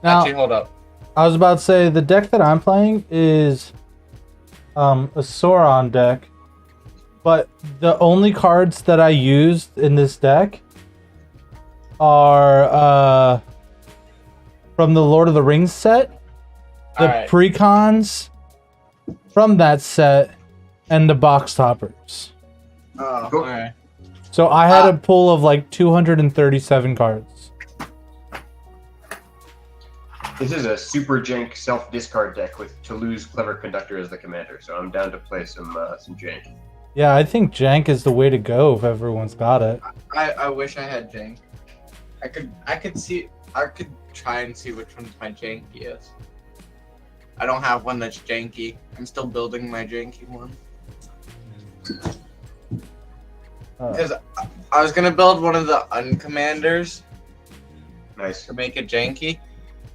Now, Actually, hold up. I was about to say the deck that I'm playing is a Sauron deck, but the only cards that I used in this deck are from the Lord of the Rings set, the precons from that set, and the box toppers. Oh, Cool. alright. So I had a pool of like 237 cards. This is a super jank self-discard deck with Toulouse Clever Conductor as the commander, so I'm down to play some jank. Yeah, I think Jank is the way to go if everyone's got it. I wish I had jank. I could try and see which one's my jankiest. I don't have one that's janky. I'm still building my janky one. Because I was gonna build one of the uncommanders Nice. to make it janky.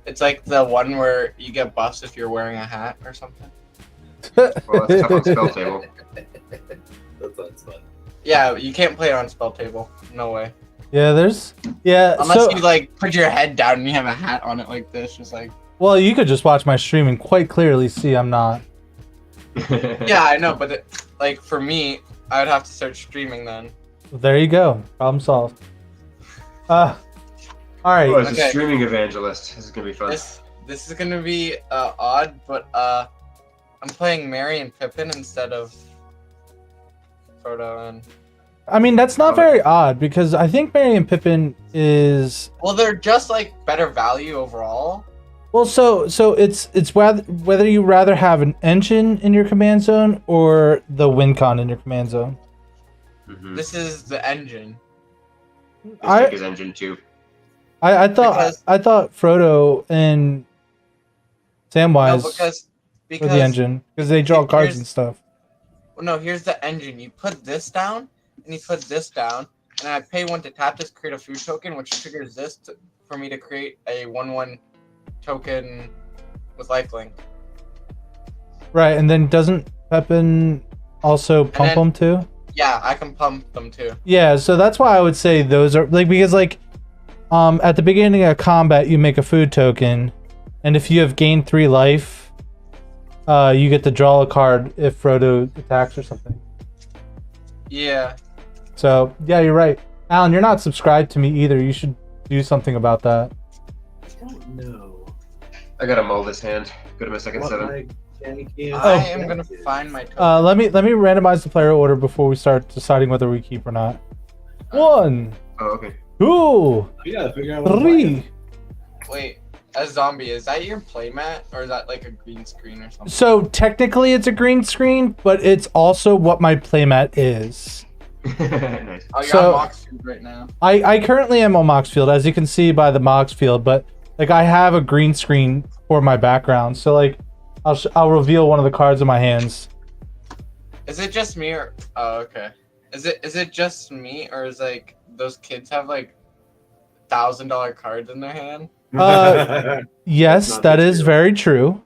It's like the one where you get buffs if you're wearing a hat or something. Well, that's tough on spell table. That sounds fun. Yeah, you can't play it on spell table. No way. Yeah, Unless you like put your head down and you have a hat on it like this, just like. Well, you could just watch my stream and quite clearly see I'm not. Yeah, I know, but like for me, I would have to start streaming then. There you go. Problem solved. All right. Oh, as a Okay. streaming evangelist, this is gonna be fun. This is gonna be odd, but I'm playing Merry and Pippin instead of Frodo and. I mean, that's not very odd because I think Merry and Pippin is Well, they're just like better value overall. well. So it's whether you rather have an engine in your command zone or the win con in your command zone. Mm-hmm. This is the engine. I- his engine too. I thought Because- I thought Frodo and No, Samwise were the engine because they draw cards here's- and stuff. Well, no, here's the engine. You put this down, and you put this down, and I pay one to tap this, create a food token, which triggers this for me to create a 1/1 token with lifelink. Right, and then doesn't Pippin also pump then- them too? Yeah, I can pump them too. Yeah, so that's why I would say those are like because like at the beginning of combat you make a food token, and if you have gained 3 life, you get to draw a card if Frodo attacks or something. Yeah. So yeah, you're right. Alan, you're not subscribed to me either. You should do something about that. I don't know. I gotta mull this hand. Go to my second What 7. my janky is. I am gonna find my token. Let me randomize the player order before we start deciding whether we keep or not. 1, Oh, okay. 2, We gotta figure out what 3. Wait, a zombie, is that your playmat, or is that like a green screen or something? So technically it's a green screen, but it's also what my playmat is. Nice. Oh, you're So- on Moxfield right now. I currently am on Moxfield, as you can see by the Moxfield, but like I have a green screen for my background. So like I'll reveal one of the cards in my hands. Is it just me or? Oh, okay. Is it just me, or is like those kids have like $1,000 cards in their hand? Yes, Not that true. is very true.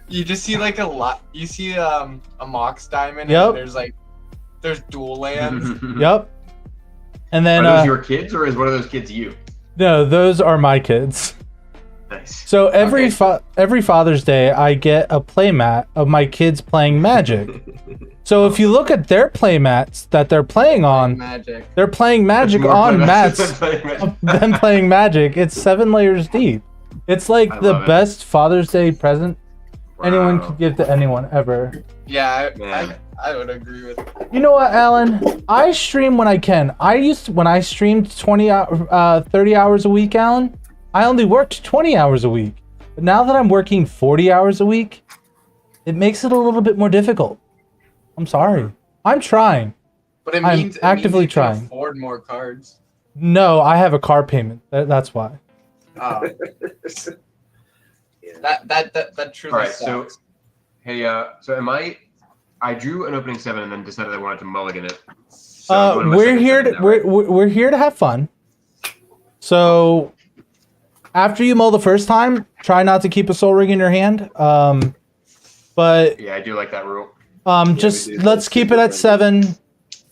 You just see like a lot. You see a Mox diamond. Yep. And there's dual lands. Yep. And then Are those your kids, or is one of those kids you? no, those are my kids. Nice. So every Okay. every Father's Day, I get a playmat of my kids playing Magic. So if you look at their playmats that they're playing on, Magic. they're playing Magic More on playmats mats than playing Magic. of them playing Magic. It's 7 layers deep. It's like I the love it. best Father's Day present anyone Wow. could give to anyone ever. Yeah, Man. I would agree with. You know what, Alan? I stream when I can. When I streamed 30 hours a week, Alan, I only worked 20 hours a week. But now that I'm working 40 hours a week, it makes it a little bit more difficult. I'm sorry. I'm trying. But it I'm means actively you can trying. afford more cards. No, I have a car payment. That's why. Oh, Yeah. that truly All right, so sucks. hey, so I drew an opening 7 and then decided I wanted to mulligan it. So I'm going to my We're second here 7 to now, right? we're here to have fun. So after you mull the first time, try not to keep a soul ring in your hand. But Yeah, I do like that rule. just we do. let's keep it at 7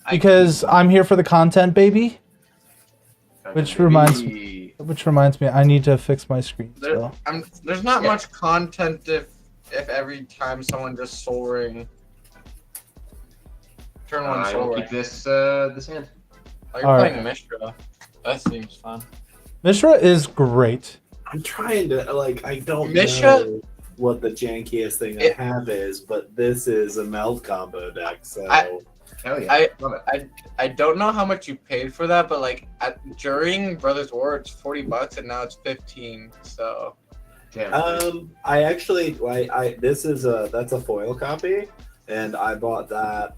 because I'm here for the content, baby. Which reminds me- Which reminds me, I need to fix my screen still. There's not Yeah. much content if every time someone just Soul Ring. Turn one I Soul will Ring. keep this hand. Oh, you're Alright. playing Mishra. That seems fun. Mishra is great. I'm trying to I don't Misha- know what the jankiest thing It- I have is, but this is a meld combo deck, so Hell yeah. Love it. I don't know how much you paid for that, but like during Brothers War, it's $40, and now it's 15. So Damn. I actually this is that's a foil copy, and I bought that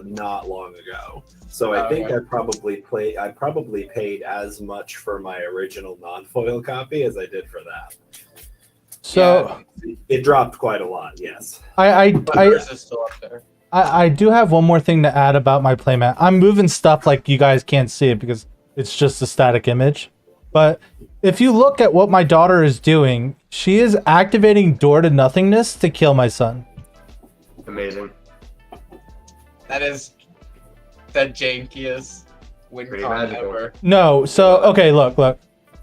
not long ago. So I think Okay. I probably paid as much for my original non-foil copy as I did for that. So It dropped quite a lot, yes. but yours is still up there. I do have one more thing to add about my playmat. I'm moving stuff like you guys can't see it because it's just a static image. But if you look at what my daughter is doing, she is activating Door to Nothingness to kill my son. Amazing. That is the jankiest win Pretty con magical. ever. No, so okay, look. All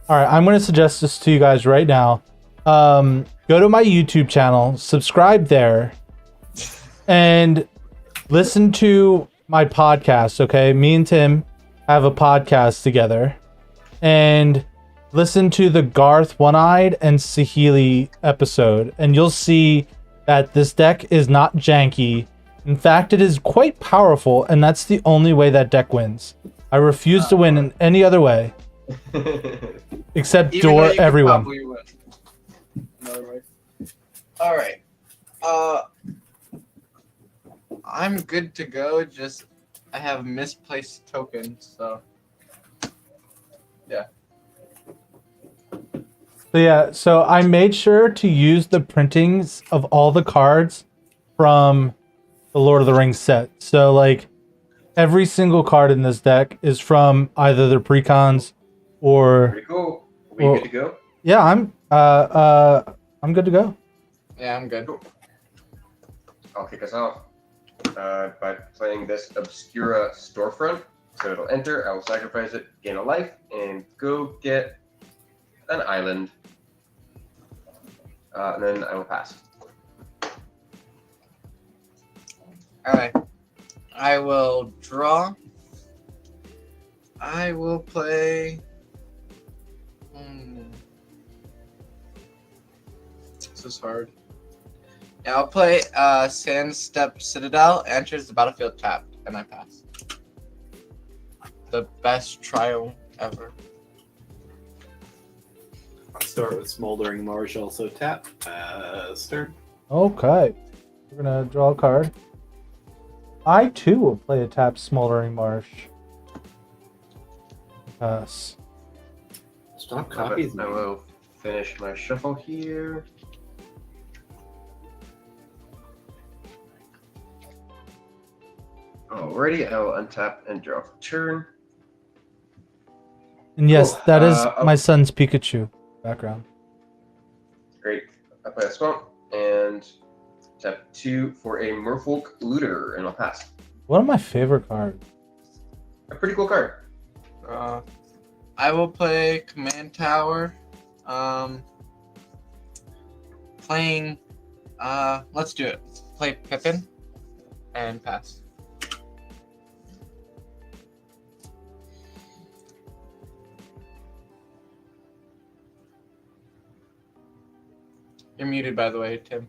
right, I'm going to suggest this to you guys right now. Go to my YouTube channel, subscribe there, and listen to my podcast, okay? Me and Tim have a podcast together. And listen to the Garth One-Eyed and Sahili episode, and you'll see that this deck is not janky. In fact, it is quite powerful, and that's the only way that deck wins. I refuse to win in any other way, except Even though door you could everyone. probably win. Another way. All right. I'm good to go. Just I have misplaced tokens, so So yeah, so I made sure to use the printings of all the cards from the Lord of the Rings set. So like every single card in this deck is from either the precons or Pretty cool. Are we Well- good to go? yeah, I'm good to go. yeah, I'm good. I'll kick us off by playing this Obscura Storefront. So it'll enter, I will sacrifice it, gain a life, and go get an island. And then I will pass. All right. I will draw. I will play. This is hard. Yeah, I'll play Sandstep Citadel. Enters the battlefield tapped, and I pass. The best trial ever. I'll start with Smoldering Marsh, also tap. Stern. Okay. We're gonna draw a card. I too will play a tap Smoldering Marsh. Pass. Stop Love copies. it. I will finish my shuffle here. Alrighty, I will untap and draw for turn. And yes, Cool. that is Oh. my son's Pikachu background. Great. I play a swamp and tap 2 for a Merfolk Looter, and I'll pass. One of my favorite cards. A pretty cool card. I will play Command Tower. Playing. Let's do it. Play Pippin and pass. You're muted, by the way, Tim.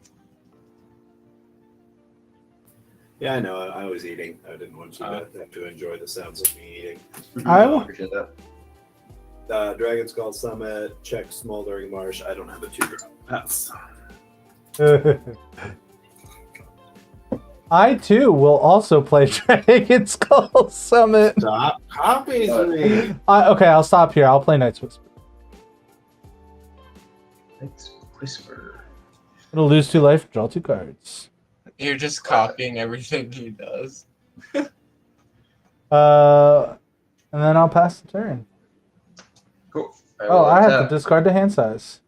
Yeah, I know. I was eating. I didn't want you to have to enjoy the sounds of me eating. I will- appreciate that. Dragon Skull Summit, check Smoldering Marsh. I don't have a 2-drop. Pass. I too will also play Dragon Skull Summit. Stop copies me. Okay, I'll stop here. I'll play Night's Whisper. Let's whisper. It'll lose 2 life, draw 2 cards. You're just copying everything he does. And then I'll pass the turn. Cool. Oh, I have untap. to discard the hand size.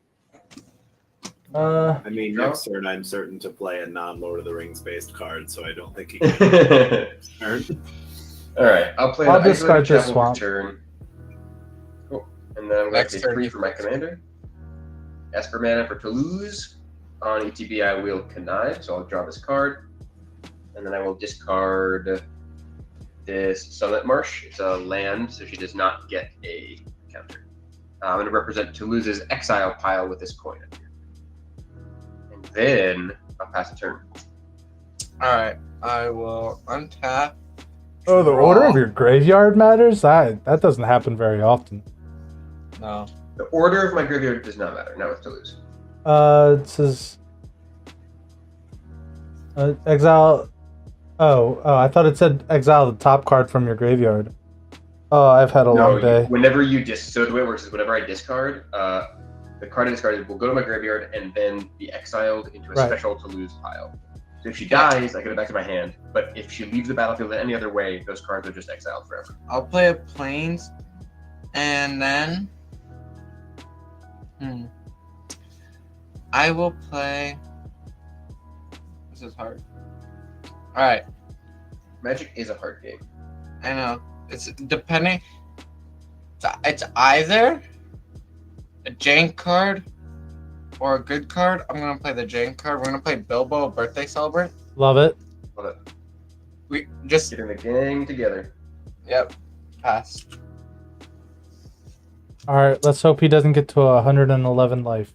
I mean, No. next turn I'm certain to play a non-Lord of the Rings based card, so I don't think he can turn. All right, I'll play. I'll the discard Isolated this Chapel swamp. Turn. Cool. And And then I'm going Next to pay turn, 3 he for my plays. commander. Esper mana for Toulouse. On ETB, I will connive, so I'll draw this card. And then I will discard this Sunlit Marsh. It's a land, so she does not get a counter. I'm going to represent Toulouse's exile pile with this coin up here. And then I'll pass a turn. Alright, I will untap. Oh, the draw. order of your graveyard matters? That doesn't happen very often. No. The order of my graveyard does not matter, not with Toulouse. It says exile. Oh, I thought it said exile the top card from your graveyard. Oh, I've had a long day. Whenever you so the way it works is whenever I discard, the card I discarded will go to my graveyard and then be exiled into a special Toulouse pile. So if she dies, I get it back to my hand. But if she leaves the battlefield in any other way, those cards are just exiled forever. I'll play a Plains, and then I will play. This is hard. All right, Magic is a hard game. I know it's depending. It's either a jank card or a good card. I'm gonna play the jank card. We're gonna play Bilbo, Birthday Celebrant. Love it. Love it. We just Getting the gang together. Yep, pass. All right, let's hope he doesn't get to 111 life.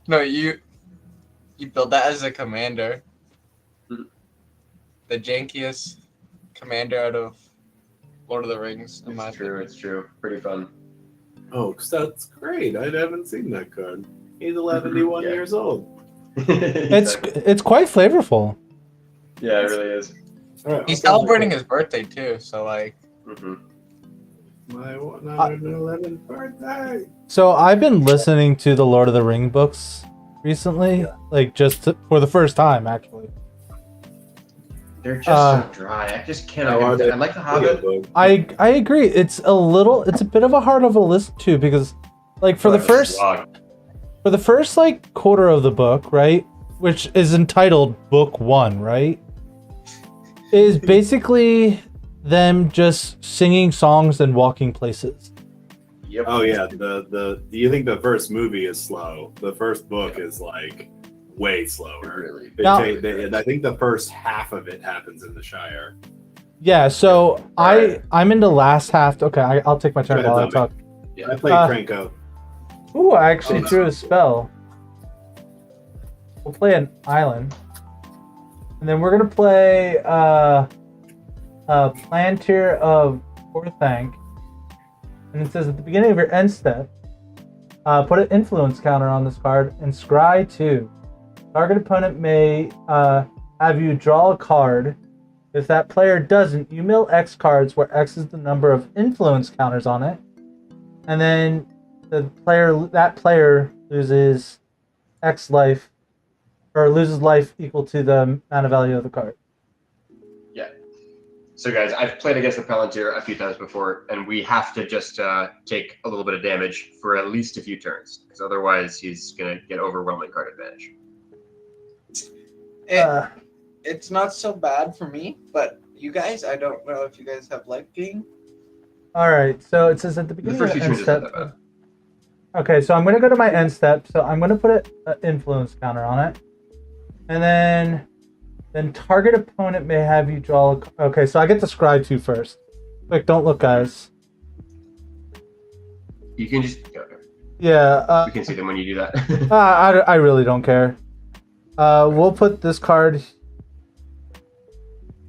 No, you build that as a commander. Mhm. The jankiest commander out of Lord of the Rings, in my It's true, opinion. it's true. Pretty fun. Oh, that's great. I haven't seen that card. He's 11 Yeah. years old. It's quite flavorful. Yeah, it really is. All right, He's I'll celebrating his birthday too, so like Mm-hmm. my 111th birthday. So I've been listening to the Lord of the Ring books recently, like for the first time actually. They're just so dry. I just cannot. How are they? I like the Hobbit. I agree. It's a bit of a hard of a listen to because, like, for the first like quarter of the book, right, which is entitled Book 1, right, is basically them just singing songs and walking places. Yep. Oh yeah, do you think the first movie is slow? The first book is like way slower. Really. I think the first half of it happens in the Shire. Yeah. So I'm in the last half. Okay, I'll take my turn Go while ahead, I talk. Yeah. I played Franco. Ooh, I actually Oh, drew a spell. We'll play an island. And then we're gonna play Plantier of Orthanc. And it says at the beginning of your end step, put an influence counter on this card and scry 2. Target opponent may have you draw a card. If that player doesn't, you mill X cards where X is the number of influence counters on it. And then that player loses X life, or loses life equal to the mana value of the card. Yeah. So guys, I've played against the Palantir a few times before, and we have to just take a little bit of damage for at least a few turns, because otherwise he's gonna get overwhelming card advantage. It's not so bad for me, but you guys, I don't know if you guys have life gain. All right, so it says at the The beginning first of few the turns end isn't step. that bad. Okay, so I'm going to go to my end step. So I'm going to put an influence counter on it. And then target opponent may have you draw okay, so I get to scry 2 first. Quick, don't look, guys. You can just okay. Yeah. We can see them when you do that. I really don't care. We'll put this card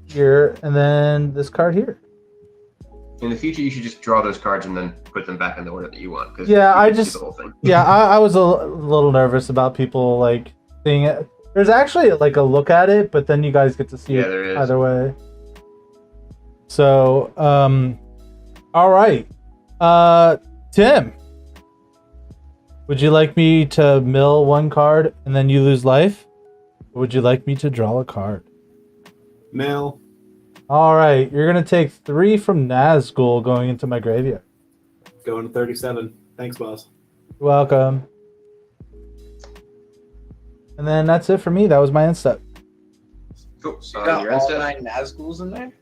here, and then this card here. In the future, you should just draw those cards and then put them back in the order that you want. Yeah, you I can see just the whole thing. yeah, I was a little nervous about people like seeing it. There's actually like a look at it, but then you guys get to see Yeah, it there is. either way. So, all right, Tim, would you like me to mill 1 card and then you lose life? Or would you like me to draw a card? Mill. All right, you're gonna take 3 from Nazgul going into my graveyard. Going to 37. Thanks, boss. You're welcome. And then that's it for me. That was my end step. Cool. So you got Your end all step? 9 Nazguls in there?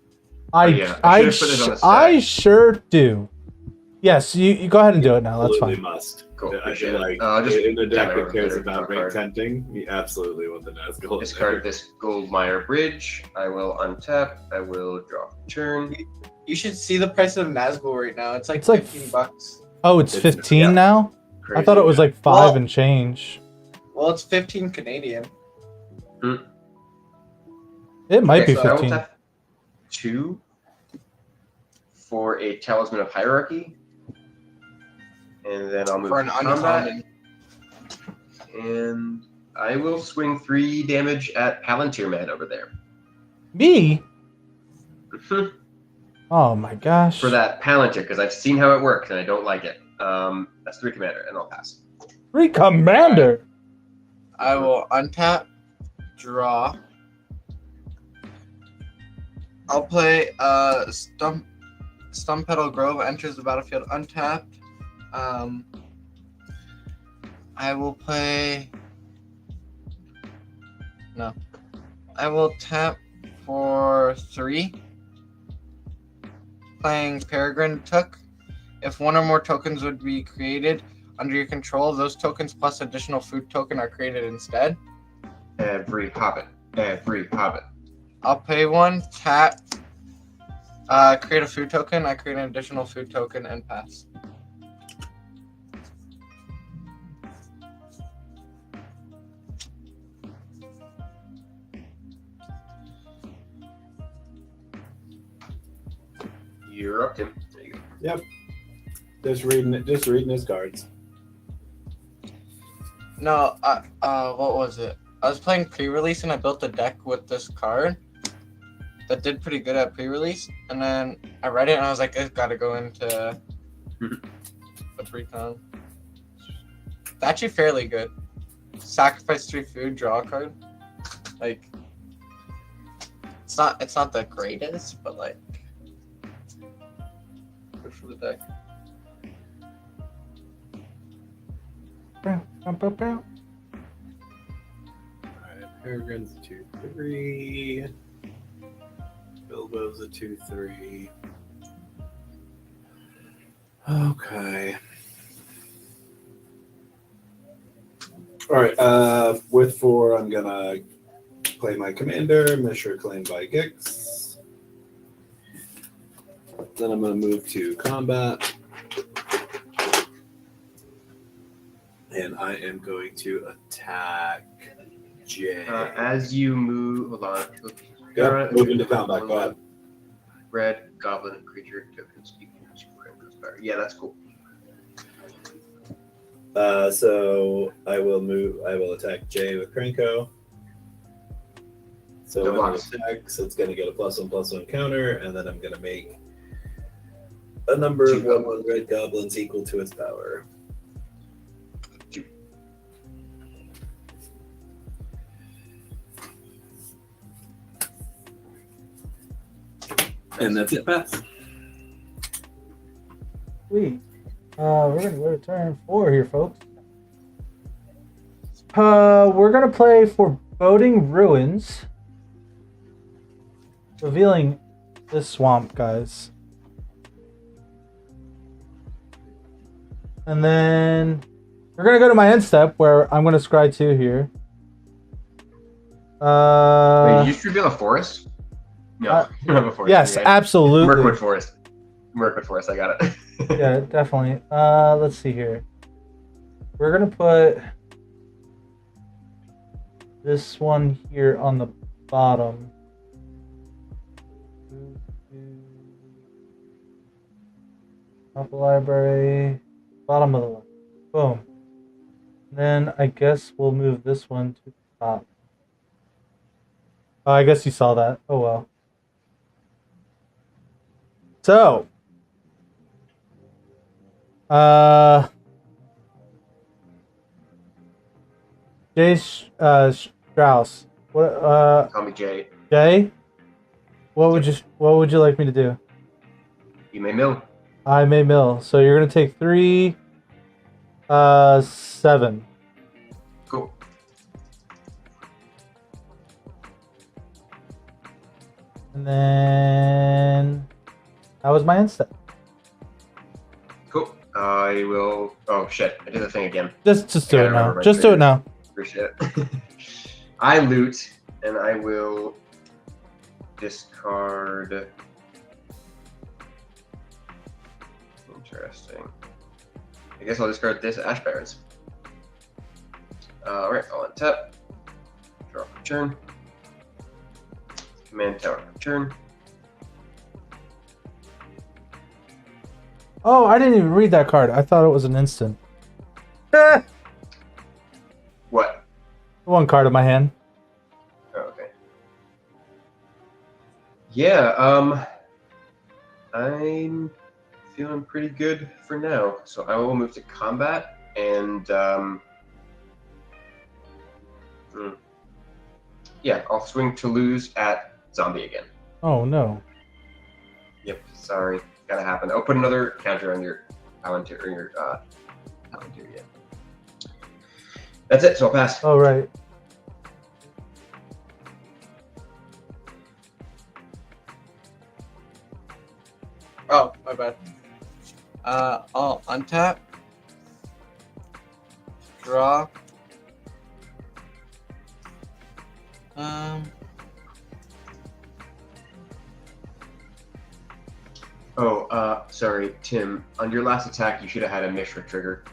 yeah, I should've put it on the I stack. sure do. Yes, you go ahead and do it now. That's Absolutely fine. must. Cool. I Appreciate feel it. like Just in a deck tap that cares my about card. tempting, you absolutely want the Nazgul. Discard this Goldmire Bridge. I will untap. I will draw turn. You should see the price of Nazgul right now. It's like It's like- 15 bucks. Oh, it's It's- 15 yeah. now? Crazy. I thought it was like 5 Well- and change. Well, it's 15 Canadian. It might be so I will 15. tap 2 for a Talisman of Hierarchy. And then I'll move For an to combat. uncommon. And I will swing 3 damage at Palantir Man over there. Me? Oh my gosh. For that Palantir, because I've seen how it works and I don't like it. That's 3 commander, and I'll pass. 3 commander. I will untap, draw. I'll play Stump Petal Grove, enters the battlefield untapped. I will play. No. I will tap for 3. Playing Peregrine Took. If one or more tokens would be created under your control, those tokens plus additional food token are created instead. Every hobbit. I'll pay 1, tap, create a food token. I create an additional food token and pass. You're up, Tim. There you go. Just reading his cards. No, what was it? I was playing pre-release and I built a deck with this card that did pretty good at pre-release, and then I read it and I was like, it's got to go into the pre-con. It's actually fairly good. Sacrifice 3 food, draw a card. Like, it's not the greatest, but like, good for the deck. Alright, Peregrine's a 2/3. Bilbo's a 2/3. Okay. Alright, with 4, I'm gonna play my commander, Mishra Claim by Gix. Then I'm gonna move to combat. And I am going to attack Jay. As you move, hold on. Yep, move into combat. Go ahead. Red goblin creature tokens equal to power. Yeah, that's cool. So I will attack Jay with Krenko. So Double when it box. attacks, it's going to get a +1/+1 counter, and then I'm going to make a number of 1/1 red goblins equal to its power. And that's it, pass. Sweet. We're gonna go to turn 4 here, folks. We're gonna play Foreboding Ruins, revealing this swamp, guys. And then we're gonna go to my end step where I'm gonna scry 2 here. Wait, did you just reveal a forest? No, you don't have a forest. Yes, Yeah. absolutely. Mirkwood Forest. Mirkwood Forest, I got it. Yeah, definitely. Let's see here. We're gonna put this one here on the bottom. Top of the library, bottom of the library. Boom. Then I guess we'll move this one to the top. Oh, I guess you saw that. Oh well. So, Jay Strauss. What? Call me Jay. Jay. What would you like me to do? You may mill. I may mill. So you're gonna take 3, 7. Cool. And then that was my end step. I will. Oh shit! I did the thing again. Just do I it gotta now. remember my Just do it triggers. now. Appreciate it. I loot, and I will discard. Interesting. I guess I'll discard this Ash Barrens. Alright, I'll untap. Draw for turn. Command tower for turn. Oh, I didn't even read that card. I thought it was an instant. What? One card in my hand. Oh, okay. Yeah, I'm feeling pretty good for now. So I will move to combat and yeah, I'll swing to lose at zombie again. Oh no. Yep, sorry. Gotta happen. I'll put another counter on your Palantir or your Palantir, yeah. That's it, so I'll pass. Oh right. Oh, my bad. I'll untap. Draw. Oh, sorry, Tim. On your last attack, you should have had a Mishra trigger.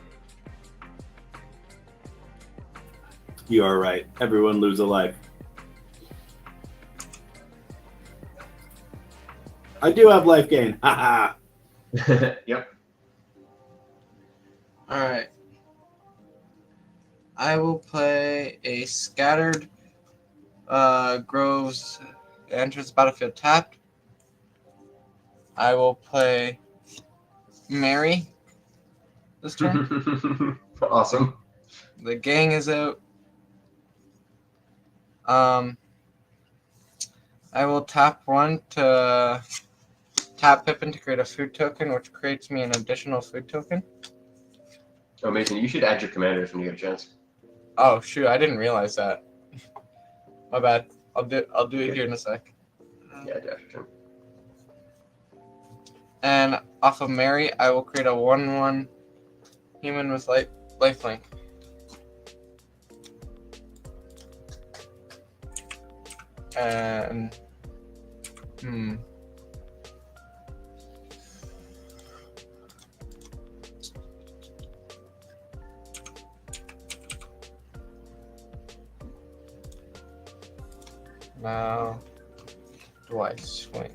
You are right. Everyone lose a life. I do have life gain. Haha. Yep. Alright. I will play a scattered Groves enters the battlefield tapped. I will play Mary this turn. Awesome. The gang is out. I will tap one to tap Pippin to create a food token, which creates me an additional food token. Oh, Mason, you should add your commanders when you get a chance. Oh shoot, I didn't realize that. My bad. I'll do it here in a sec. Yeah, dash your turn. And off of Mary, I will create a 1/1 human with lifelink. And now do I swing?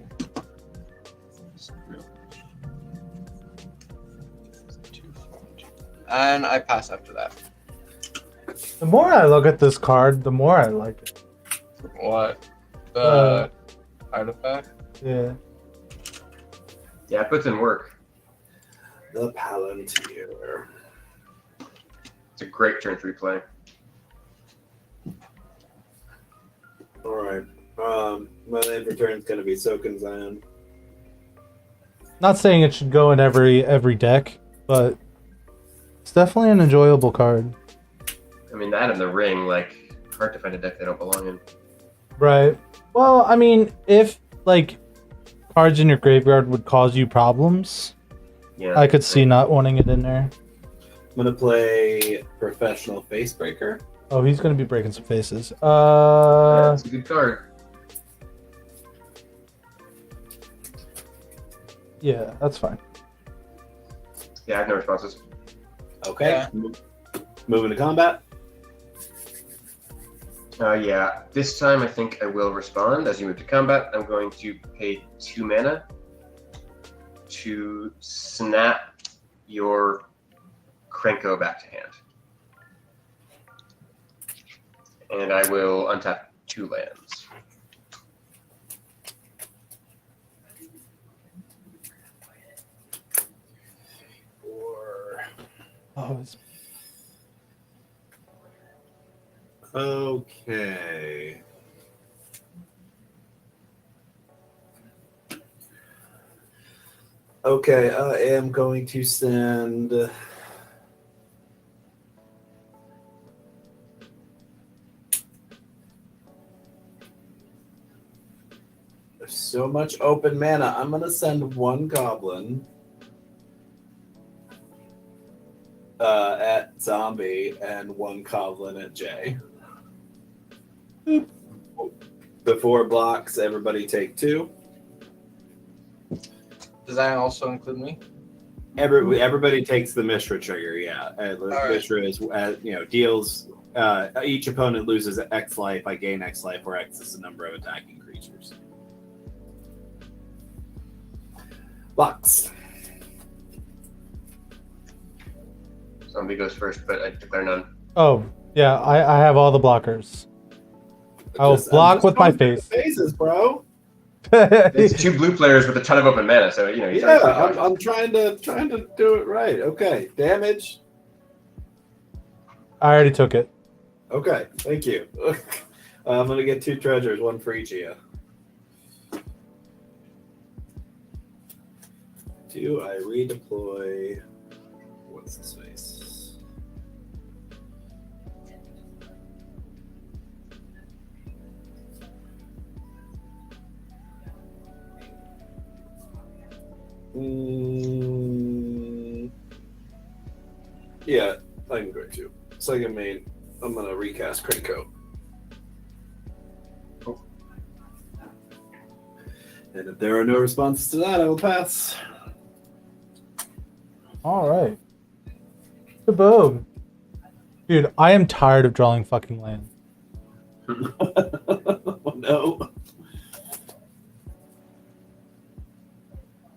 And I pass after that. The more I look at this card, the more I like it. What? The artifact? Yeah. Yeah, it puts in work. The Palantir. It's a great turn 3 play. All right. My name for turn is going to be Soken Zion. Not saying it should go in every deck, but it's definitely an enjoyable card. I mean, that and the ring, like, hard to find a deck they don't belong in. Right. Well, I mean, if like cards in your graveyard would cause you problems, Yeah, I could see not wanting it in there. I'm going to play Professional Facebreaker. Oh, he's gonna be breaking some faces. Yeah, it's a good card. Yeah, that's fine. Yeah, I have no responses. Okay. Yeah. Moving to combat. Yeah, this time I think I will respond. As you move to combat, I'm going to pay 2 mana to snap your Krenko back to hand. And I will untap 2 lands. Oh, it's... Okay. Okay, I am going to send. There's so much open mana. I'm going to send 1 goblin. at Zombie and 1 Coblin at J. The 4 blocks, everybody take 2. Does that also include me? Everybody takes the Mishra trigger, yeah. right. Mishra is, deals. Each opponent loses X life. I gain X life, where X is the number of attacking creatures. Blocks. Zombie goes first, but I declare none. Oh, yeah, I have all the blockers. I'll block with my face. Phases, bro. It's 2 blue players with a ton of open mana, so he's I'm trying to do it right. Okay, damage. I already took it. Okay, thank you. I'm gonna get 2 treasures, 1 for each of you. Do I redeploy? What's this face? Yeah, I can go to. Second main, I'm gonna recast Krenko. Cool. And if there are no responses to that, I will pass. All right. The boom. Dude, I am tired of drawing fucking land. Oh, no.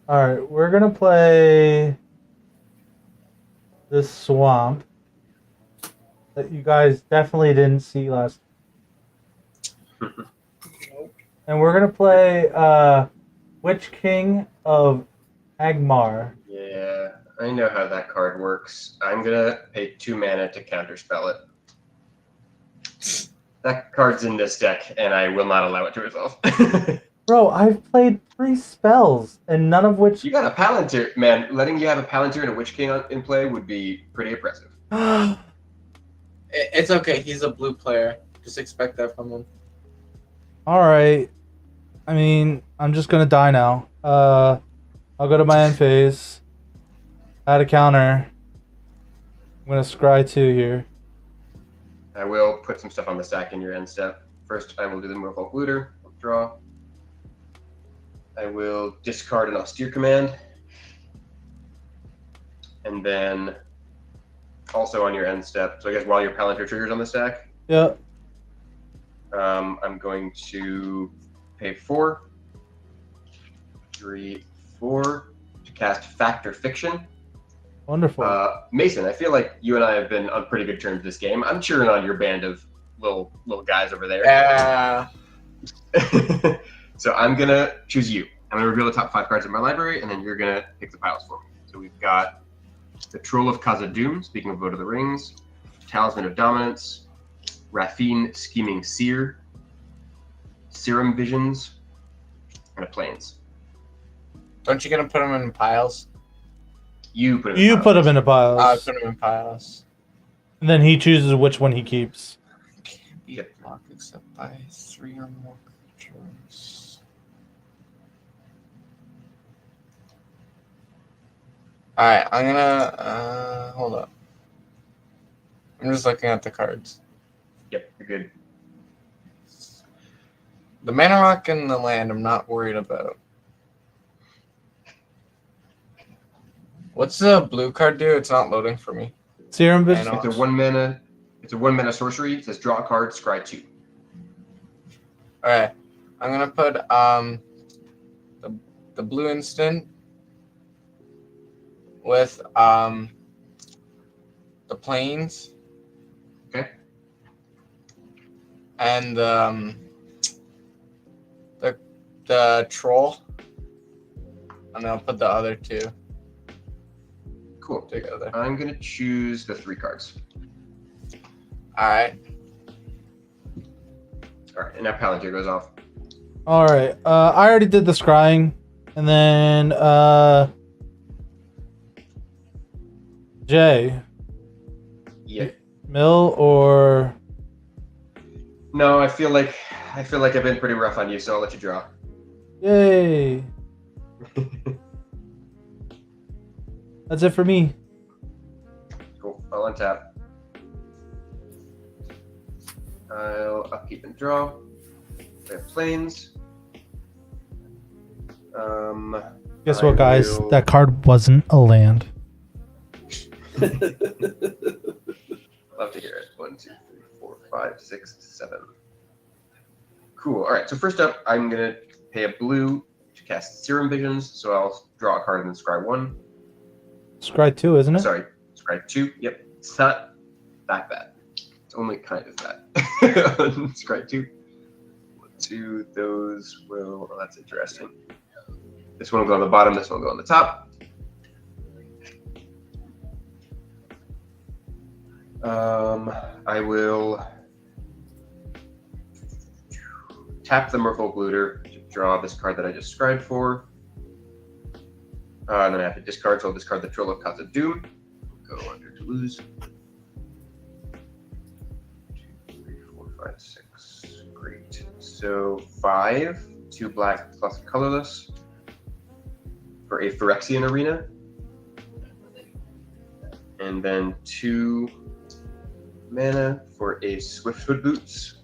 All right, we're gonna play this swamp that you guys definitely didn't see last. And we're gonna play Witch King of Agmar. Yeah, I know how that card works. I'm gonna pay 2 mana to counterspell it. That card's in this deck, and I will not allow it to resolve. Bro, I've played 3 spells, and none of which... You got a Palantir, man. Letting you have a Palantir and a Witch King in play would be pretty impressive. It's okay. He's a blue player. Just expect that from him. Alright. I mean, I'm just gonna die now. I'll go to my end phase. Add a counter. I'm gonna scry 2 here. I will put some stuff on the stack in your end step. First, I will do the Merfolk Looter. Draw. I will discard an Austere Command. And then also on your end step, so I guess while your Palantir triggers on the stack, Yeah. I'm going to pay 4, 3, 4 to cast Factor Fiction. Wonderful. Mason, I feel like you and I have been on pretty good terms this game. I'm cheering on your band of little guys over there. Yeah. So I'm gonna choose you. I'm gonna reveal the top 5 cards in my library, and then you're gonna pick the piles for me. So we've got the Troll of Khazad-dûm, speaking of Lord of the Rings, Talisman of Dominance, Rafine Scheming Seer, Serum Visions, and a Plains. Don't you gonna put them in piles? You put Put him in a pile. I put them in piles. And then he chooses which one he keeps. Can't be blocked except by 3 or more creatures. Alright, I'm gonna hold up. I'm just looking at the cards. Yep, you're good. The mana rock and the land I'm not worried about. What's the blue card do? It's not loading for me. Serum Vision. I know. It's a 1 mana. It's a 1 mana sorcery. It says draw a card, scry 2. Alright. I'm gonna put the blue instant with the plains. Okay. And the troll. And I'll put the other 2 Cool. together. I'm gonna choose the 3 cards. Alright. All right, and now Palantir goes off. All right. I already did the scrying, and then Jay, Yeah. Mill or No, I feel like I've been pretty rough on you, so I'll let you draw. yay. That's it for me. Cool. I'll untap. I'll upkeep and draw. We have planes. Guess I what, guys? will- That card wasn't a land. Love to hear it. 1, 2, 3, 4, 5, 6, 7. Cool. All right. So first up, I'm gonna pay a blue to cast Serum Visions. So I'll draw a card and then scry 1. Scry 2, isn't it? Sorry, scry 2. Yep. It's not that bad. It's only kind of bad. Scry 2. 2. Those will. Oh, that's interesting. This one will go on the bottom. This one will go on the top. I will tap the Merfolk Looter to draw this card that I just scribed for. And then I have to discard, so I'll discard the Troll of Khazad-dûm. Go under to lose. 2, 3, 4, 5, 6. Great. So 5, 2 black plus colorless for a Phyrexian Arena. And then 2 mana for a Swiftfoot Boots.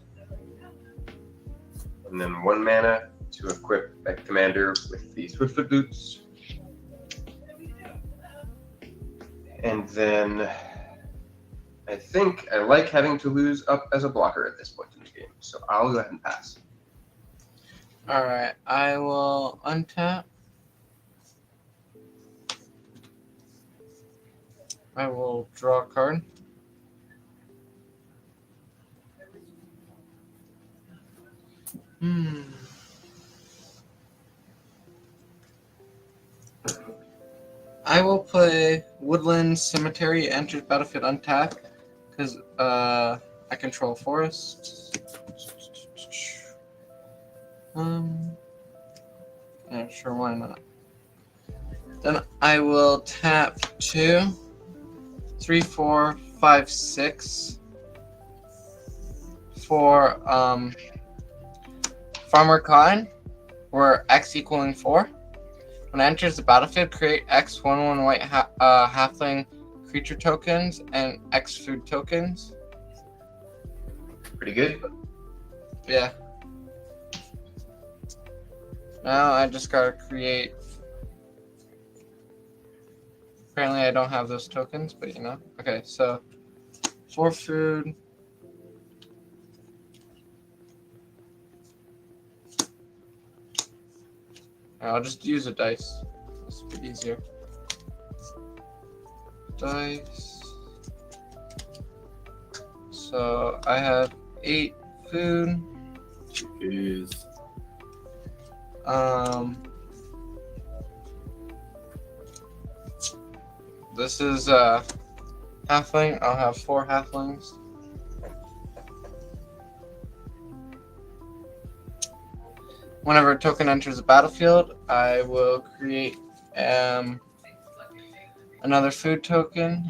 And then 1 mana to equip a commander with the Swiftfoot Boots. And then I think I like having to lose up as a blocker at this point in the game. So I'll go ahead and pass. Alright, I will untap. I will draw a card. I will play Woodland Cemetery, enters battlefield untapped, because I control forests. Yeah, sure, why not? Then I will tap 2, 3, 4, 5, 6 for Farmer Cotton, where X equaling 4. When it enters the battlefield, create X 1/1 white halfling creature tokens and X food tokens. Pretty good. Yeah. Now I just gotta create. Apparently I don't have those tokens, but you know. Okay, so 4 food. I'll just use a dice. This will be easier. Dice. So I have 8 food. Jeez. This is halfling. I'll have 4 halflings. Whenever a token enters the battlefield, I will create another food token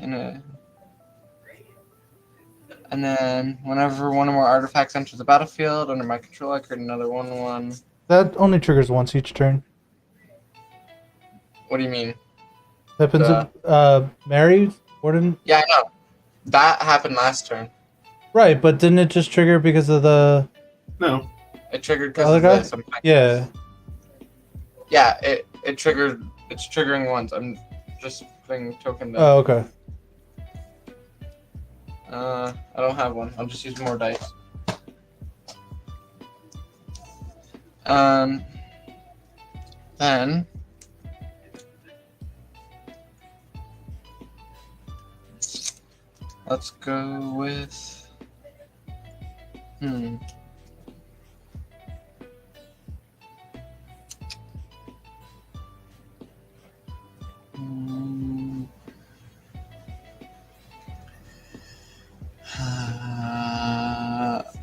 and then whenever one or more artifacts enters the battlefield under my control, I create another 1/1. That only triggers once each turn. What do you mean? Happens to Mary Warden. Yeah, I know. That happened last turn. Right, but didn't it just trigger because of the? No. It triggered The because other of guy? this. Yeah. Yeah, it triggered. It's triggering once. I'm just putting a token down. Oh, okay. I don't have one. I'll just use more dice. Then let's go with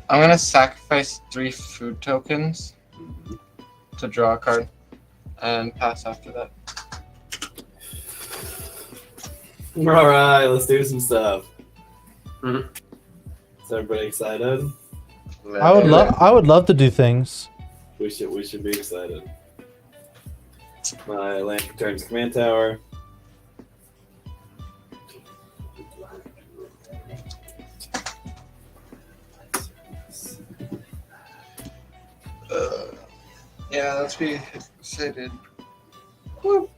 I'm gonna sacrifice 3 food tokens to draw a card and pass after that. All right, let's do some stuff. Mhm. Is everybody excited? I would love to do things. We should be excited. My land returns command tower. Yeah, let's be excited. Woo.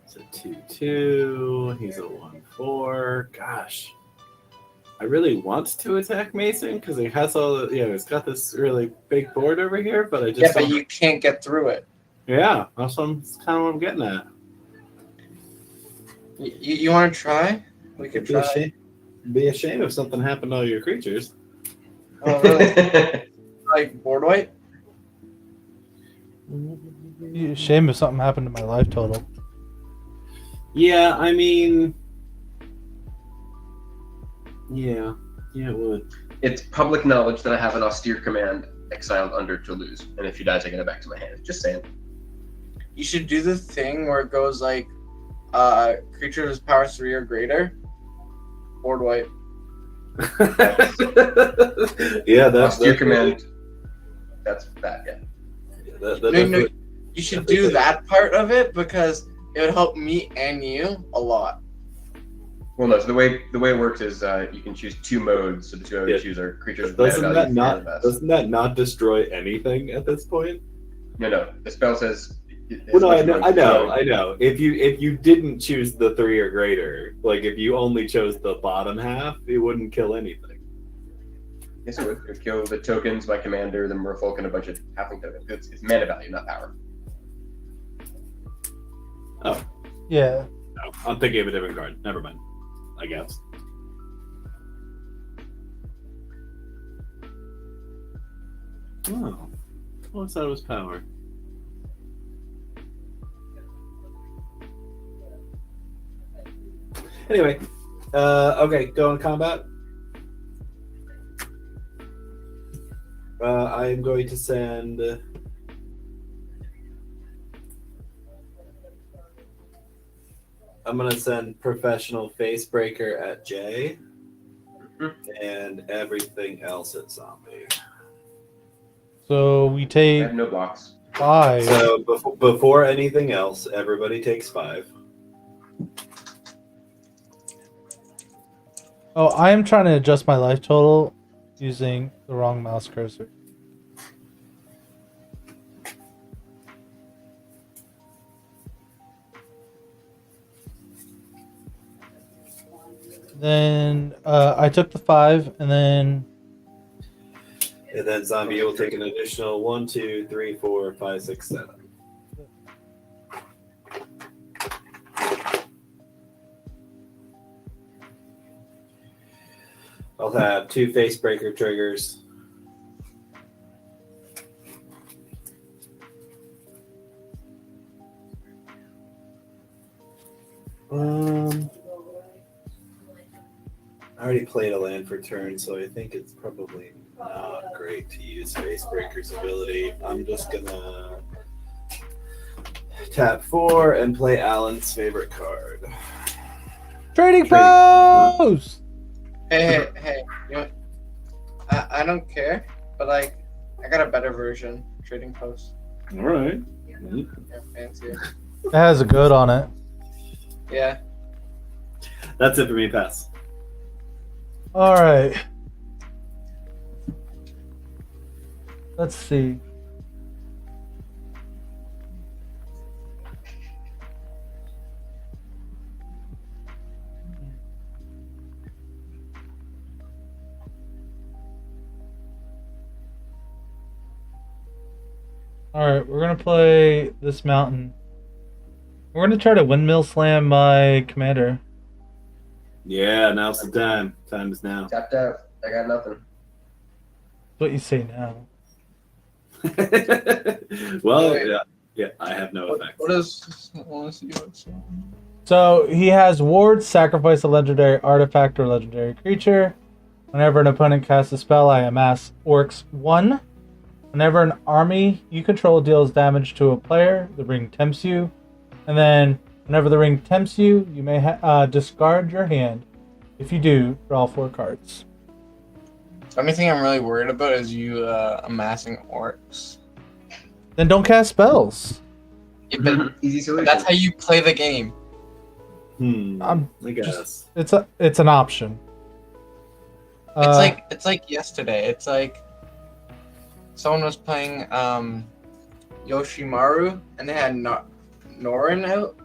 It's a 2/2. He's a 1/4. Gosh. I really want to attack Mason because he has all the, it's got this really big board over here, but I just Yeah, but you can't get through it. Yeah, that's kind of what I'm getting at. You want to try? We could try. Be a shame if something happened to all your creatures. Oh, really? Like board wipe? Shame if something happened to my life total. Yeah, I mean, yeah, it would. It's public knowledge that I have an austere command exiled under Toulouse, and if he dies, I get it back to my hand. Just saying. You should do the thing where it goes like, creatures power 3 or greater. Board wipe. Yeah, that's Austere command. That's bad, yeah. No, you should do that part of it because it would help me and you a lot. Well, no. So the way it works is you can choose 2 modes. So the 2 I would choose are creatures with mana value 3 or less. Doesn't that not destroy anything at this point? No. The spell says. Well, no, I know. If you didn't choose the 3 or greater, like if you only chose the bottom half, it wouldn't kill anything. Yes, it would. It would kill the tokens, my commander, the merfolk, and a bunch of halfling tokens. It's mana value, not power. Oh. Yeah. No, I'm thinking of a different card. Never mind. I guess. Oh. What's that was power? Anyway, okay, go in combat. I am going to send. I'm going to send Professional Facebreaker at J, and everything else at Zombie. So we I take have no blocks. 5. So before anything else, everybody takes 5. Oh, I am trying to adjust my life total using the wrong mouse cursor. Then I took the 5, and then Zombie will take an additional 1, 2, 3, 4, 5, 6, 7. I'll have 2 Facebreaker triggers. I already played a land for turn, so I think it's probably not great to use Facebreaker's ability. I'm just gonna tap 4 and play Alan's favorite card. Trading Post! Hey, you know, I don't care, but like, I got a better version. Trading Post. All right. Yeah, fancy. It has a good on it. Yeah. That's it for me, pass. All right. Let's see. All right, we're gonna play this mountain. We're gonna try to windmill slam my commander. Yeah, now's the time. Time is now. Tapped out. I got nothing. That's what you say now. Well, yeah, I have no effect. What does So he has wards, sacrifice a legendary artifact or legendary creature. Whenever an opponent casts a spell, I amass orcs 1. Whenever an army you control deals damage to a player, the ring tempts you. And then, whenever the ring tempts you, you may discard your hand. If you do, draw 4 cards. The only thing I'm really worried about is you amassing orcs. Then don't cast spells. Yeah, but Easy solution. that's how you play the game. I guess. It's an option. It's like yesterday. It's like someone was playing Yoshimaru and they had Norin out.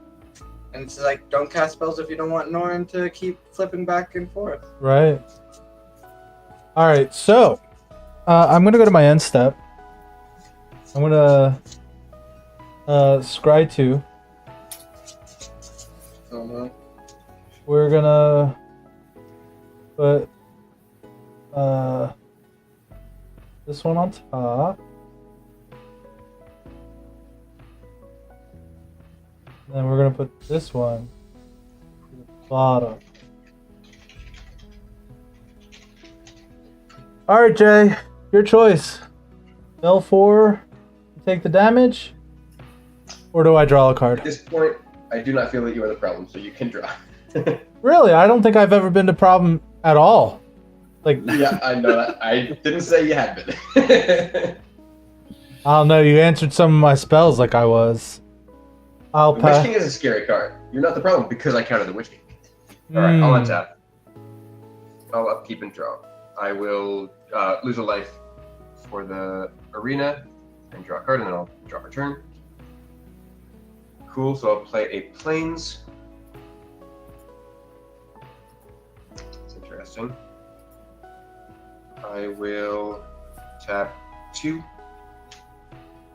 And it's like, don't cast spells if you don't want Norin to keep flipping back and forth. Right. All right, so I'm gonna go to my end step. I'm gonna scry 2. Oh no. We're gonna put this one on top. And then we're gonna put this one to the bottom. All right, Jay, your choice. L4, take the damage, or do I draw a card? At this point, I do not feel that you are the problem, so you can draw. Really, I don't think I've ever been the problem at all. Like, Yeah, I know that. I didn't say you had been. I don't know. You answered some of my spells like I was. I'll The Witch pass. King is a scary card. You're not the problem because I counted the Witch King. Alright, I'll untap. I'll upkeep and draw. I will lose a life for the arena and draw a card, and then I'll draw a turn. Cool, so I'll play a Plains. That's interesting. I will tap 2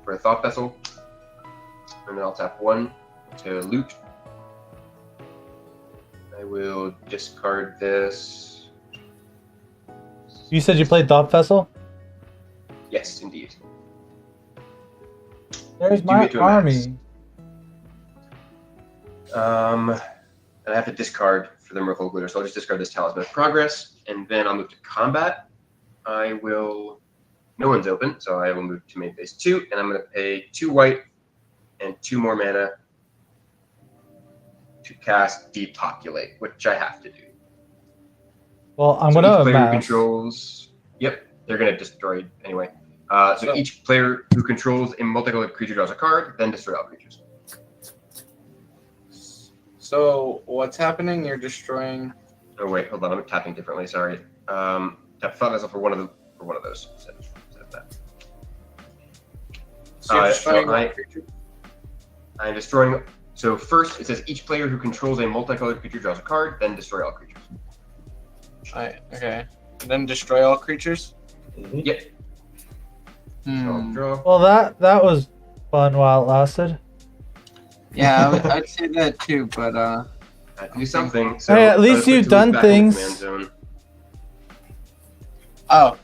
for a Thought Vessel, and then I'll tap 1 to loot. I will discard this. You said you played Thought Vessel? Yes, indeed. There's You my get to a max. army. And I have to discard for the Miracle Glitter, so I'll just discard this Talisman of Progress, and then I'll move to combat. I will. No one's open, so I will move to main phase 2, and I'm going to pay 2 white and 2 more mana to cast Depopulate, which I have to do. Well, I'm So gonna each player who amass. controls. Yep, they're going to destroy it anyway. So each player who controls a multicolored creature draws a card, then destroy all creatures. So what's happening? You're destroying. Oh wait, hold on. I'm tapping differently. Sorry. Tap Thought Vessel for one of those. Instead of that. So you're destroying so one creature. I'm destroying. So first, it says each player who controls a multicolored creature draws a card, then destroy all creatures. Okay. And then destroy all creatures. Yep. So I'll draw. Well, that was fun while it lasted. Yeah, I'd say that too, but I do something. So Hey, at least I'll switch you've to done move back into things. command oh,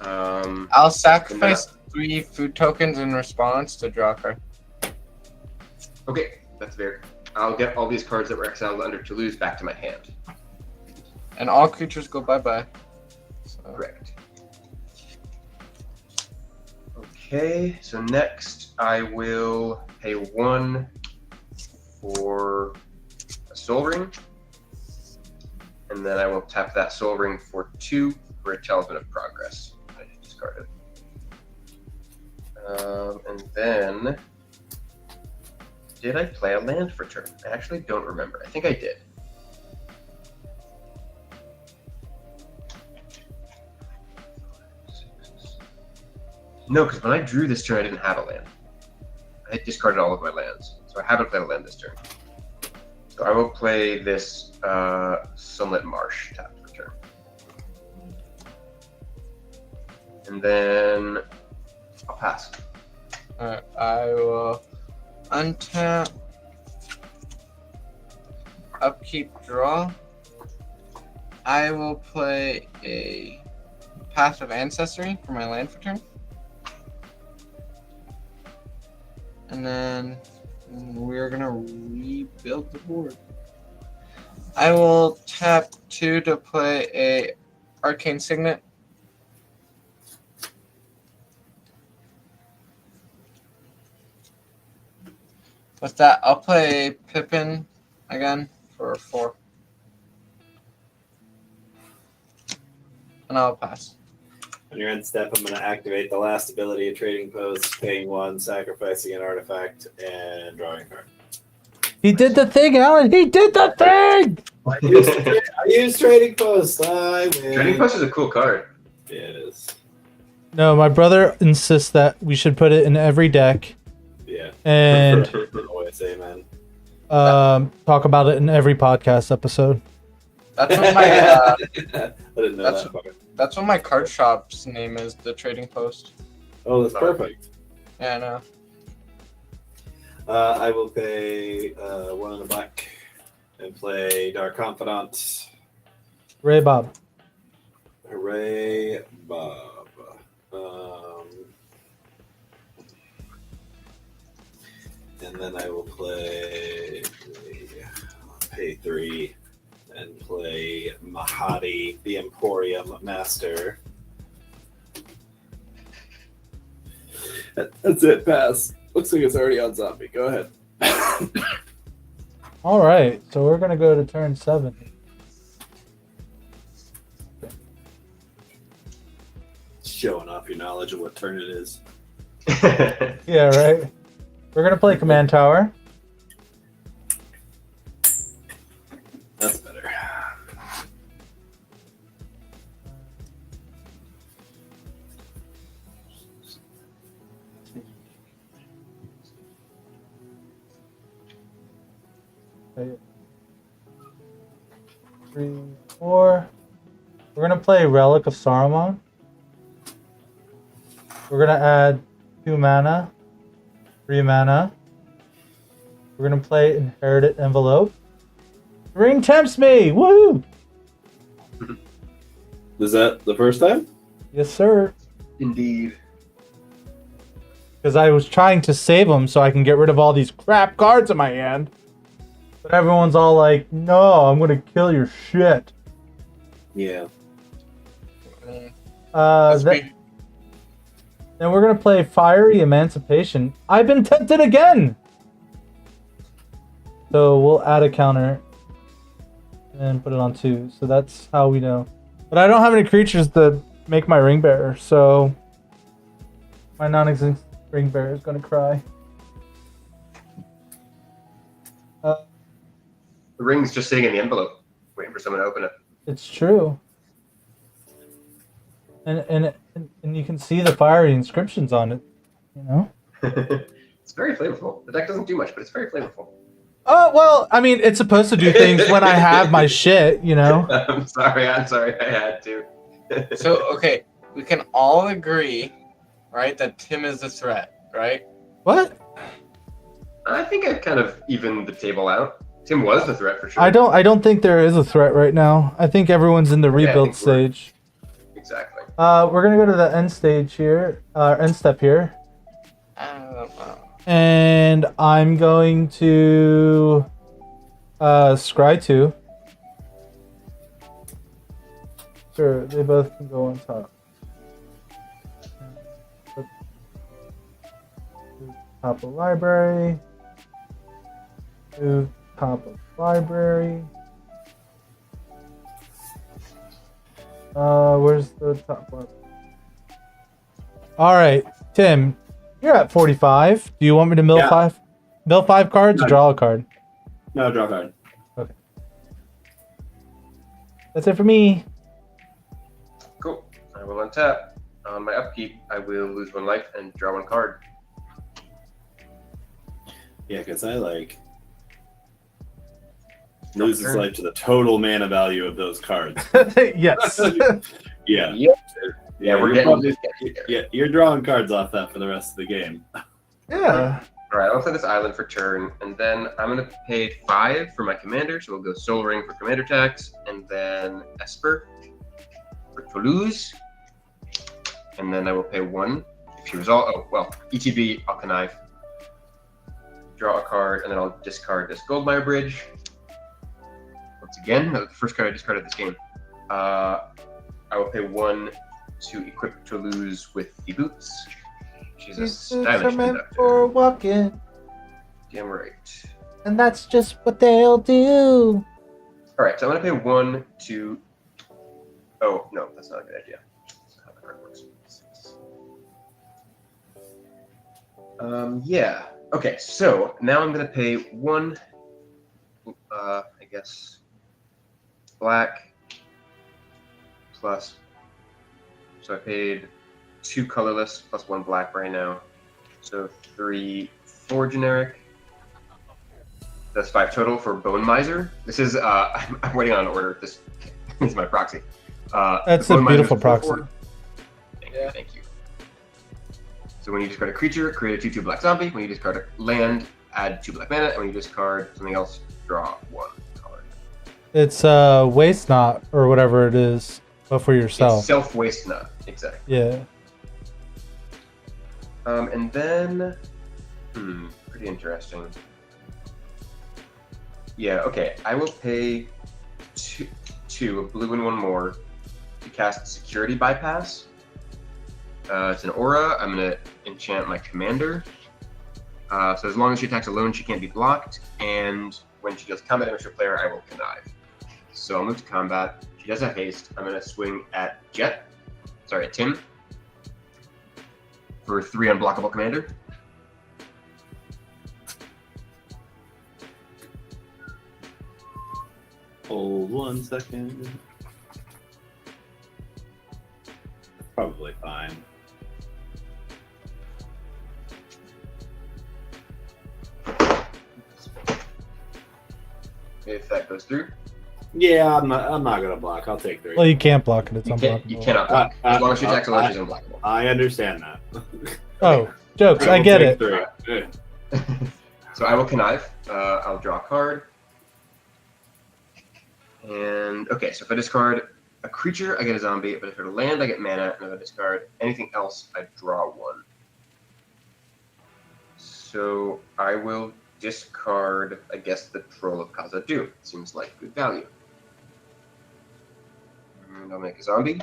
zone. I'll sacrifice 3 food tokens in response to draw a card. Okay, that's fair. I'll get all these cards that were exiled under Toulouse back to my hand. And all creatures go bye-bye. So, Correct. Okay, so next I will pay 1 for a Soul Ring, and then I will tap that Soul Ring for 2 for a Talisman of Progress. I just discarded. And then, did I play a land for turn? I actually don't remember. I think I did. No, because when I drew this turn, I didn't have a land. I had discarded all of my lands, so I haven't played a land this turn. So I will play this Sunlit Marsh tap for turn. And then I'll pass. Alright, I will untap, upkeep, draw. I will play a Path of Ancestry for my land for turn. And then we're gonna rebuild the board. I will tap 2 to play a Arcane Signet. With that, I'll play Pippin again for 4. And I'll pass. On your end step, I'm going to activate the last ability of Trading Post, paying 1, sacrificing an artifact, and drawing a card. He did the thing, Alan. He did the thing. I use Trading Post. I win. Trading Post is a cool card. Yeah, it is. No, my brother insists that we should put it in every deck Yeah. and Always say, man. talk about it in every podcast episode. That's what my I didn't know that's- that part. that's what my card shop's name is. The Trading Post. Oh, that's perfect. Yeah, I know. I will pay 1 in the black and play Dark Confidant. Ray Bob. Hooray, Bob. And then I will pay 3 and play Mahadi, the Emporium Master. That's it, pass. Looks like it's already on zombie. Go ahead. All right, so we're gonna go to turn 7. Showing off your knowledge of what turn it is. Yeah, right. We're gonna play Command Tower. That's better. Okay. 3, 4. We're gonna play Relic of Saruman. We're gonna add 2 mana, 3 mana. We're gonna play Inherited Envelope. Ring tempts me! Woo! Is that the first time? Yes, sir. Indeed. Because I was trying to save them so I can get rid of all these crap cards in my hand. But everyone's all like, no, I'm gonna kill your shit. Yeah. That's Then we're gonna play Fiery Emancipation. I've been tempted again! So we'll add a counter and put it on 2. So that's how we know. But I don't have any creatures to make my ring bearer, so my non-existent ring bearer is gonna cry. The ring's just sitting in the envelope, waiting for someone to open it. It's true. And you can see the fiery inscriptions on it, you know? It's very flavorful. The deck doesn't do much, but it's very flavorful. Oh, well, I mean, it's supposed to do things when I have my shit, you know? I'm sorry, I had to. So, okay, we can all agree, right, that Tim is the threat, right? What? I think I've kind of evened the table out. Tim was the threat for sure. I don't think there is a threat right now. I think everyone's in the Yeah, I rebuild think we're- stage. Exactly. We're gonna go to the end stage here, end step here. I don't know. And I'm going to scry 2. Sure, they both can go on top. Top of library. Move top of library. Where's the top one? All right, Tim, you're at 45. Do you want me to mill Yeah. 5? Mill 5 cards or No. draw a card? No, draw card. That's it for me. Cool. I will untap. On my upkeep, I will lose 1 life and draw 1 card. Yeah, because I loses turn. life to the total mana value of those cards. Yes. Yeah. Yep. Yeah, we're you're getting probably- there. Yeah, you're drawing cards off that for the rest of the game. Yeah. All right, I'll play this island for turn, and then I'm going to pay 5 for my commander, so we'll go Soul Ring for commander tax, and then Esper for Toulouse, and then I will pay 1 if she resolve. Oh, well, ETB, I'll connive. Draw a card, and then I'll discard this Goldmire Bridge. Once again, the first card I discarded this game. I will pay 1 to equip Toulouse with the boots. She's a stylish conductor. for walking, Damn right. and that's just what they'll do. All right, so I'm gonna pay 1 to. Oh no, that's not a good idea. That's not how the card works. Yeah. Okay, so now I'm gonna pay 1. I guess black plus So I paid 2 colorless plus 1 black right now. So 3, 4 generic. That's 5 total for Bone Miser. This is I'm waiting on an order. This is my proxy. That's the a Bone Miser beautiful is 4/4. proxy. Thank you. So when you discard a creature, create a 2/2 black zombie. When you discard a land, add 2 black mana. And when you discard something else, draw 1 card. It's waste not or whatever it is, but for yourself. It's self-waste not. Exactly. Yeah. And then, pretty interesting. Yeah, okay. I will pay 2, a blue and 1 more, to cast Security Bypass. It's an aura. I'm going to enchant my commander. So as long as she attacks alone, she can't be blocked. And when she does combat damage to a player, I will connive. So I'll move to combat. She does have haste. I'm going to swing at Tim. For 3 unblockable commander. Hold 1 second. Probably fine. If that goes through. Yeah, I'm not gonna block. I'll take 3. Well, you can't block it. It's You unblockable. cannot block. As long as she attacks alone, she's unblockable. I understand that. Oh, jokes. I will get take it. 3. So I will connive. I'll draw a card. And okay, so if I discard a creature, I get a zombie. If I discard a land, I get mana. And if I discard anything else, I draw 1. So I will discard, I guess, the Troll of Khazad-dûm. Seems like good value. And I'll make a zombie.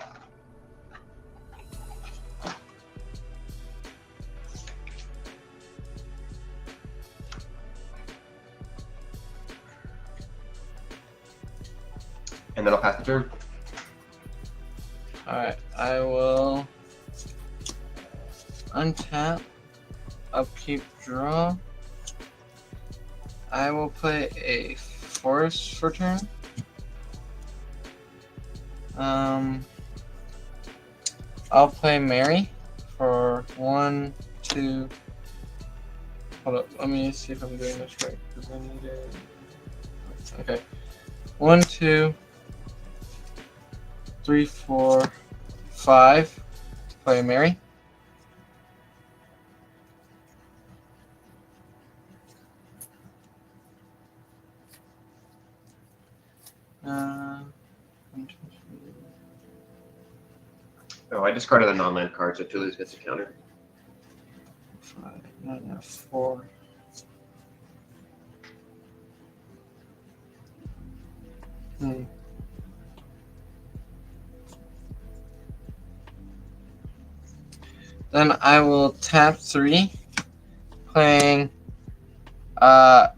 And then I'll pass the turn. Alright, I will untap, upkeep, draw. I will play a forest for turn. I'll play Mary for 1, 2. Hold up, let me see if I'm doing this right. 'Cause I need a... Okay. 1, 2, 3, 4, 5 to play Mary. Oh, I discarded a non-land card, so Toulouse gets a counter. 5, 9, 4. Then I will tap 3, playing. I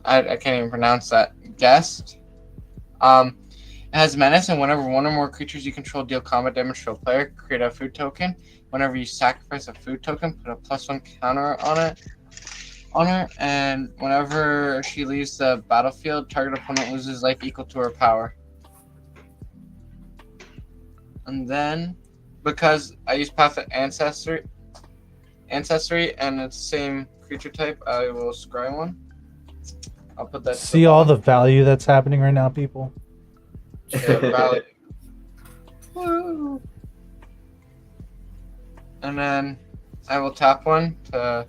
can't even pronounce that. Guest. It has menace, and whenever one or more creatures you control deal combat damage to a player, create a food token. Whenever you sacrifice a food token, put a +1 counter on her, and whenever she leaves the battlefield, target opponent loses life equal to her power. And then, because I use Path of Ancestry, and it's the same creature type, I will scry 1. I'll put that. See all the value that's happening right now, people. Valid. Woo. And then I will tap 1 to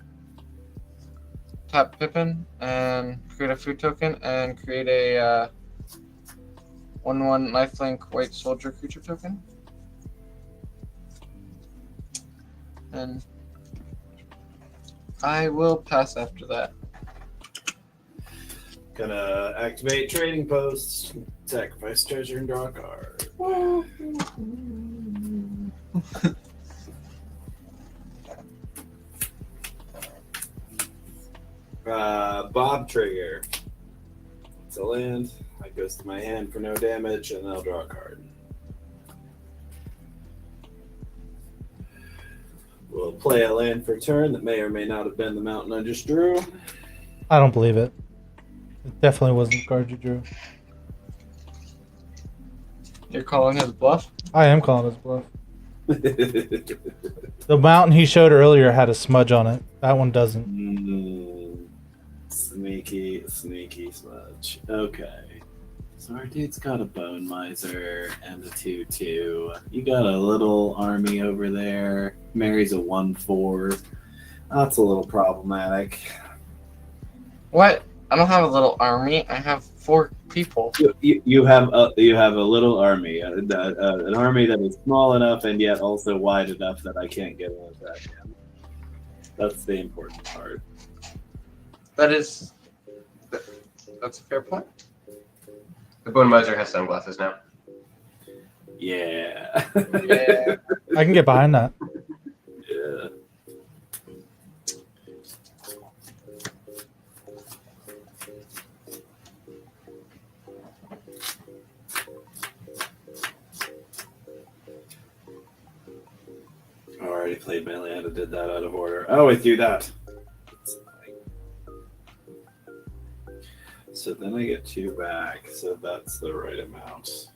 tap Pippin and create a food token and create a 1/1 lifelink white soldier creature token. And I will pass after that. Gonna activate trading posts, sacrifice treasure, and draw a card. Bob Trigger. It's a land. It goes to my hand for no damage, and I'll draw a card. We'll play a land for turn that may or may not have been the mountain I just drew. I don't believe it. It definitely wasn't the card you drew. You're calling his bluff? I am calling his bluff. The mountain he showed earlier had a smudge on it. That one doesn't. Sneaky smudge. Okay. So our dude's got a Bone Miser and a 2/2. You got a little army over there. Mary's a 1/4. That's a little problematic. What? I don't have a little army. I have 4 people. You have a little army, an army that is small enough and yet also wide enough that I can't get on that. That's the important part. That's a fair point. The Bone Miser has sunglasses now. Yeah. Yeah. I can get behind that. Yeah. I already played my land and did that out of order. I always do that. So then I get 2 back, so that's the right amount.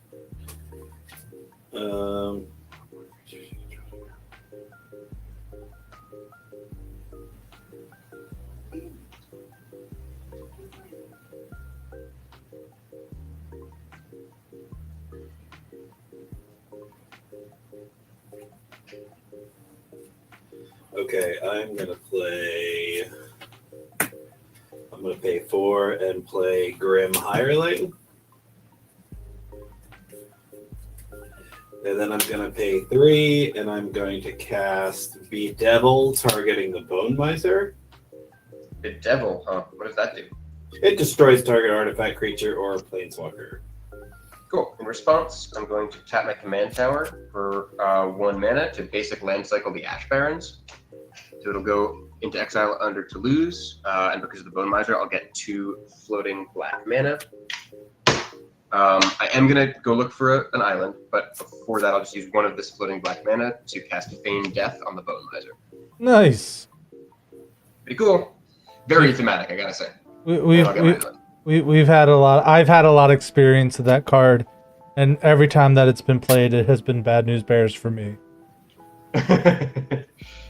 Okay, I'm gonna pay 4 and play Grim Hireling. And then I'm going to pay 3 and I'm going to cast Bedevil, targeting the Bone Miser. Bedevil, huh? What does that do? It destroys target artifact, creature, or planeswalker. Cool. In response, I'm going to tap my command tower for 1 mana to basic land cycle the Ash Barrens. So it'll go into exile under to lose, and because of the Bone Miser, I'll get 2 floating black mana. I am going to go look for an island, but before that, I'll just use 1 of this floating black mana to cast Feign Death on the Bone Miser. Nice. Pretty cool. Very thematic, I gotta say. We've had a lot. I've had a lot of experience with that card, and every time that it's been played, it has been bad news bears for me.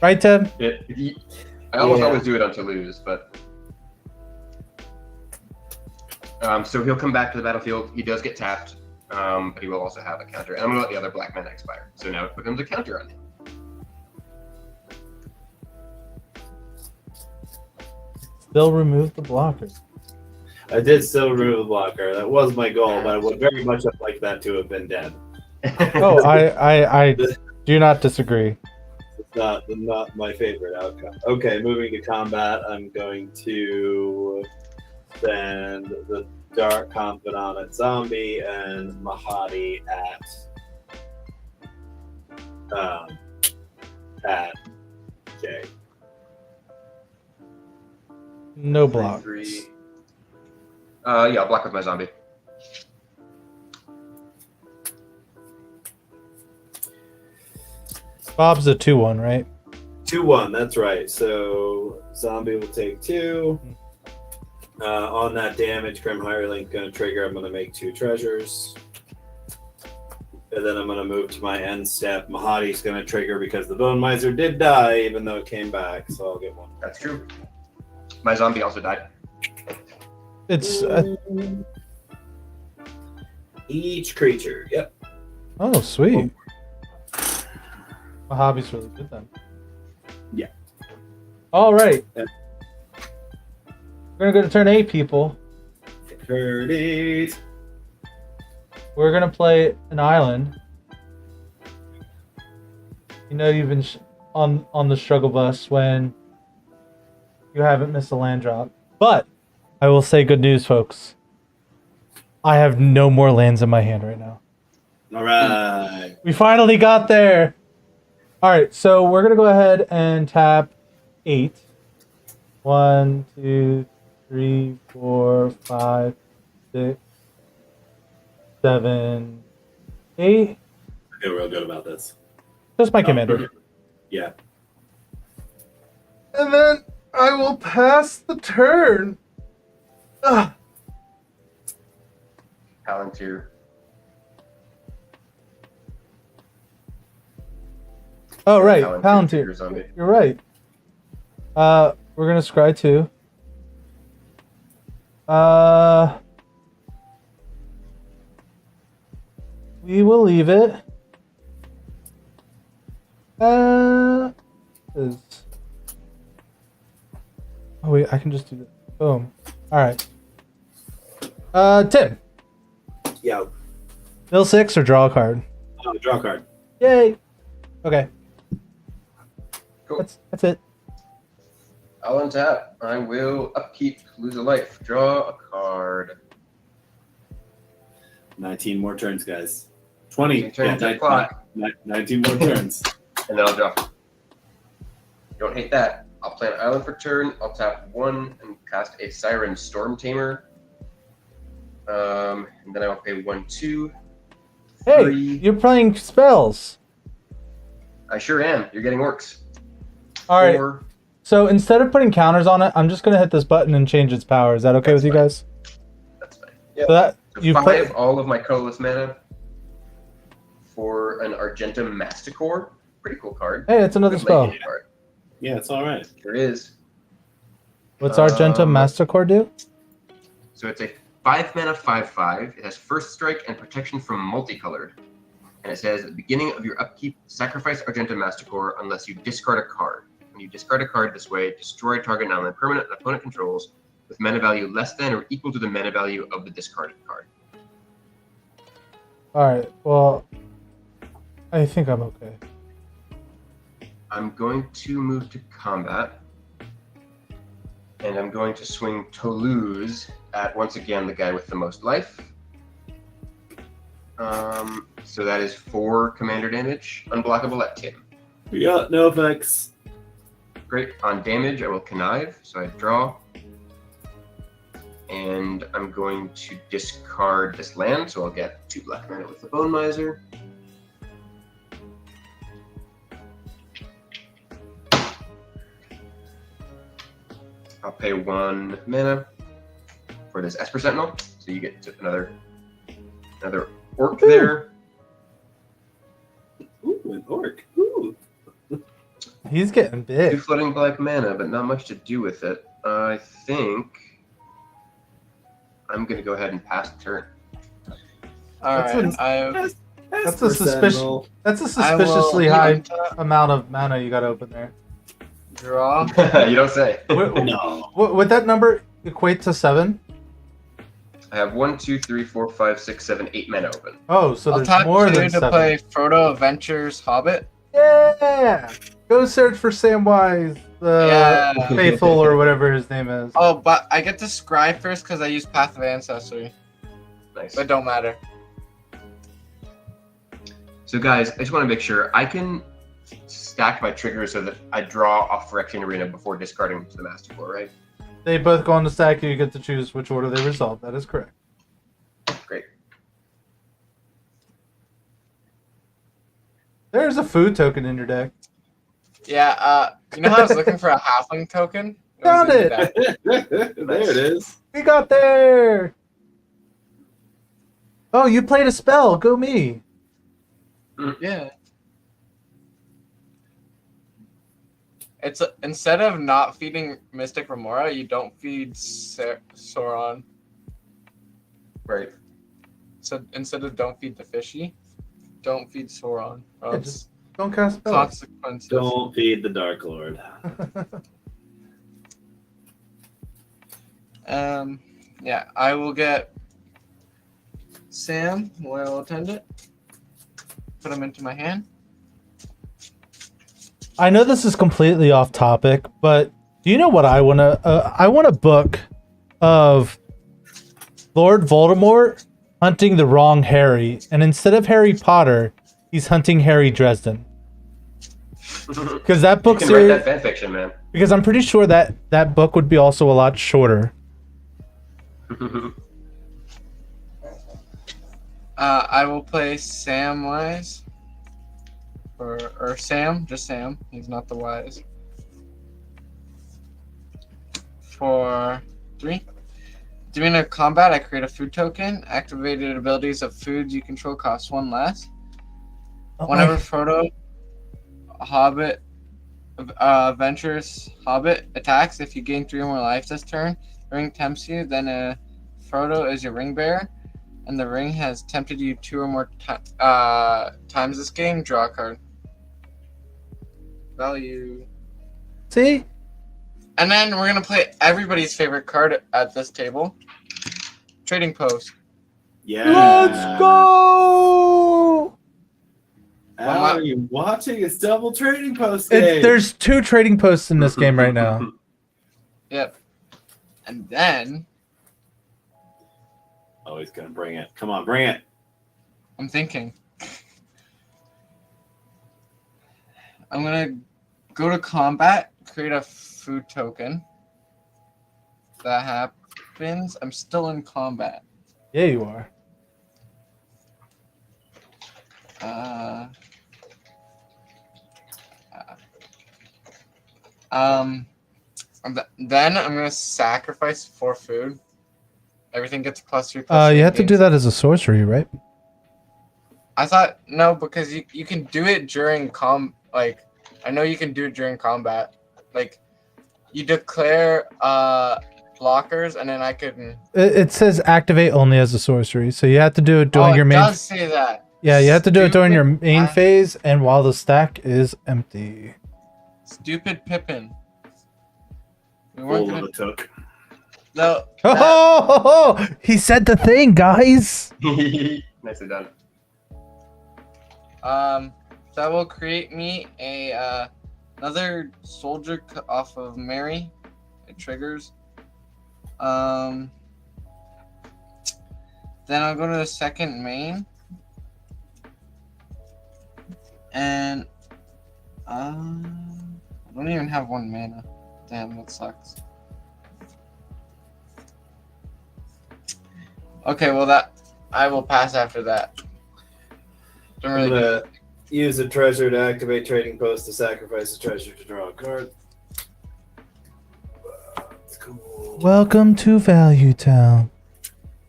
Right, Ted? I almost always do it on to lose, but so he'll come back to the battlefield. He does get tapped, but he will also have a counter. And I'm gonna let the other black mana expire. So now it becomes a counter on him. Still remove the blocker. I did still remove the blocker. That was my goal, but I would very much have liked that to have been dead. Oh, I do not disagree. It's not my favorite outcome. Okay, moving to combat, I'm going to send the Dark Confidant at Zombie and Mahadi at Jay. No block. Yeah, I'll block with my zombie. Bob's a 2/1, right? 2/1, that's right. So Zombie will take 2. On that damage, Grim Hirelink going to trigger. I'm going to make 2 treasures. And then I'm going to move to my end step. Mahadi's going to trigger because the Bone Miser did die, even though it came back. So I'll get 1. That's true. My zombie also died. It's Each creature. Yep. oh sweet. My hobby's really good then. Yeah. All right. Yeah. We're gonna go to turn 8, people. Turn 8. We're gonna play an island. You know you've been on the struggle bus when you haven't missed a land drop. But I will say good news, folks. I have no more lands in my hand right now. All right. We finally got there. All right, so we're gonna go ahead and tap 8. 1, 2, 3, 4, 5, 6, 7, 8. I feel real good about this. Just my commander. Yeah. And then I will pass the turn. Palantir. Oh, right. Palantir Palantir. trigger zombie. You're right. We're gonna scry 2. We will leave it. Is... Oh wait, I can just do this. Boom. All right. Tim. Yeah. Mill 6 or draw a card. Oh, draw a card. Yay. Okay. Cool. That's it. I'll untap. I will upkeep, lose a life, draw a card. 19 more turns, guys. 20. Turn the clock. 19 more turns. And then I'll draw. Don't hate that. I'll play an island for turn. I'll tap 1 and cast a Souron Storm Tamer. And then I will pay 1, 2, Hey, 3. you're playing spells. I sure am. You're getting orcs. All right. 4. So instead of putting counters on it, I'm just gonna hit this button and change its power. Is that okay with you guys? That's fine. So that So you 5 play. all of my colorless mana for an Argentum Masticore. Pretty cool card. Hey, it's another Good spell. legacy card. Yeah, it's all right. There is. What's Argentum Masticore do? So it's a 5 mana 5/5. It has first strike and protection from multicolored. And it says at the beginning of your upkeep, sacrifice Argentum Masticore unless you discard a card. When you discard a card this way, destroy target non-land permanent an opponent controls with mana value less than or equal to the mana value of the discarded card. All right. Well, I think I'm okay. I'm going to move to combat. And I'm going to swing Toulouse at, once again, the guy with the most life. So that is 4 commander damage, unblockable at Tim. Yeah, no effects. Great. On damage, I will connive, so I draw. And I'm going to discard this land, so I'll get 2 black mana with the Bone Miser. I'll pay 1 mana for this Esper Sentinel, so you get another orc there. Ooh, an orc. Ooh. He's getting 2 big. floating black mana, but not much to do with it. I think I'm gonna go ahead and pass the turn. Alright, That's a suspicion. That's a suspiciously high amount of mana you got open there. Draw. You don't say. No. Would that number equate to 7? I have 1, 2, 3, 4, 5, 6, 7, 8 mana open. Oh, so I'll there's tap more 2 than to 7. play Frodo Adventures Hobbit. Yeah. Go search for Samwise, the Yeah. faithful or whatever his name is. Oh, but I get to scry first because I use Path of Ancestry. Nice. But don't matter. So guys, I just want to make sure I can stack my triggers so that I draw off Phyrexian Arena before discarding to the Mastercore, right? They both go on the stack. You get to choose which order they resolve. That is correct. Great. There's a food token in your deck. Yeah, you know how I was looking for a halfling token? Found was in it! that. There it is. We got there! Oh, you played a spell. Go me. Yeah. It's instead of not feeding Mystic Remora, you don't feed Sauron. Right. So instead of don't feed the fishy, don't feed Sauron. Or Yeah, else Don't cast spells. consequences. Don't feed the Dark Lord. Yeah, I will get Sam, Loyal Attendant. Put him into my hand. I know this is completely off topic, but do you know what I want to... I want a book of Lord Voldemort hunting the wrong Harry, and instead of Harry Potter, he's hunting Harry Dresden. Because that book You can write that fanfiction, man. Because I'm pretty sure that that book would be also a lot shorter. I will play Samwise. Or Sam, just Sam. He's not the wise. For 3. During a combat, I create a food token. Activated abilities of foods you control cost 1 less. Whenever Frodo Hobbit, Adventurous Hobbit attacks. If you gain 3 or more lives this turn, the ring tempts you. Then Frodo is your ring bearer, and the ring has tempted you 2 or more times this game. Draw a card. Value. See? And then we're gonna play everybody's favorite card at this table. Trading Post. Yeah. Let's go! Al, are you watching? It's double trading post game. There's 2 trading posts in this game right now. Yep. And then Oh, he's gonna bring it. Come on, bring it. I'm thinking. I'm gonna go to combat, create a food token. If that happens, I'm still in combat. Yeah, you are. Then I'm gonna sacrifice 4 food. Everything gets +3. You have to do that as a sorcery, right? I thought no, because you can do it during I know you can do it during combat. Like you declare blockers, and then I can. It says activate only as a sorcery, so you have to do it during your main. It does say that. Yeah, you have to do it during your main Stupid. phase, and while the stack is empty. Stupid Pippin. We Full weren't of gonna. a took. No. Oh, he said the thing, guys. Nicely done. That will create me another soldier off of Mary. It triggers. Then I'll go to the second main. And I don't even have 1 mana. Damn, that sucks. Okay, well that I will pass after that. Don't really I'm do gonna use a treasure to activate trading post to sacrifice a treasure to draw a card. That's cool. Welcome to Value Town.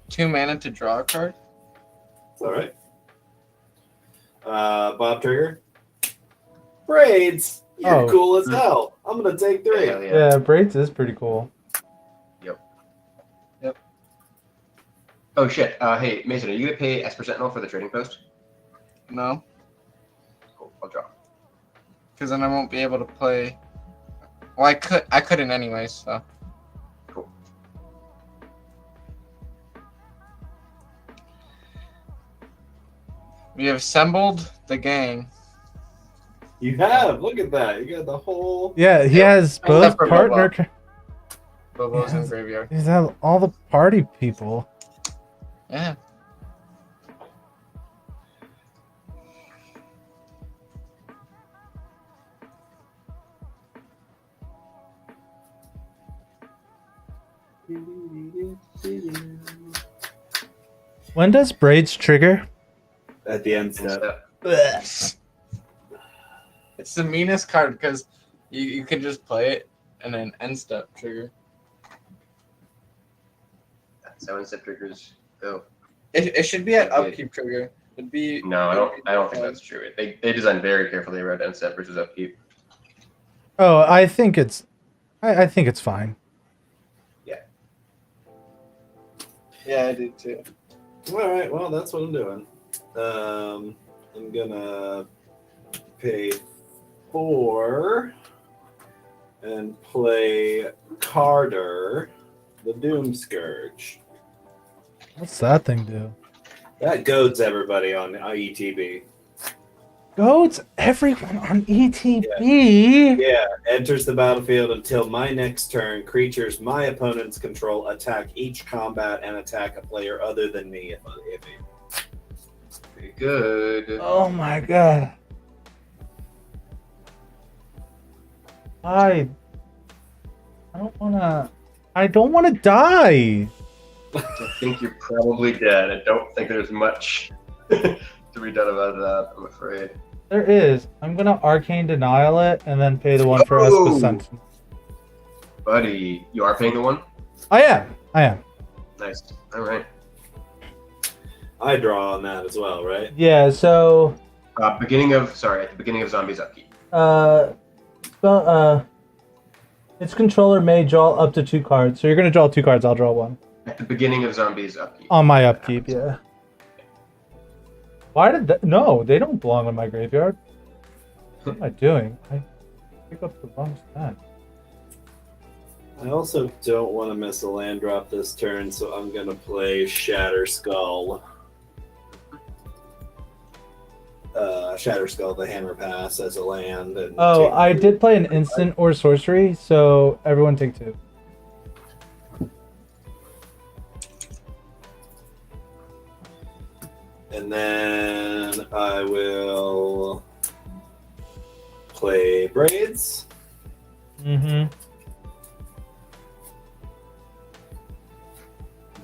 2 mana to draw a card. All right. Bob Trigger. Braids. You're Oh. cool as hell. I'm gonna take 3. Hell yeah. Yeah, braids is pretty cool. Oh shit. Hey Mason, are you gonna pay Esper Sentinel for the trading post? No, Cool. I'll draw. because then I won't be able to play. Well, I couldn't anyway. So Cool. we have assembled the gang. You have. Look at that. You got the whole. Yeah, he Yep. has both Except for partner. Bobo's in Yes. graveyard. He's have all the party people. Yeah. When does braids trigger? At the end step. It's the meanest card because you can just play it and then end step trigger. 7 step triggers. Go. It should be at upkeep trigger. It'd be No, I don't think that's true. They designed very carefully around end step versus upkeep. Oh, I think it's fine. Yeah, I did too. All right. Well, that's what I'm doing. I'm gonna pay 4 and play Carter, the Doom Scourge. What's that thing do? That goads everybody on ETB. Goats everyone on ETB. Yeah, enters the battlefield until my next turn. Creatures my opponents control attack each combat and attack a player other than me. Pretty good. Oh my god. I don't wanna die. I think you're probably dead. I don't think there's much to be done about that, I'm afraid. There is. I'm gonna arcane denial it and then pay the one for Oh! Esper Sentinel. Buddy, you are paying the 1? I am. Nice. Alright. I draw on that as well, right? Yeah, so At the beginning of Zombies upkeep. Well, its controller may draw up to 2 cards. So you're gonna draw 2 cards. I'll draw 1 At the beginning of zombies upkeep. on my upkeep. Yeah. Why did that? No, they don't belong in my graveyard. What am I doing? I pick up the wrong stat. I also don't want to miss a land drop this turn, so I'm going to play Shatter Skull. Shatter Skull, the Hammer Pass, as a land. And Oh, take I did play an instant or sorcery, so everyone take 2. And then I will play Braids. Mm-hmm.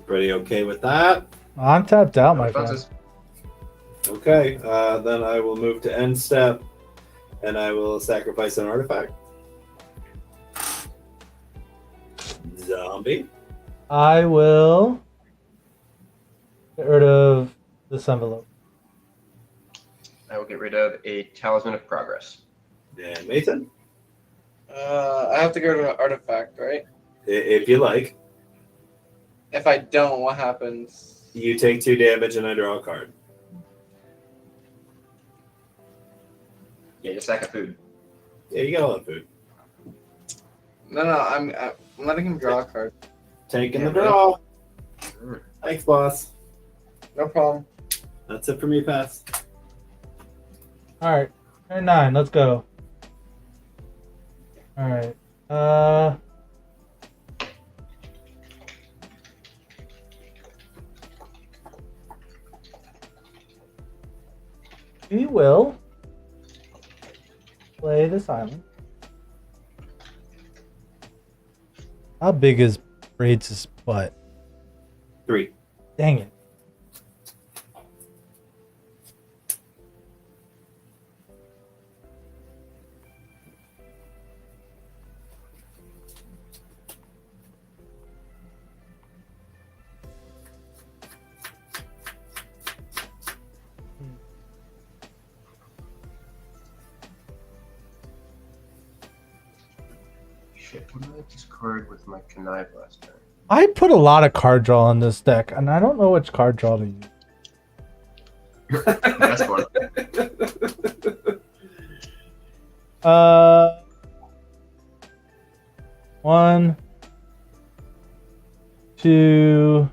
Pretty okay with that. I'm tapped out, my friend. Responses? Okay, then I will move to end step, and I will sacrifice an artifact. Zombie. I will get rid of this envelope. I will get rid of a Talisman of Progress. And Mason, I have to go to an artifact, right? if you like, If I don't, what happens? you take 2 damage and I draw a card. Yeah, your sack of food. Yeah, you got a lot of food. No, I'm letting him draw a card. Taking Yeah, the draw. Mm. Thanks, boss. No problem. That's it for me, Pass. All right, turn 9. Let's go. All right. We will play this island. How big is Braids' butt? 3. Dang it. Shit, what did I discard with my Connive last turn? I put a lot of card draw on this deck, and I don't know which card draw to use. That's one. One, two,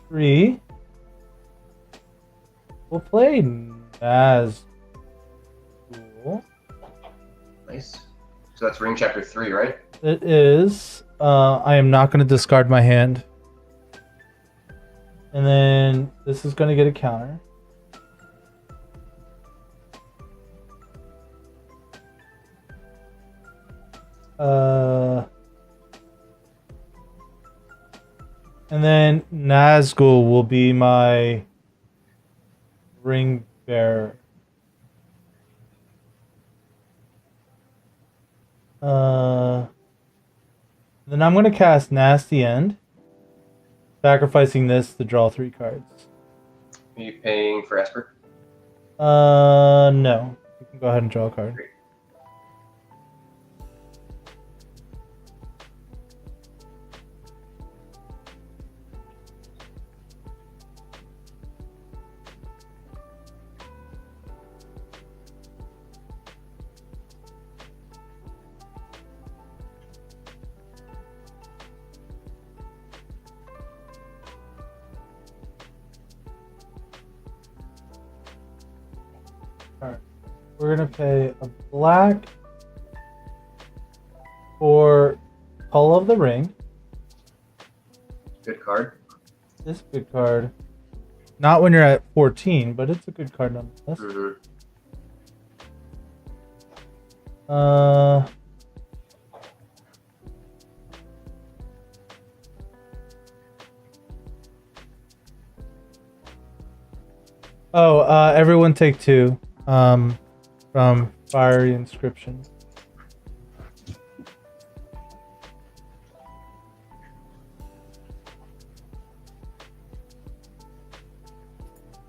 three. We'll play Nazgul. Nice. So that's Ring Chapter 3, right? It is. I am not going to discard my hand. And then this is going to get a counter. And then Nazgul will be my ring bearer. Then I'm gonna cast Nasty End, sacrificing this to draw 3 cards. Are you paying for Esper? No. You can go ahead and draw a card. We're gonna pay a black for Call of the Ring. Good card. This is a good card. Not when you're at 14, but it's a good card nonetheless. Mm-hmm. Everyone take 2. From Fiery Inscription.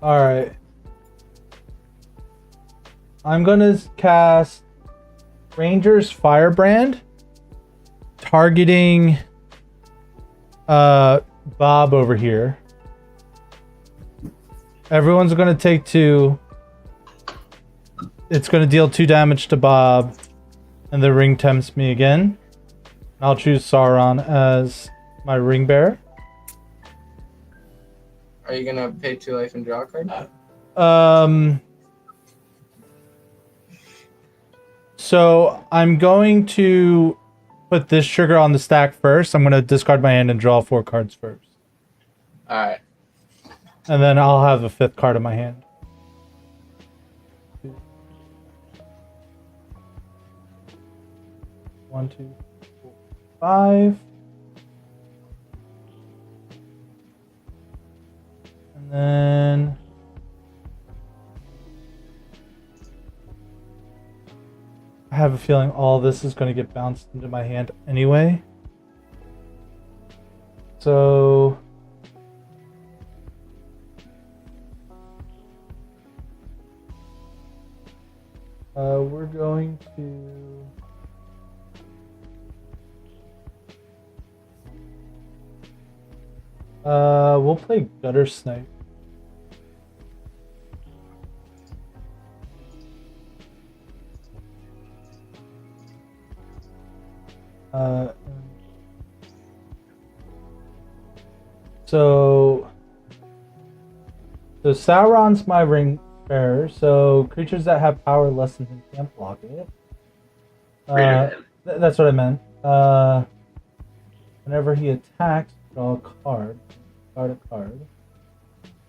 All right. I'm gonna cast Ranger's Firebrand, targeting Bob over here. Everyone's gonna take 2. It's gonna deal 2 damage to Bob, and the ring tempts me again. I'll choose Sauron as my ring bearer. Are you gonna pay 2 life and draw a card? So I'm going to put this trigger on the stack first. I'm gonna discard my hand and draw 4 cards first. Alright. And then I'll have a 5th card in my hand. 1, 2, 4, 5. And then I have a feeling all this is going to get bounced into my hand anyway. So we're going to we'll play Gutter Snipe. So Sauron's my ring bearer, so creatures that have power less than him can't block it. That's what I meant. Whenever he attacks, draw a card. Discard a card.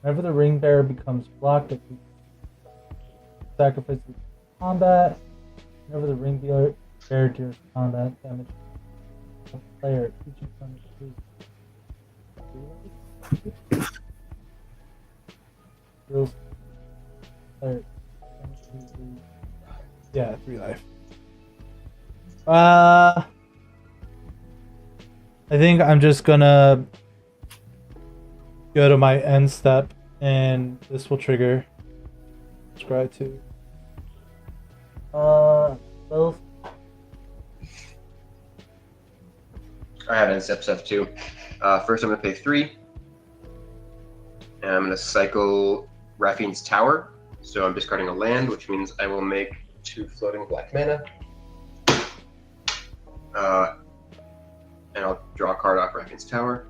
Whenever the ring bearer becomes blocked, if he sacrifices combat. Whenever the ring bearer deals combat damage, a player each of them deals player. Yeah, 3 life. I think I'm just gonna go to my end step, and this will trigger Scry 2. Both. I have end step stuff too. First, I'm going to pay 3. And I'm going to cycle Raffine's Tower. So I'm discarding a land, which means I will make 2 floating black mana. And I'll draw a card off Raffine's Tower.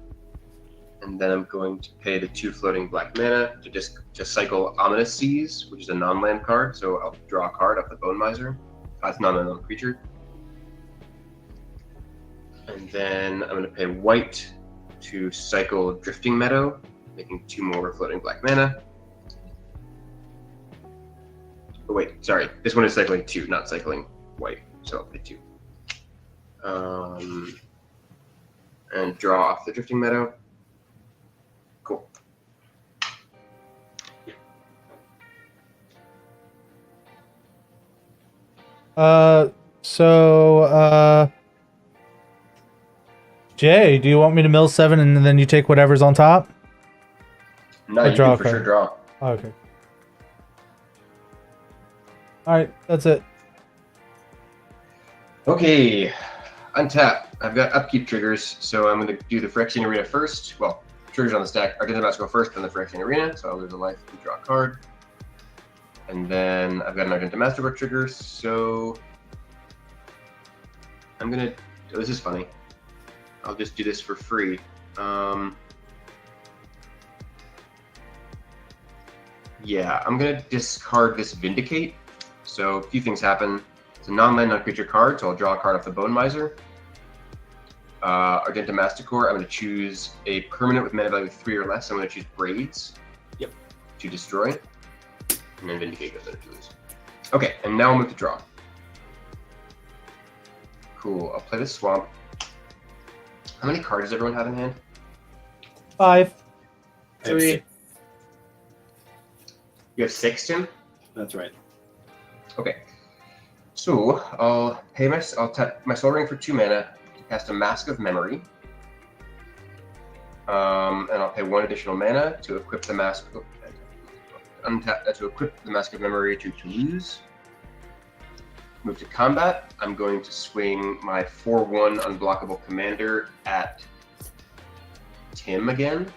And then I'm going to pay the 2 floating black mana to cycle Ominous Seas, which is a non-land card. So I'll draw a card off the Bone Miser. It's not a non-creature. And then I'm going to pay white to cycle Drifting Meadow, making 2 more floating black mana. Oh wait, sorry. This one is cycling 2, not cycling white. So I'll pay 2. And draw off the Drifting Meadow. Cool. Jay, do you want me to mill 7 and then you take whatever's on top? No, Or you draw can a for card. sure draw. Oh, okay. Alright, that's it. Okay, untap. I've got upkeep triggers, so I'm going to do the Phyrexian Arena first. Well, triggers on the stack. Argenta Mask go first, then the Phyrexian Arena, so I'll lose a life and draw a card. And then I've got an Argenta Masterwork trigger, so I'm going to... Oh, this is funny. I'll just do this for free. Yeah, I'm going to discard this Vindicate. So a few things happen. It's a non-land, non-creature card, so I'll draw a card off the Bone Miser. Argenta Masticore, I'm going to choose a permanent with mana value 3 or less. I'm going to choose Braids. Yep. To destroy. And then Vindicate goes into lose. Okay, and now I'll move to draw. Cool, I'll play the Swamp. How many cards does everyone have in hand? 5. 3. You have 6, Tim? That's right. Okay. So I'll tap my Soul Ring for 2 mana to cast a Mask of Memory. And I'll pay 1 additional mana to equip the mask. To equip the Mask of Memory to lose. move to combat. I'm going to swing my 4/1 unblockable commander at Tim again.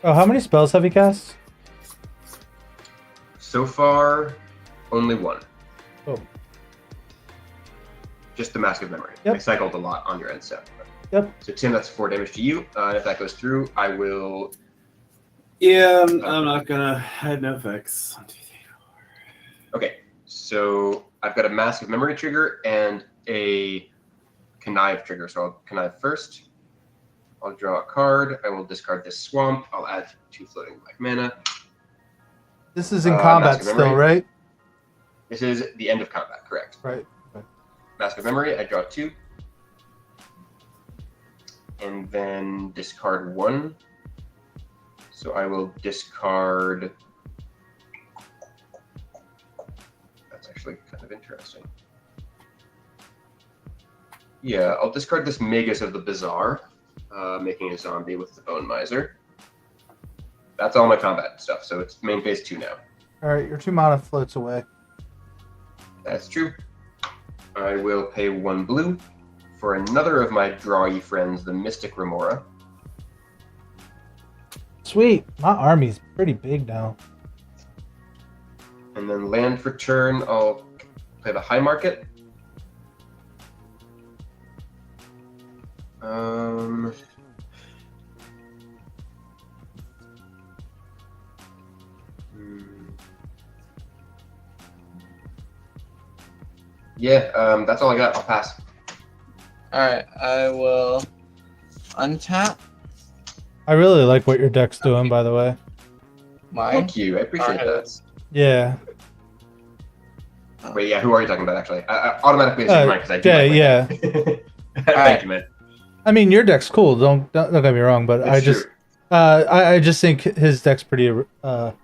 Oh, how many spells have you cast? So far, only one. Oh. Just the Mask of Memory. Yep. I cycled a lot on your end step. Yep. So Tim, that's 4 damage to you. If that goes through, I will. Yeah, I'm not gonna. I had no effects. 1, 2, 3, 4. Okay, so I've got a Mask of Memory trigger and a Connive trigger. So I'll Connive first. I'll draw a card. I will discard this Swamp. I'll add 2 floating black mana. This is in combat Mask of still, Memory. right? This is the end of combat, correct? Right. Okay. Mask of Memory, I draw 2. And then discard 1. So I will discard. That's actually kind of interesting. Yeah, I'll discard this Magus of the Bazaar, making a zombie with the Bone Miser. That's all my combat stuff, so it's main phase 2 now. Alright, your 2 mana floats away. That's true. I will pay 1 blue for another of my drawy friends, the Mystic Remora. Sweet. My army's pretty big now. And then land for turn, I'll play the High Market. Yeah, that's all I got. I'll pass. Alright, I will untap I really like what your deck's doing, by the way. mine. Thank you. I appreciate that. Arheads. Yeah. Wait, yeah, who are you talking about, actually? I automatically assume mine because I do yeah, like my yeah. deck. Thank you, man. I mean, your deck's cool. Don't get me wrong, but It's true. I just think his deck's pretty. I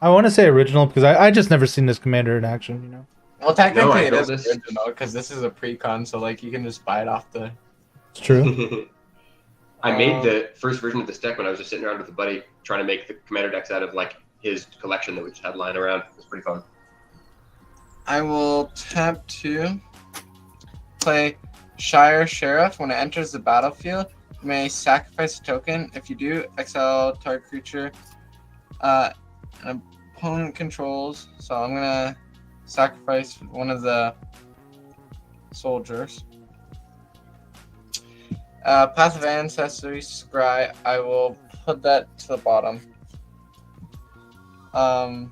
want to say original because I just never seen this commander in action. You know. Well, technically I it know is this. original because this is a pre-con, so like you can just buy it off the. It's true. I made the first version of this deck when I was just sitting around with a buddy trying to make the commander decks out of like his collection that we just had lying around. It was pretty fun. I will tap 2, play Shire Sheriff. When it enters the battlefield, you may sacrifice a token. If you do, exile target creature an opponent controls. So I'm gonna sacrifice one of the soldiers. Passive Ancestry Scry, I will put that to the bottom. How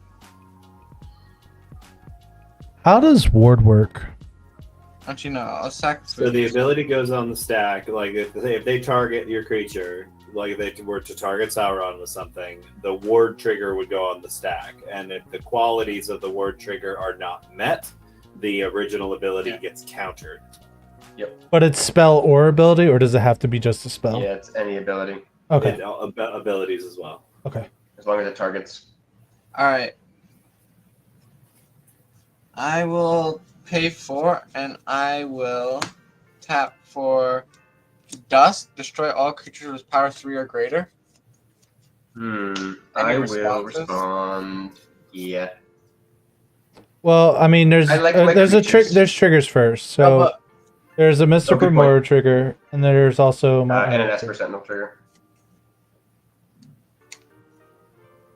does ward work? Don't you know? I'll sacrifice. So the ability goes on the stack. Like if they target your creature, like if they were to target Sauron with something, the ward trigger would go on the stack. And if the qualities of the ward trigger are not met, the original ability gets countered. But it's spell or ability, or does it have to be just a spell? Yeah, it's any ability. Okay. Abilities as well. Okay. As long as it targets. Alright. I will pay 4 and I will tap for Dust. Destroy all creatures with power 3 or greater. I will responses? respond. Yeah. Well, I mean, there's I like my there's a trick. creatures. There's triggers first. So No, but there's a Mystic good point. Remora trigger, and there's also my And an Esper Sentinel trigger.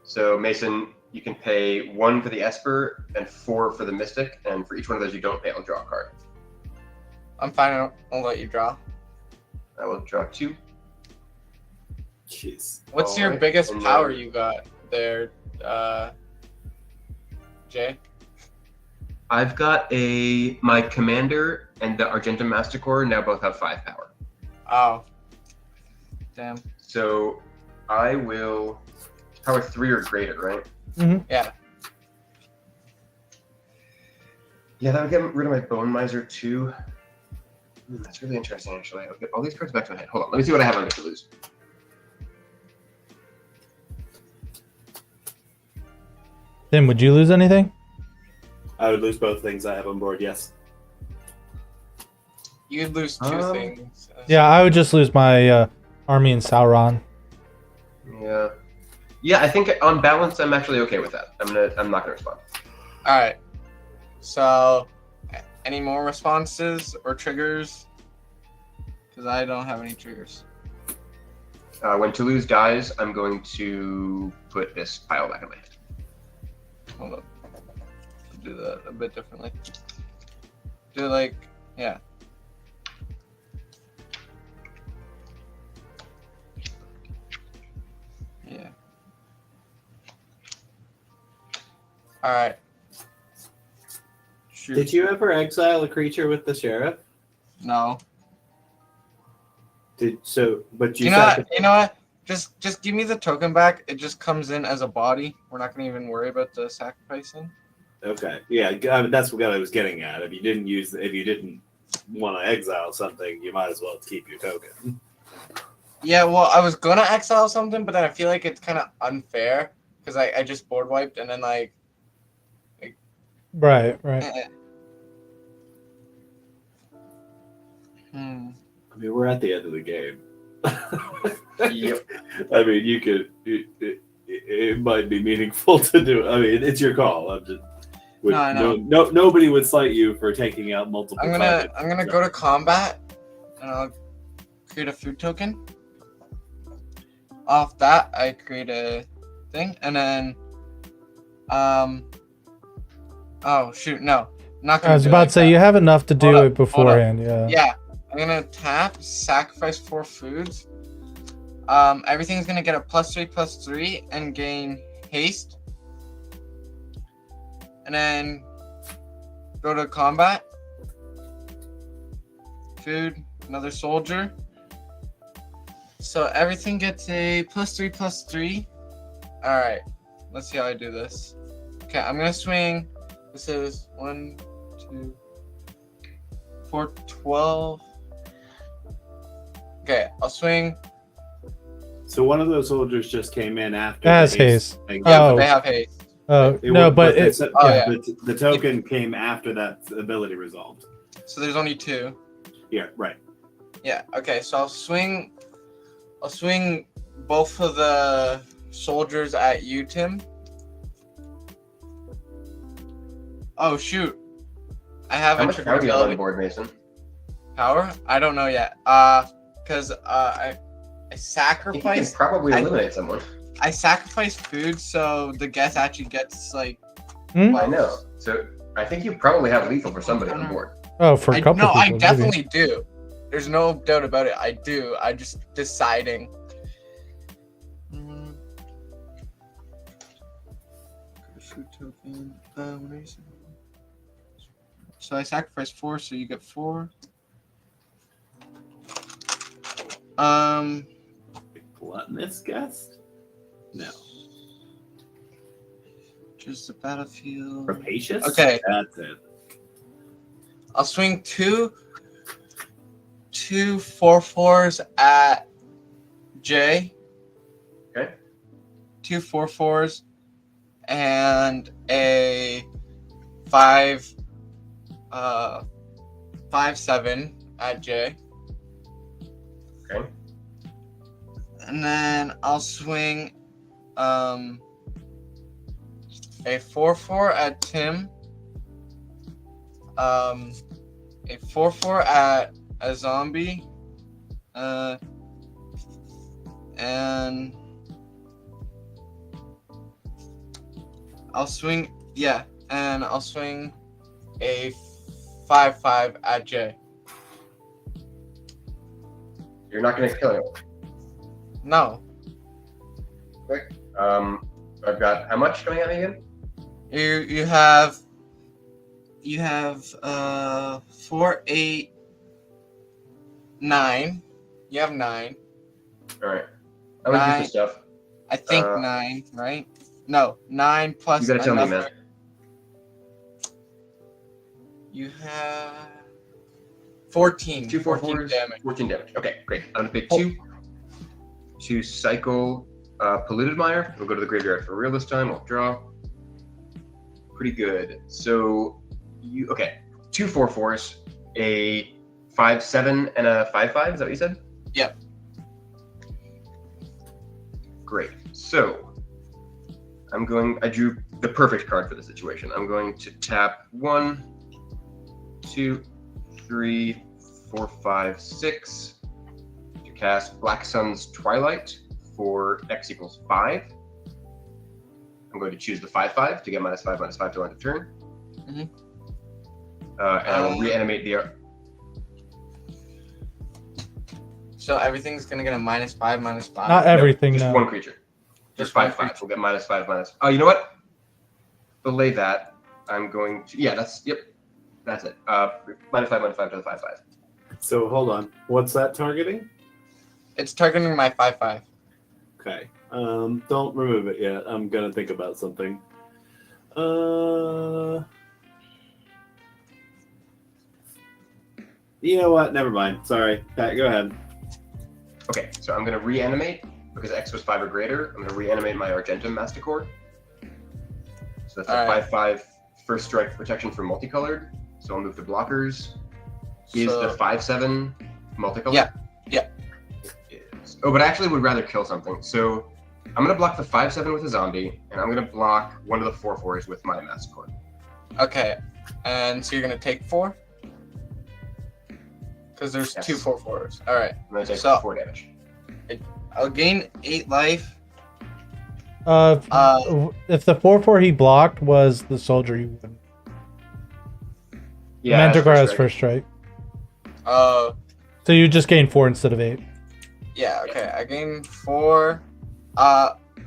So Mason, you can pay 1 for the Esper and 4 for the Mystic, and for each one of those you don't pay, I'll draw a card. I'm fine. I'll let you draw. I will draw 2. Jeez. What's your Alright, biggest and power then- you got there, Jay? I've got my Commander and the Argentum Masticore now both have 5 power. Oh. Damn. So I will power 3 or greater, right? Yeah. Yeah, that would get rid of my Bone Miser too. That's really interesting, actually. I'll get all these cards back to my hand. Hold on, let me see what I have on to lose. Tim, would you lose anything? I would lose both things I have on board, yes. You'd lose 2 things. Yeah, I would just lose my army in Sauron. Yeah. Yeah, I think on balance I'm actually okay with that. I'm not gonna respond. All right. So, any more responses or triggers? Because I don't have any triggers. When Toulouse dies, I'm going to put this pile back in my head. Hold up. I'll do that a bit differently. Do like, yeah. Yeah. All right. Shoot. Did you ever exile a creature with the sheriff? No. But you You know what? sacrificed- You know what? Just give me the token back. It just comes in as a body. We're not gonna even worry about the sacrificing. Okay, yeah, I mean, that's what I was getting at. If you didn't want to exile something, you might as well keep your token. Yeah, well, I was gonna exile something, but then I feel like it's kind of unfair because I just board wiped and then like. Right. I mean, we're at the end of the game. Yep. I mean, you could. It might be meaningful to do. I mean, it's your call. I'm just. No, I know. Nobody would cite you for taking out multiple. I'm gonna go to combat, and I'll create a food token. Off that, I create a thing, and then oh shoot, no, not gonna. I was do it about like to say that. you have enough to do Hold it up, hold beforehand. Yeah. Yeah, I'm gonna tap, sacrifice 4 foods. Everything's gonna get a +3/+3 and gain haste. And then go to combat. Food, another soldier. So everything gets a +3/+3. Alright, let's see how I do this. Okay, I'm gonna swing. This is 1, 2, 4, 12. Okay, I'll swing. So one of those soldiers just came in after. Has the haste. thing. Yeah, Oh. but they have haste. Oh no, but it. Oh, Yeah. yeah. The token came after that ability resolved. So there's only 2. Yeah, right. Yeah, okay, so I'll swing both of the soldiers at you, Tim. Oh shoot. I have How a much trigger power do you have on ability. board, Mason? Power? I don't know yet. Cause I I think you can sacrifice probably eliminate someone. I sacrifice food so the guest actually gets like Hmm? I know. So I think you probably have lethal for somebody on board. Oh, for a couple. No, I people, maybe. definitely do. There's no doubt about it. I do. I'm just deciding. Food token. What is it? So I sacrifice 4, so you get 4. Gluttonous guest? No. Just the battlefield. Rapacious? Okay. That's it. I'll swing two 4/4s at J. Okay. 2 4/4s and a 5/7 at J. Okay. And then I'll swing a 4/4 at Tim. A 4/4 at a zombie. And I'll swing, yeah, and I'll swing a 5/5 at J. You're not going to kill him. No, I've got how much coming at me again? you have 4, 8, 9. You have 9. All right. I'm going to do some stuff. I think 9, right? No, 9 plus. You got to tell me, man. You have 14. 2 14 4/4s, damage. 14 damage. Okay, great. I'm going to pick 2 to cycle Polluted Mire. We'll go to the graveyard for real this time. I'll draw. Pretty good. So, 2 4/4s, a 5/7, and a 5/5. Is that what you said? Yep. Great. So, I drew the perfect card for the situation. I'm going to tap 1, 2, 3, 4, 5, 6 to cast Black Sun's Twilight for X equals 5. I'm going to choose the 5/5 to get -5/-5 to end of turn. Mhm. And I will reanimate the. So everything's gonna get a -5, -5. Not everything, Just no. one creature. Just 5/5. We'll get -5/-. Oh, you know what? Delay that. I'm going to. Yeah, that's. Yep. That's it. -5/-5 to the 5/5. So hold on. What's that targeting? It's targeting my 5/5. Okay. Don't remove it yet. I'm gonna think about something. You know what? Never mind. Sorry. Pat, go ahead. Okay, so I'm going to reanimate because X was 5 or greater. I'm going to reanimate my Argentum Masticore. So that's a Alright. 5/5 first strike protection for multicolored. So I'll move to blockers. Is So- the 5/7 multicolored? Yeah, yeah. Yes. Oh, but I actually would rather kill something. So I'm going to block the 5/7 with a zombie, and I'm going to block one of the 4/4s with my Masticore. Okay, and so you're gonna take 4? Because there's Yes. 2 4/4s. All right, I'm going to take So- 4 damage. I'll gain 8 life. If the 4/4 he blocked was the soldier, you wouldn't. Yeah, Manticore has strike. first strike. Uh, So you just gain 4 instead of 8. yeah. Okay, I gain 4.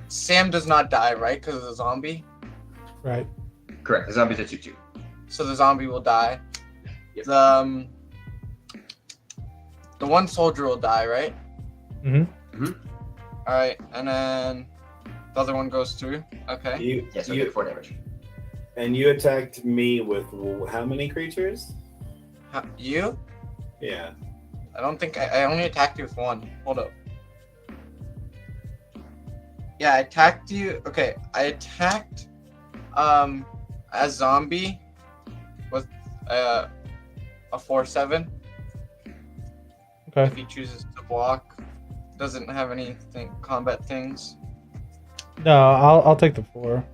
Sam does not die, right? Because of the zombie. Right. Correct. The zombie's a 2/2. So the zombie will die. Yep. The one soldier will die, right? Mm-hmm. All right, and then the other one goes through. Okay. You, Yes, I you take 4 damage. and you attacked me with how many creatures? You? Yeah. I don't think I only attacked you with 1. Hold up. Yeah, I attacked you. Okay, I attacked a zombie with a 4/7. Okay. If he chooses to block, doesn't have anything combat things. No, I'll take the 4.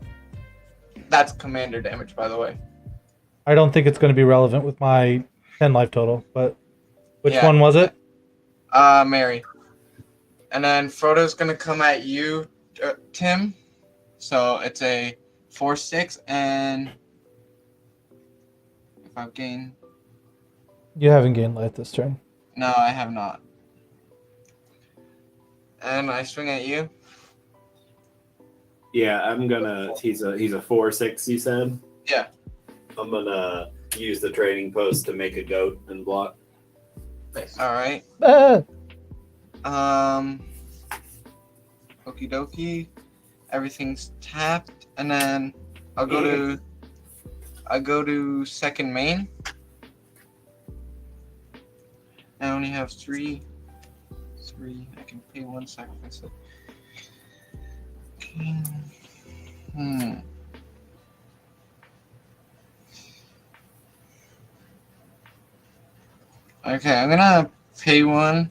That's commander damage, by the way. I don't think it's going to be relevant with my 10 life total, but which Yeah. one was it? Mary. And then Frodo's gonna come at you, Tim. So it's a 4/6, and if I've gained, You haven't gained life this turn. no, I have not. And I swing at you. Yeah, I'm gonna. He's a 4/6. You said. Yeah. I'm gonna use the training post to make a goat and block. Nice. All right. Ah! Okie dokie. Everything's tapped, and then I go to second main. I only have 3. I can pay 1 sacrifice it. Okay. Okay, I'm gonna pay 1.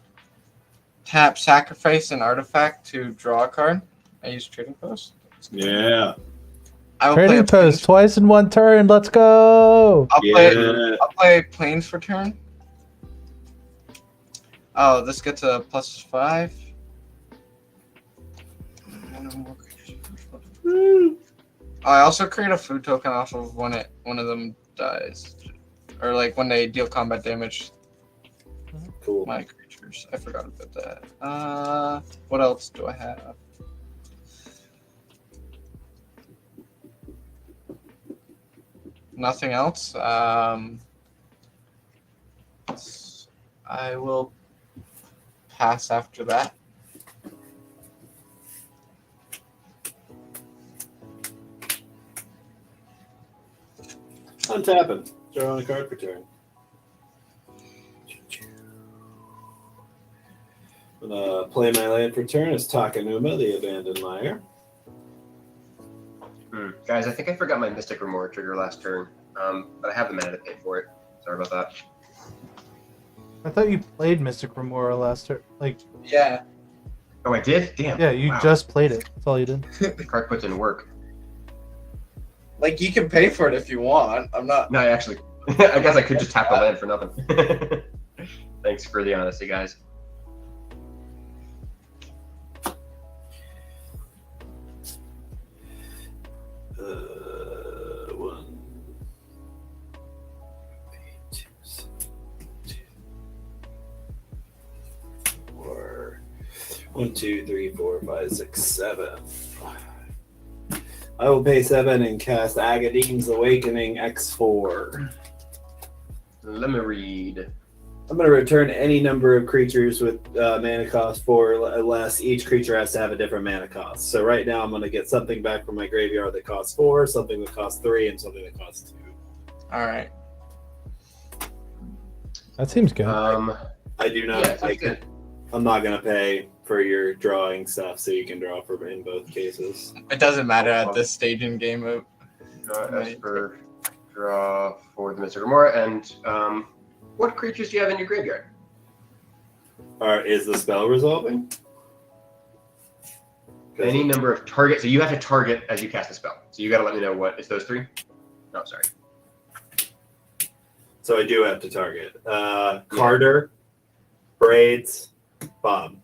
Tap sacrifice an artifact to draw a card. I use trading post. Yeah. I will play Trading a post planes- twice in one turn. Let's go. I'll play planes for turn. Oh, this gets a +5. I also create a food token off of when one of them dies, or like when they deal combat damage. Cool. My creatures. I forgot about that. What else do I have? Nothing else. I will pass after that. Untapping. Drawing a card per turn. I'm gonna play my land for turn as Takanuma, the Abandoned Mire. Guys, I think I forgot my Mystic Remora trigger last turn, but I have the mana to pay for it. Sorry about that. I thought you played Mystic Remora last turn. Like, Yeah. Oh, I did? Damn. yeah, you Wow. just played it. That's all you did. The card puts in work. Like, you can pay for it if you want. I'm not. No, I actually, I guess I could just tap the land for nothing. Thanks for the honesty, guys. One, 2, 4. 1, 2, 3, 4, 5, 6, 7. I will pay 7 and cast Agadine's Awakening X4. Let me read. I'm going to return any number of creatures with mana cost 4 or less. Each creature has to have a different mana cost. So right now I'm going to get something back from my graveyard that costs 4, something that costs 3, and something that costs 2. All right. That seems good. I do not take it. I'm not going to pay for your drawing stuff, so you can draw for in both cases. It doesn't matter at this stage in game. Draw for the Mystic Remora. And what creatures do you have in your graveyard? Is the spell resolving? Any number of targets. So you have to target as you cast a spell. So you got to let me know what. It's those 3? No, sorry. So I do have to target. Carter, Braids, Bob.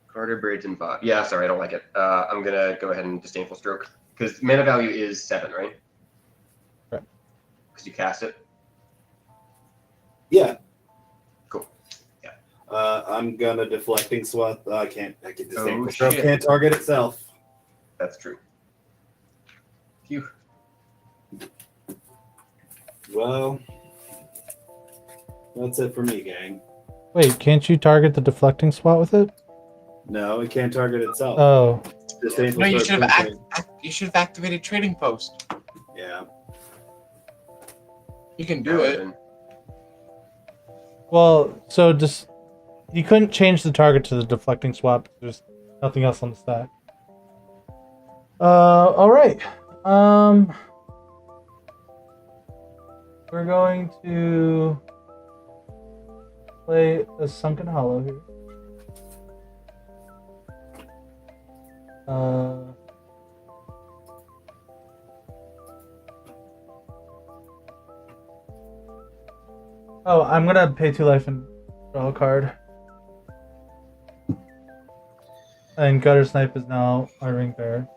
Carter, Braids, and Bob. Yeah, sorry, I don't like it. I'm going to go ahead and Disdainful Stroke. Because mana value is 7, right? Right. Because you cast it. Yeah. Cool. Yeah. I'm going to Deflecting Swat. I can Disdainful Oh, Stroke shit. can't target itself. That's true. Phew. Well, that's it for me, gang. Wait, can't you target the deflecting spot with it? No, it can't target itself. Oh, Disdainful No, you Stroke should have can't- you should have activated Trading Post. Yeah. You can do it. well, so just you couldn't change the target to the deflecting swap. There's nothing else on the stack. All right. We're going to play a Sunken Hollow here. Oh, I'm gonna pay 2 life and draw a card. And Gutter Snipe is now my Ring Bearer.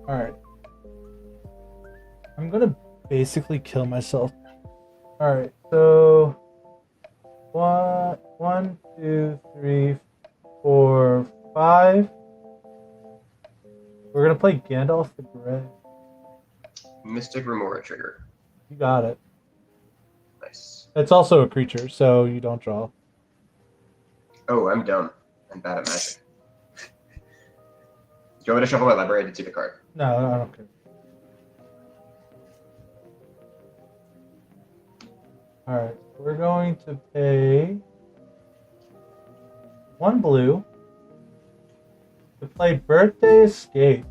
Alright. I'm gonna basically kill myself. Alright, so 1, 2, 3, 4, 5. We're gonna play Gandalf the Grey. Mystic Remora trigger. You got it. Nice. It's also a creature, so you don't draw. Oh, I'm dumb. I'm bad at magic. Do you want me to shuffle my library? I did see the card. No, I don't care. Alright, we're going to pay 1 blue to play Birthday Escape.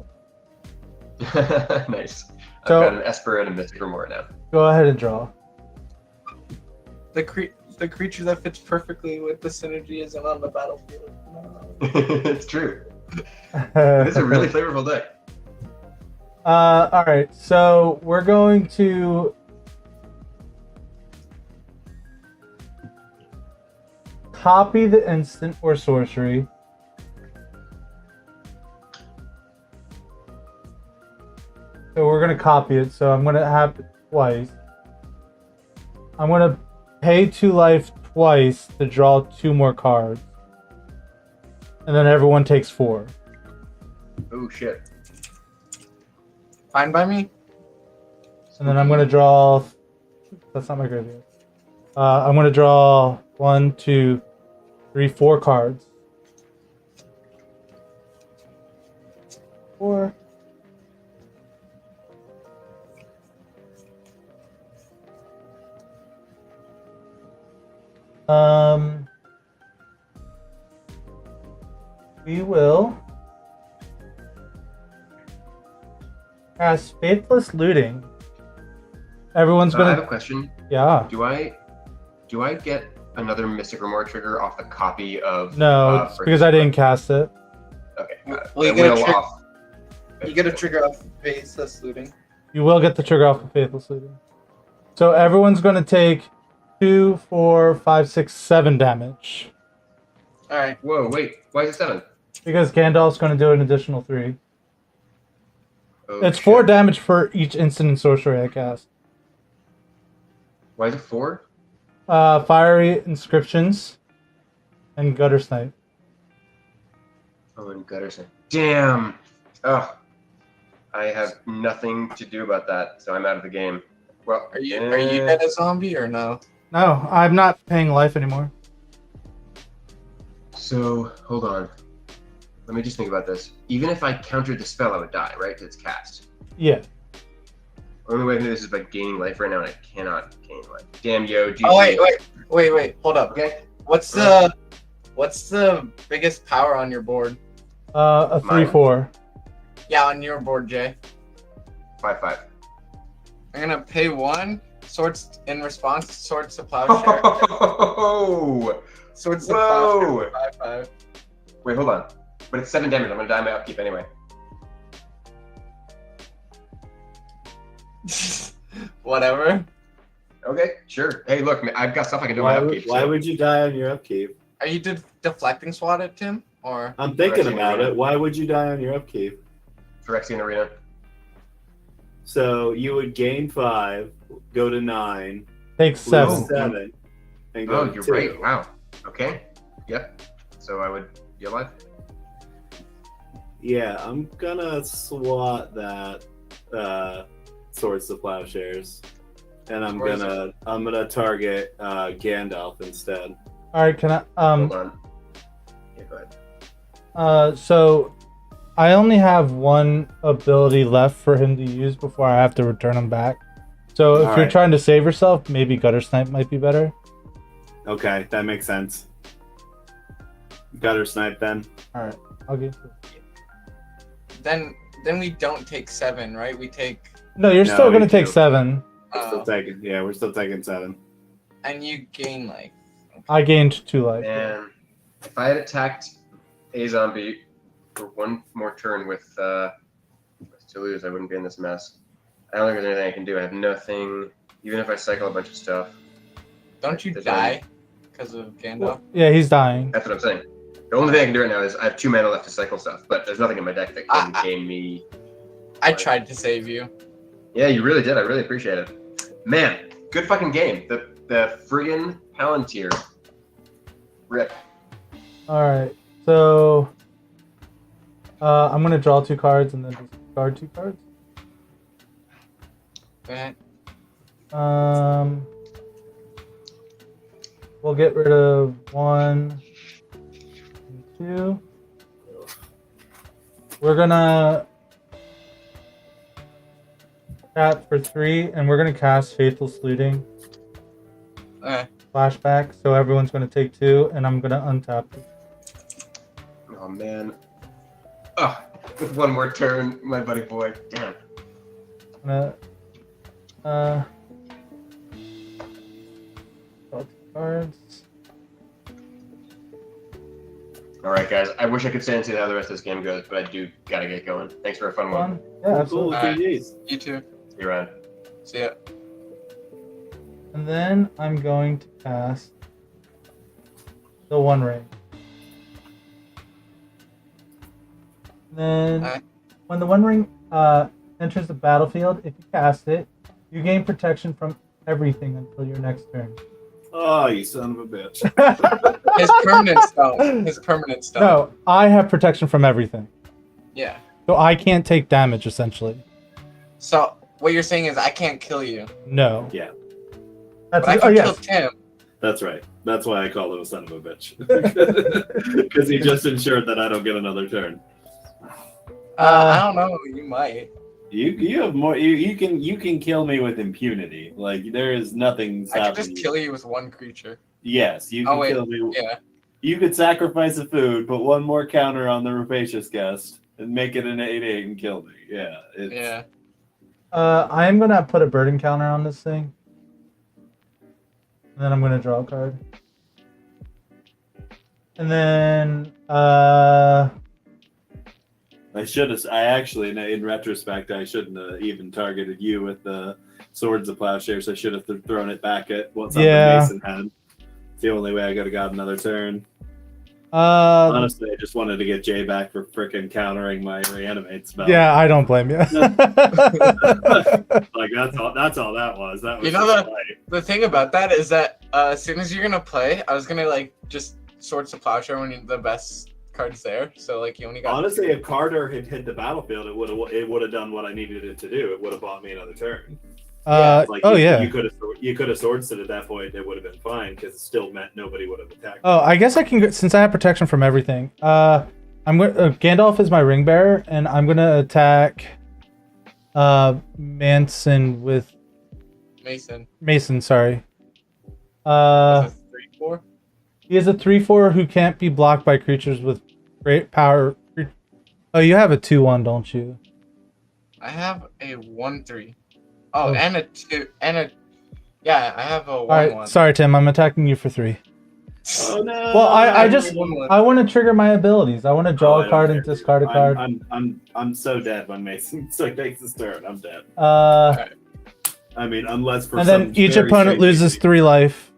Nice. So- I've got an Esper and a Mystic Remora now. Go ahead and draw. The creature that fits perfectly with the synergy isn't on the battlefield. No. It's true. It's a really flavorful deck. Alright, so we're going to copy the instant or sorcery. So we're gonna copy it, so I'm gonna have it twice. I'm gonna pay 2 life twice to draw 2 more cards. And then everyone takes 4. Oh shit. Fine by me. And then I'm gonna draw. That's not my graveyard. I'm gonna draw 1, 2, 3, 4 cards. 4. We will cast Faithless Looting. Everyone's I have gonna. a question. Yeah. Do I get another Mystic Remora trigger off the copy of? No, it's because I didn't cast it. Okay. Got it. Well, you I get a will trick- off. You get a trigger off Faceless Looting. You will get the trigger off of Faithless Looting. So everyone's gonna take 2, 4, 5, 6, 7 damage. All right. Whoa! Wait. Why is it 7? Because Gandalf's gonna do an additional 3. Oh, It's shit. 4 damage for each instant and sorcery I cast. Why is it 4? Fiery Inscriptions and Gutter Snipe. Oh, and Gutterson. Damn. Ugh. I have nothing to do about that, so I'm out of the game. Well, Are you dead a zombie or no? No, I'm not paying life anymore. So hold on. Let me just think about this. Even if I countered the spell, I would die, right? Because it's cast. Yeah. Only way I can do this is by gaining life right now, and I cannot gain life. Damn, yo. GG. Oh wait. Hold up. Okay. What's the biggest power on your board? A Mine? 3/4. Yeah, on your board, Jay. 5/5. I'm gonna pay 1. Swords in response. Swords to Plowshare. Oh! Swords to Whoa! Plowshare. 5/5. Wait, hold on. But it's 7 damage. I'm gonna die my upkeep anyway. Whatever. Okay, sure. Hey, look, man, I've got stuff I can do on my upkeep. Why so- would you die on your upkeep? Are you deflecting swat at Tim or? I'm thinking Phyrexian about Arena. it. Why would you die on your upkeep? Phyrexian Arena. So you would gain 5, go to 9, Take lose 7. 7, and go Oh, to you're 2. right. Wow. Okay. Yep. So I would be alive. Yeah, I'm gonna swat that Swords to Plowshares, and I'm Where is gonna target Gandalf instead. Alright, can I Hold on. Yeah, go ahead. so I only have one ability left for him to use before I have to return him back. So if you're Alright. trying to save yourself, maybe Gutter Snipe might be better. Okay, that makes sense. Gutter Snipe then. Alright, I'll get to Then we don't take 7, right? We take No, you're No, still gonna you take do. 7. We're still taking 7. and you gain life. I gained 2 life. And if I had attacked a zombie for one more turn with Toulouse, I wouldn't be in this mess. I don't think there's anything I can do. I have nothing. Even if I cycle a bunch of stuff, Don't you There's die because of Gandalf? Yeah, he's dying. that's what I'm saying. The only thing I can do right now is I have 2 mana left to cycle stuff, but there's nothing in my deck that can gain me. I tried to save you. Yeah, you really did. I really appreciate it. Man, good fucking game. The friggin' Palantir. Rip. Alright, so I'm gonna draw 2 cards and then discard 2 cards. Go ahead. We'll get rid of 1 and 2. We're gonna tap for 3, and we're gonna cast Faithless Looting. Okay. Flashback, so everyone's gonna take 2, and I'm gonna untap it. Oh man. Oh, with one more turn, my buddy boy. Damn. I'm gonna draw 2 cards. All right, guys. I wish I could stay and see how the rest of this game goes, but I do gotta get going. Thanks for a fun one. Fun. Yeah, Cool. absolutely. Alright. GG's. You too. See you around. See ya. And then I'm going to cast the One Ring. Then, Alright. when the One Ring enters the battlefield, if you cast it, you gain protection from everything until your next turn. Oh, you son of a bitch. His permanent stone. His permanent stone. No, I have protection from everything. Yeah. So I can't take damage, essentially. So what you're saying is I can't kill you, No. Yeah, That's but I oh, can yes. kill Tim. that's right. That's why I call him a son of a bitch. Because he just ensured that I don't get another turn. I don't know. You might. You have more. You can kill me with impunity. Like there is nothing I stopping could just kill you with one creature. Yes, you Oh, can wait. kill me. Yeah. You could sacrifice a food, put one more counter on the rapacious guest, and make it an 8/8 and kill me. Yeah. It's, Yeah. I'm gonna put a burden counter on this thing. And then I'm gonna draw a card. And then I actually, in retrospect, I shouldn't have even targeted you with the Swords of Plowshares. I should have thrown it back at what something Mason had. It's the only way I could have got another turn. Honestly, I just wanted to get Jay back for freaking countering my reanimate spell. Yeah, I don't blame you. Like that's all that was. That was the thing about that is that as soon as you're gonna play, I was gonna like just Swords to Plowshare when the best cards there. So like you only got. Honestly, if Carter had hit the battlefield, it would have done what I needed it to do. It would have bought me another turn. You could have swords it at that point. It would have been fine because it still meant nobody would have attacked. Oh, I guess I can since I have protection from everything. I'm going. Gandalf is my ring bearer, and I'm gonna attack. Manson with. Mason, sorry. 3/4. He has a 3/4 who can't be blocked by creatures with great power. Oh, you have a 2/1, don't you? I have a 1/3. Oh, and a 2 and a. Yeah, I have a 1/1. All right, sorry, Tim. I'm attacking you for 3. Oh no! Well, I want to trigger my abilities. I want to draw a card and discard a card. I'm so dead when Mason takes his turn. I'm dead. Right. I mean, unless for and then each opponent loses 3 life.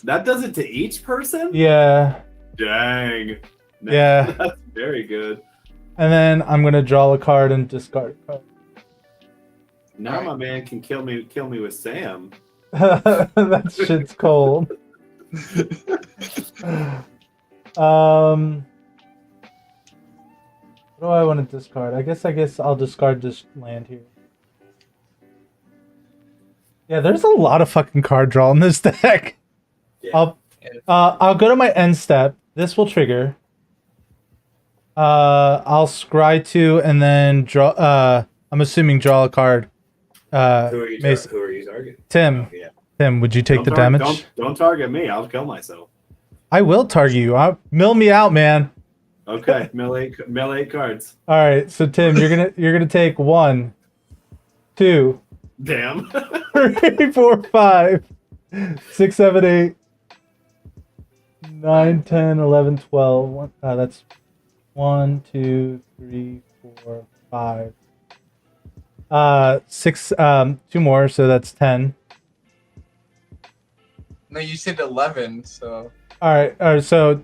That does it to each person? Yeah. Dang. Yeah. That's very good. And then I'm gonna draw a card and discard a card. Now my man can kill me with Sam. That shit's cold. What do I want to discard? I guess I'll discard this land here. Yeah, there's a lot of fucking card draw in this deck. Yeah. I'll go to my end step. This will trigger. I'll scry 2 and then draw. I'm assuming draw a card. Who are you targeting? Tim. Oh, yeah. Tim, would you take the damage? Don't target me. I'll kill myself. I will target you. Mill me out, man. Okay, mill 8 cards. All right, so Tim, you're gonna take 1, 2. Damn. 3, 4, 5, 6, 7, 8, 9, 10, 11, 12. That's 1, 2, 3, 4, 5. 6. 2 more, so that's 10. No, you said 11, so. All right. So,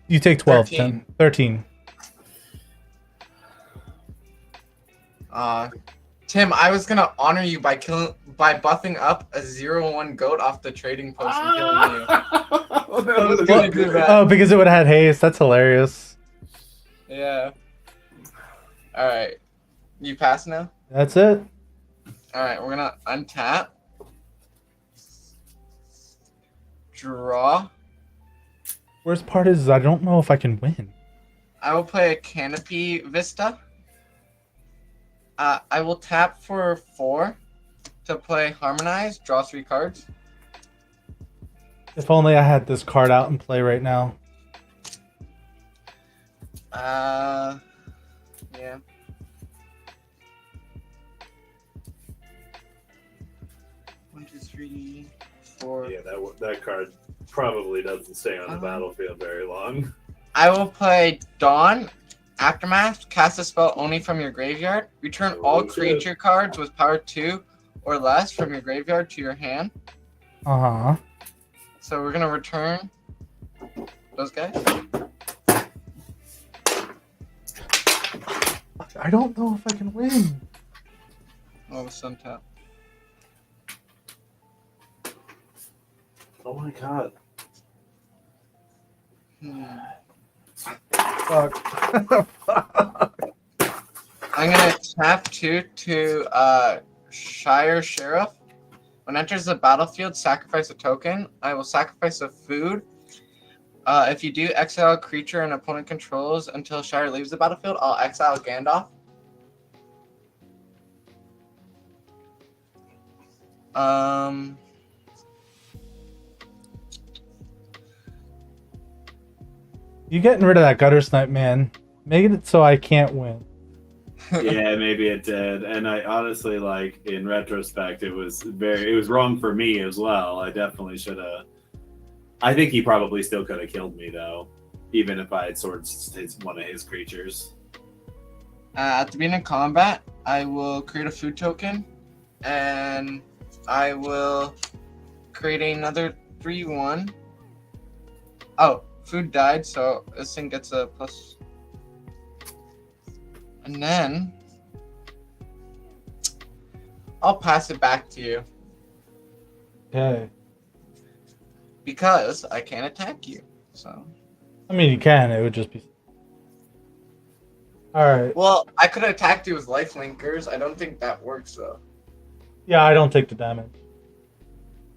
you take 12. 13. 13. Tim, I was gonna honor you by buffing up a 0/1 goat off the trading post and killing you. I was gonna do that. Oh, because it would have had haste. That's hilarious. Yeah. All right. You pass now? That's it. All right, we're gonna untap. Draw. Worst part is I don't know if I can win. I will play a Canopy Vista. I will tap for 4 to play Harmonize. Draw 3 cards. If only I had this card out in play right now. Yeah. 1, 2, 3, 4. Yeah, that card probably doesn't stay on the battlefield very long. I will play Dawn. Aftermath, cast a spell only from your graveyard. Return all creature cards with power 2 or less from your graveyard to your hand. Uh-huh. So we're going to return those guys. I don't know if I can win. Oh, sun tap. Oh my god. Fuck. I'm going to tap 2 to Shire Sheriff. When enters the battlefield, sacrifice a token. I will sacrifice a food. If you do exile a creature an opponent controls until Shire leaves the battlefield, I'll exile Gandalf. You getting rid of that gutter snipe, man. Make it so I can't win. Yeah, maybe it did. And I honestly, like, in retrospect, it was wrong for me as well. I definitely should have. I think he probably still could have killed me though, even if I had swords one of his creatures. At the beginning of combat, I will create a food token, and I will create another 3/1. Oh, food died, so this thing gets a plus. And then I'll pass it back to you Okay. because I can't attack you. So. I mean, you can. It would just be. All right. Well, I could have attacked you with life linkers. I don't think that works though. Yeah, I don't take the damage.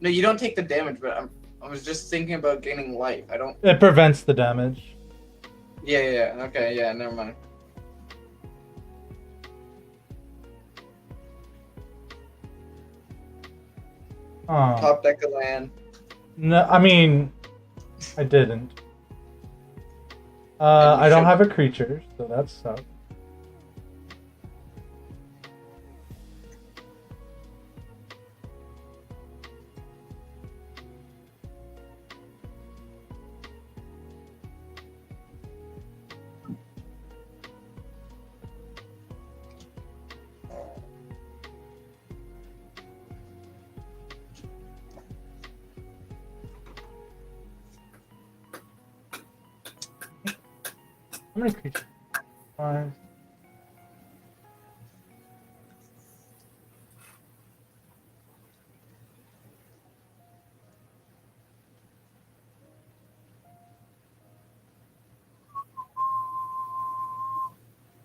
No, you don't take the damage, but I was just thinking about gaining life. I don't. It prevents the damage. Yeah. Okay, yeah, never mind. Oh. Top deck of land. No, I mean, I didn't. you I don't should. have a creature, so that sucks. How many creatures? 5.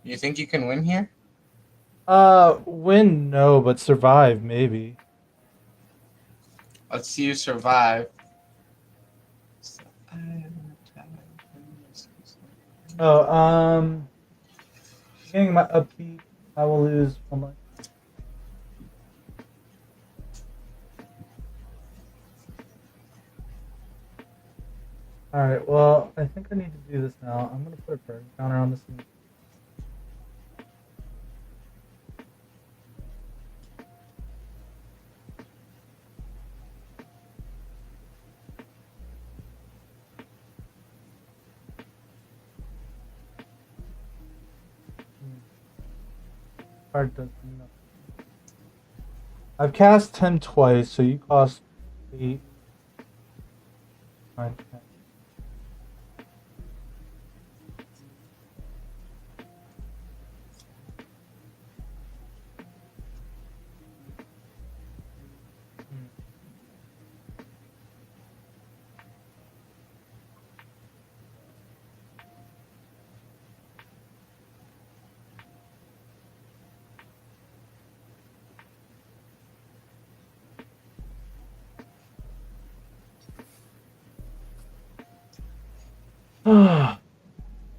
You think you can win here? Win no, but survive maybe. Let's see you survive. Oh, getting my upbeat, I will lose 1 life. Alright, well, I think I need to do this now. I'm gonna put a burn counter on this thing. Card does nothing. I've cast 10 twice, so you cost 8, 9, 10.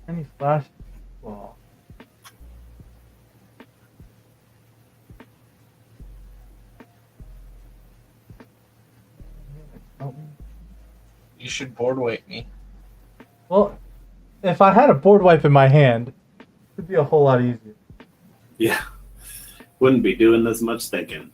Any flash? Well, You should board weight me. well, if I had a board wipe in my hand, it would be a whole lot easier. Yeah. Wouldn't be doing this much thinking.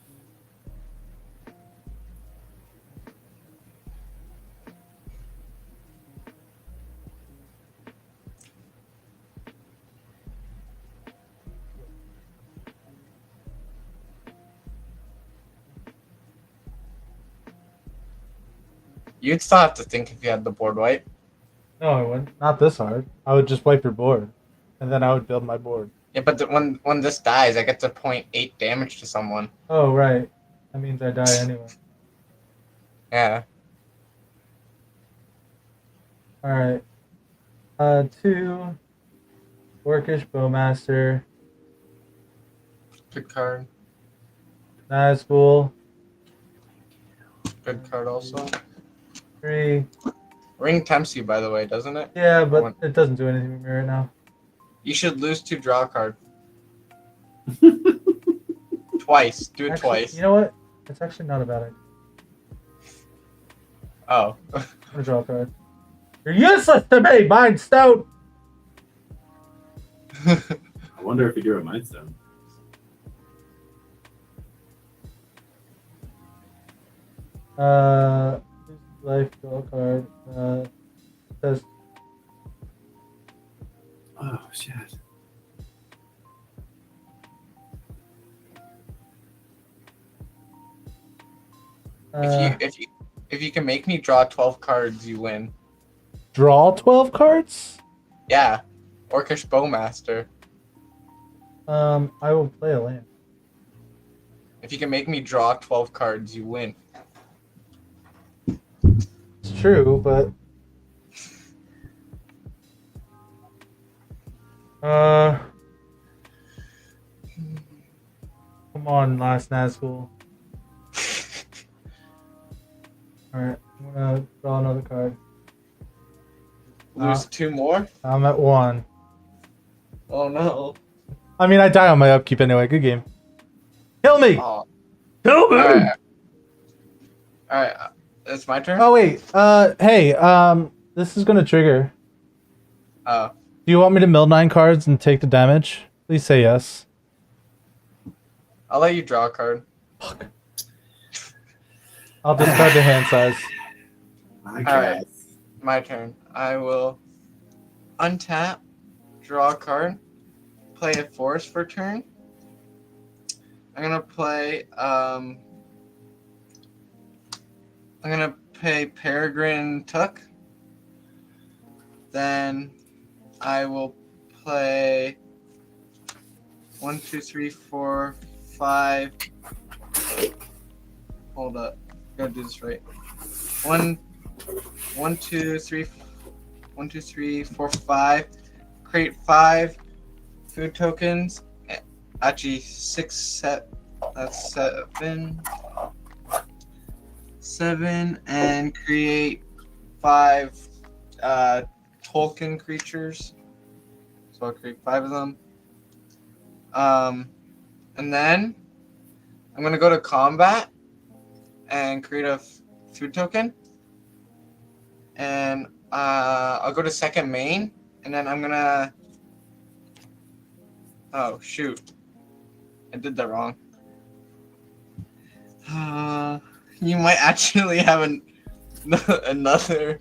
You'd still have to think if you had the board wipe. No, I wouldn't. Not this hard. I would just wipe your board, and then I would build my board. Yeah, but when this dies, I get to 0.8 damage to someone. Oh, right. That means I die anyway. Yeah. Alright. 2. Orcish Bowmaster. Good card. Nazgul. Good card also. 3. Ring tempts you, by the way, doesn't it? Yeah, but it doesn't do anything with me right now. You should lose 2 draw a card. Twice. Do it Actually, twice. You know what? It's actually not a bad idea. Oh. I'm gonna draw a card. You're useless to me, Mind Stone! I wonder if he drew a Mind Stone. Life draw card. Says Oh shit. If you can make me draw 12 cards, you win. draw 12 cards. Yeah, Orcish Bowmaster. I will play a land. If you can make me draw 12 cards, you win. It's true, but come on, last Nazgul. Alright, I'm gonna draw another card. Lose 2 more? I'm at 1. Oh no. I mean, I die on my upkeep anyway. Good game. Kill me! Oh. Kill me! Alright, it's my turn? Oh wait, hey, this is gonna trigger. Oh. Do you want me to mill 9 cards and take the damage? Please say yes. I'll let you draw a card. Fuck. I'll discard the hand size. I Alright. guess. My turn. I will untap, draw a card, play a forest for turn. I'm gonna play I'm gonna play Peregrine Tuck. Then I will play 1, 2, 3, 4, 5. Hold up. Gotta do this right. 1, 2, 3, 4, 5. Create 5 food tokens. Actually, 6 set. That's 7. 7 and create 5 Tolkien creatures. So I'll create 5 of them. And then I'm gonna go to combat and create a food token. And I'll go to second main, and then I'm gonna. Oh shoot! I did that wrong. You might actually have another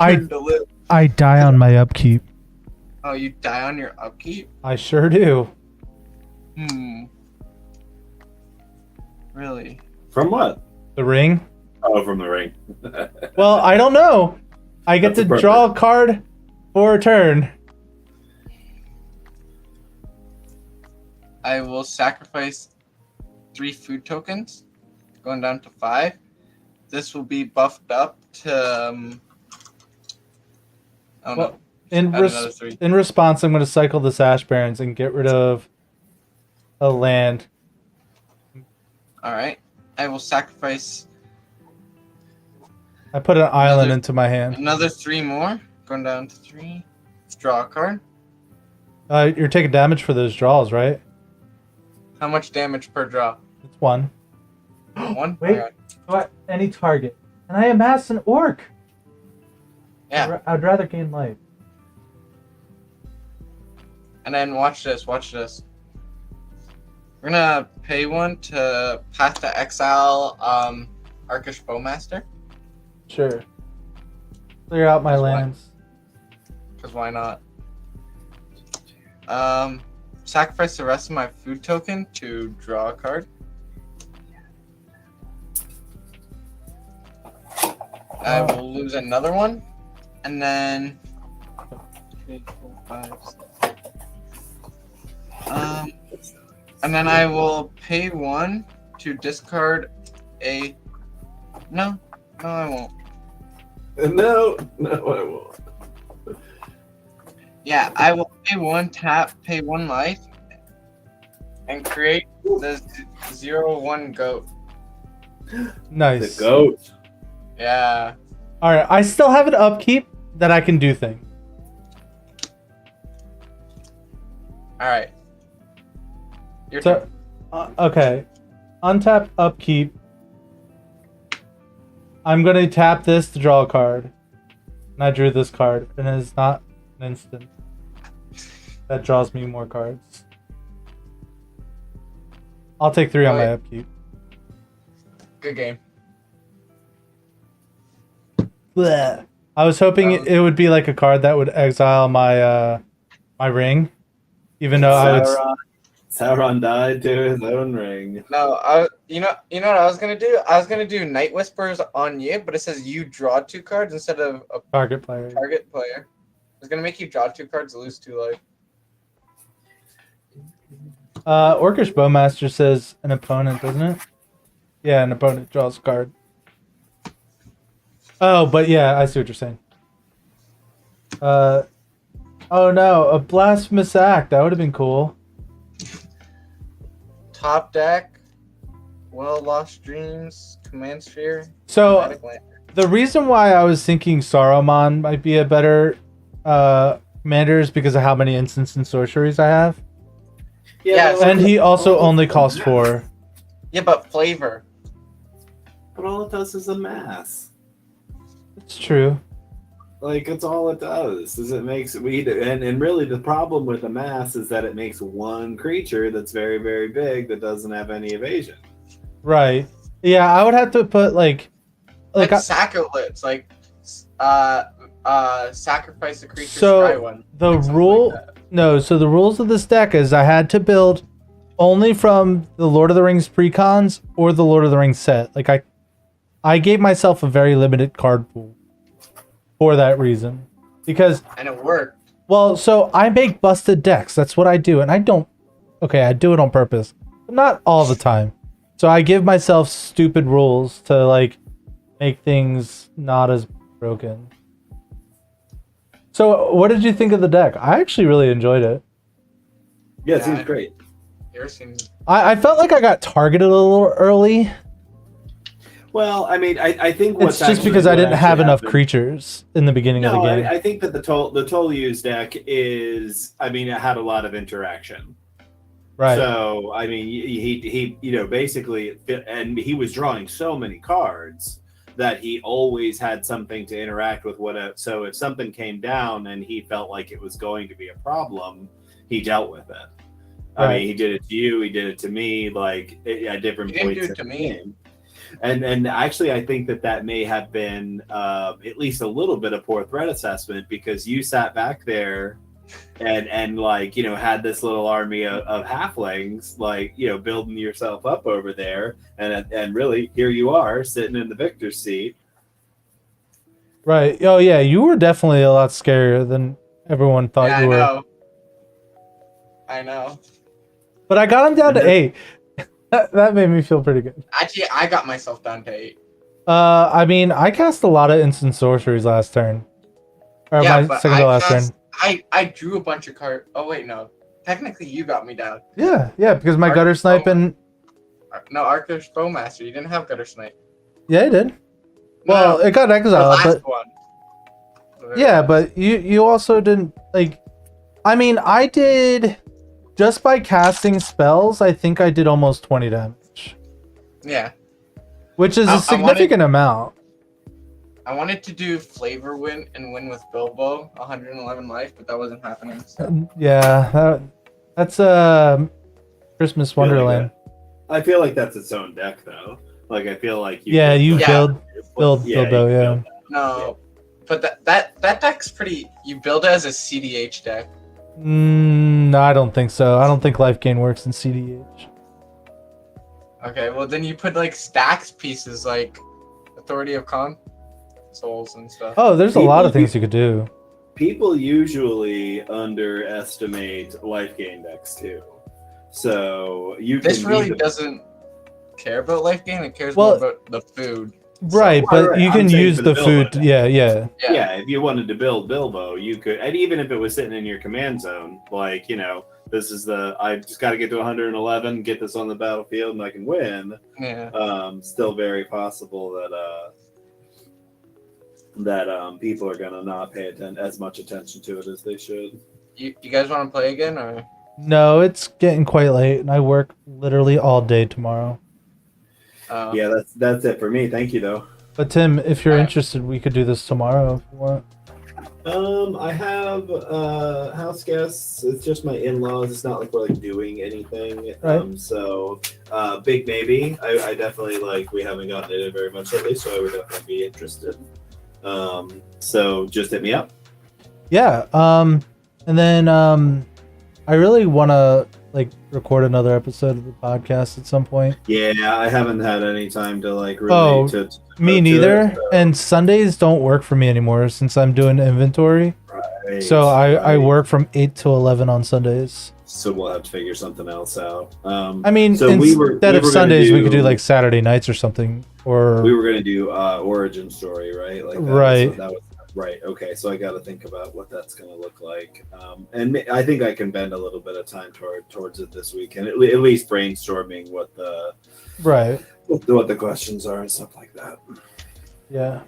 turn to live. I die on my upkeep. Oh, you die on your upkeep? I sure do. Really? From what? The ring? Oh, from the ring. Well, I don't know. I get That's to appropriate. draw a card for a turn. I will sacrifice 3 food tokens, going down to 5. This will be buffed up to. I don't Well, know. In, Add another 3. in response, I'm going to cycle the Sash Barons and get rid of a land. Alright. I will sacrifice I put an island into my hand. another 3 more, going down to 3. Let's draw a card. You're taking damage for those draws, right? How much damage per draw? It's 1. 1? Wait. Okay. Any target. And I amass an orc. Yeah. I'd rather gain life. And then watch this, watch this. We're gonna pay 1 to Path to Exile Arkish Bowmaster. Sure. Clear out my That's why. lands. Because why not? Sacrifice the rest of my food token to draw a card. I will lose another one. And then 3, 4, 5, 6. And then I will pay 1 to discard a. No, I won't. No, I won't. Yeah, I will pay 1 tap, pay 1 life, and create the 0/1 goat. Nice. The goat. Yeah. Alright, I still have an upkeep that I can do things. Alright. Your So, turn. okay. Untap upkeep. I'm going to tap this to draw a card. And I drew this card. And it's not an instant. That draws me more cards. I'll take 3 on my Right. upkeep. Good game. Blech. I was hoping it would be like a card that would exile my my ring, even though I would. Sauron died to his own ring. No, you know what I was gonna do? I was gonna do Night Whispers on you, but it says you draw 2 cards instead of a Target player. target player. It's gonna make you draw 2 cards, lose 2 life. Orcish Bowmaster says an opponent, doesn't it? Yeah, an opponent draws a card. Oh, but yeah, I see what you're saying. Oh no, a blasphemous act. That would have been cool. Top deck, Well Lost Dreams, Command Sphere. So Dramatic Land. the reason why I was thinking Saruman might be a better commander is because of how many instants and sorceries I have. Yeah, And he also only costs 4. Yeah, but flavor. But all it does is a mass. It's true. Like, that's all it does. Is it makes and really the problem with the mass is that it makes one creature that's very, very big that doesn't have any evasion. Right. Yeah, I would have to put like Sacrolegs, like sacrifice a creature, So, try one. the Like something rule. like that. No, so the rules of this deck is I had to build only from the Lord of the Rings precons or the Lord of the Rings set. Like I gave myself a very limited card pool for that reason. Because And it worked. well, so I make busted decks. That's what I do, and I do it on purpose, but not all the time. So I give myself stupid rules to like make things not as broken. So, what did you think of the deck? I actually really enjoyed it. Yeah, it Yeah, seems great. I felt like I got targeted a little early. Well, I mean, I think what's It's just actually because I what didn't have actually enough happened- creatures in the beginning of the No, game. I think that the Tolu's deck is, I mean, it had a lot of interaction. Right. So, I mean, he basically, and he was drawing so many cards that he always had something to interact with. So if something came down and he felt like it was going to be a problem, he dealt with it. I Right. mean, he did it to you, he did it to me, like at different He didn't points do it in to the me. game. And actually, I think that may have been at least a little bit of poor threat assessment, because you sat back there and like, had this little army of halflings, like, building yourself up over there, and really here you are sitting in the victor's seat. Right. Oh yeah, you were definitely a lot scarier than everyone thought Yeah, you were. I know. But I got him down to 8. that made me feel pretty good. Actually, I got myself down to 8. I mean, I cast a lot of instant sorceries last turn. Or Yeah, my but second to last turn. I drew a bunch of cards. Oh wait, no. Technically, you got me down. Yeah, because my Arc- gutter snipe and No, Arctic Bowmaster. You didn't have Gutter Snipe. yeah, it did. No, Well, it got the exiled, last but one. yeah, but you also didn't like. I mean, I did just by casting spells. I think I did almost 20 damage, Yeah. which is I a significant amount. I wanted to do Flavor Win and win with Bilbo, 111 life, but that wasn't happening. Yeah, that's Christmas Wonderland. I feel like that's its own deck, though. Like, I feel like Yeah, you Yeah. build Bilbo. you can Yeah. build that. No, but that deck's pretty. You build it as a CDH deck. No, I don't think so. I don't think life gain works in CDH. Okay, well then you put like stacks pieces like Authority of Consoles and stuff. Oh, there's a lot of things you could do. People usually underestimate life gain decks too. So you This can really either- doesn't care about life gain. It cares Well- more about the food. Right, but right, you I'm can saying use for the the food. Bilbo. Yeah. Yeah, if you wanted to build Bilbo, you could, and even if it was sitting in your command zone, like, this is I just got to get to 111, get this on the battlefield, and I can win. Yeah. Still very possible that people are gonna not pay as much attention to it as they should. You guys want to play again or? No, it's getting quite late, and I work literally all day tomorrow. Yeah, that's it for me. Thank you, though. But Tim, if you're Alright. interested, we could do this tomorrow if you want. I have house guests. It's just my in-laws. It's not like we're like doing anything. Right. So big maybe. I definitely like. We haven't gotten into it very much lately, so I would definitely be interested. So just hit me up. Yeah. And then I really want to like record another episode of the podcast at some point. Yeah, I haven't had any time to like really Oh, to Me to neither. it, so- And Sundays don't work for me anymore since I'm doing inventory. Right, So I right. work from 8 to 11 on Sundays. So we'll have to figure something else out. I mean, so instead of gonna Sundays, we could do like Saturday nights or something. Or we were gonna do origin story, right? Like that Right. that was right. Okay, so I got to think about what that's gonna look like. And I think I can bend a little bit of time towards it this weekend. At least brainstorming what the questions are and stuff like that. Yeah.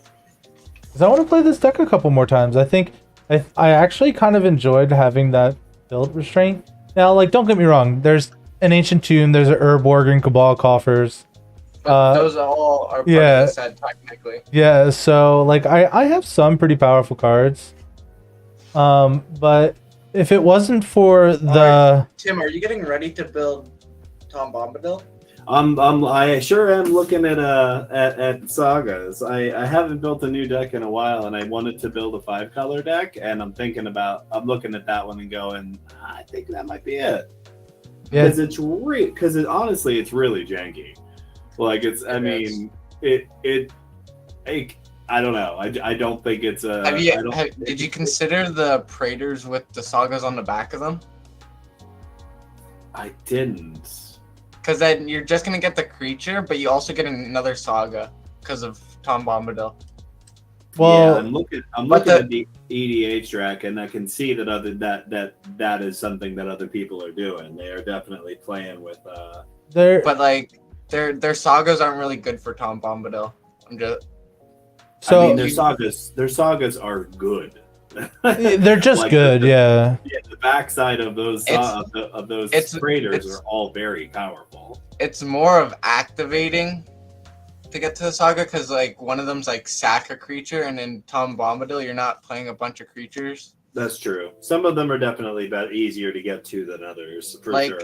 Because I want to play this deck a couple more times. I think I actually kind of enjoyed having that build restraint. Now, like, don't get me wrong. There's an Ancient Tomb. There's an Urborg Cabal Coffers. But those all are part yeah. of the set, technically. Yeah, so, like, I have some pretty powerful cards. But if it wasn't for the... Tim, are you getting ready to build Tom Bombadil? I sure am looking at sagas. I haven't built a new deck in a while, and I wanted to build a 5-color deck, and I'm looking at that one and going, I think that might be it. Yeah. Because honestly, it's really janky. Like I don't know. I don't think it's a. Did you consider the Praetors with the sagas on the back of them? I didn't. Because then you're just gonna get the creature, but you also get another saga because of Tom Bombadil. Well, yeah, I'm looking at the EDH track, and I can see that is something that other people are doing. They are definitely playing with. But like their sagas aren't really good for Tom Bombadil. So I mean, their sagas are good. They're just like good, yeah. Yeah, the backside of those Praetors are all very powerful. It's more of activating to get to the saga, because like one of them's like sack a creature, and in Tom Bombadil you're not playing a bunch of creatures. That's true. Some of them are definitely easier to get to than others, for sure.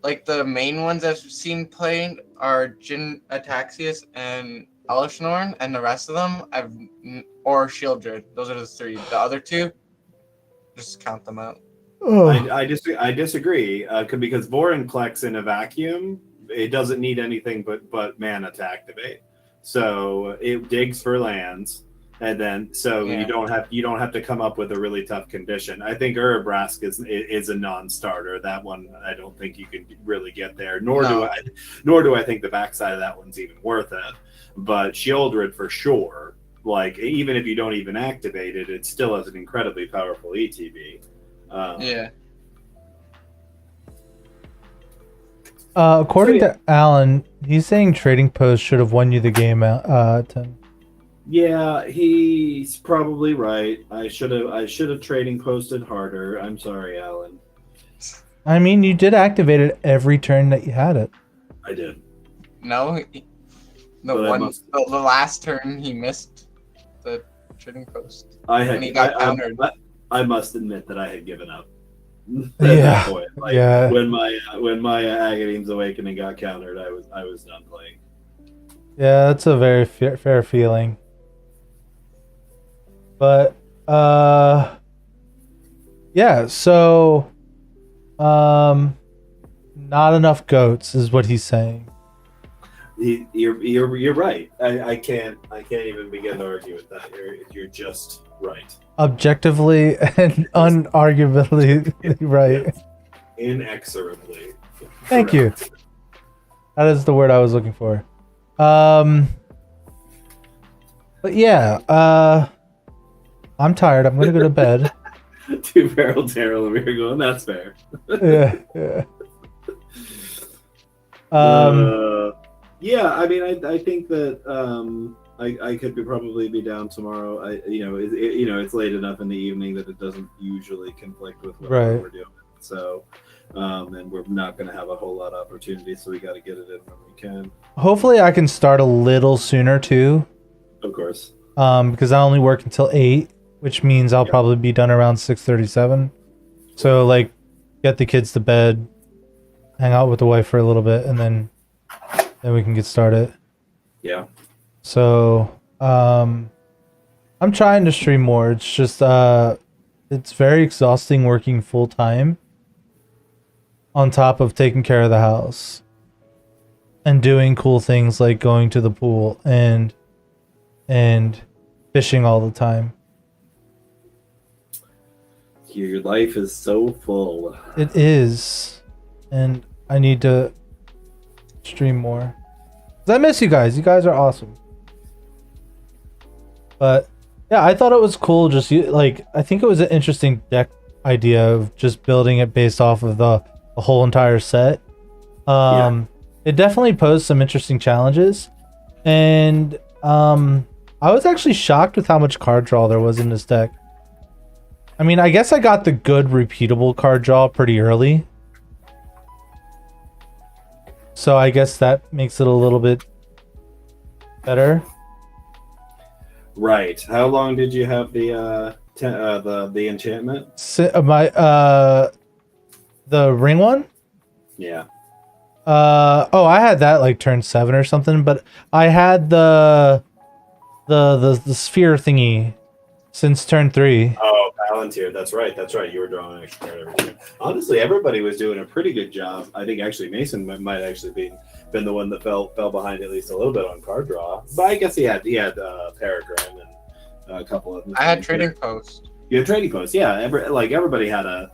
Like the main ones I've seen played are Jin Ataxius and Elishnorn, and the rest of them or Shieldred. Those are the three. The other two, just count them out. I disagree because Vorinclex in a vacuum, it doesn't need anything but mana to activate. So it digs for lands, and then you don't have to come up with a really tough condition. I think Urabrask is a non-starter. That one I don't think you can really get there. Nor do I think the backside of that one's even worth it. But Shieldred for sure. Like even if you don't even activate it, it still has an incredibly powerful ETB. According to Alan, he's saying Trading Post should have won you the game, Tim. Yeah, he's probably right. I should have Trading Posted harder. I'm sorry, Alan. I mean, you did activate it every turn that you had it. I did. No, the last turn he missed the Trading Post. He got countered. I must admit that I had given up. At that point. When my Agadeem's Awakening got countered, I was done playing. Yeah, that's a very fair feeling. But yeah, so not enough goats is what he's saying. You're right. I can't even begin to argue with that. You're just right. Objectively and unarguably right. Yes. Inexorably. Thank you. That is the word I was looking for. But yeah, I'm tired. I'm gonna go to bed. Two-barrel Daryl over here going, that's fair. Yeah. Yeah, I mean, I think that I could probably be down tomorrow. It's late enough in the evening that it doesn't usually conflict with what we're doing. So, and we're not going to have a whole lot of opportunity, so we got to get it in when we can. Hopefully, I can start a little sooner too. Of course. Because I only work until 8, which means I'll probably be done around 6:37. So like, get the kids to bed, hang out with the wife for a little bit, and then we can get started. Yeah. So I'm trying to stream more. It's just it's very exhausting working full time on top of taking care of the house and doing cool things like going to the pool and fishing all the time. Your life is so full. It is, and I need to stream more. 'Cause I miss you guys. You guys are awesome. But yeah, I thought it was cool. Just like, I think it was an interesting deck idea of just building it based off of the whole entire set. It definitely posed some interesting challenges, and I was actually shocked with how much card draw there was in this deck. I mean, I guess I got the good repeatable card draw pretty early, so I guess that makes it a little bit better. Right. How long did you have the enchantment? The ring one? Yeah. I had that like turn 7 or something, but I had the sphere thingy since turn 3. Oh, Palantir. That's right. You were drawing an extra card every turn. Honestly, everybody was doing a pretty good job. I think actually Mason might actually been the one that fell behind at least a little bit on card draw. But I guess he had Paragram and a couple of them. I had Trading Post. You had Trading Post, yeah. Everybody had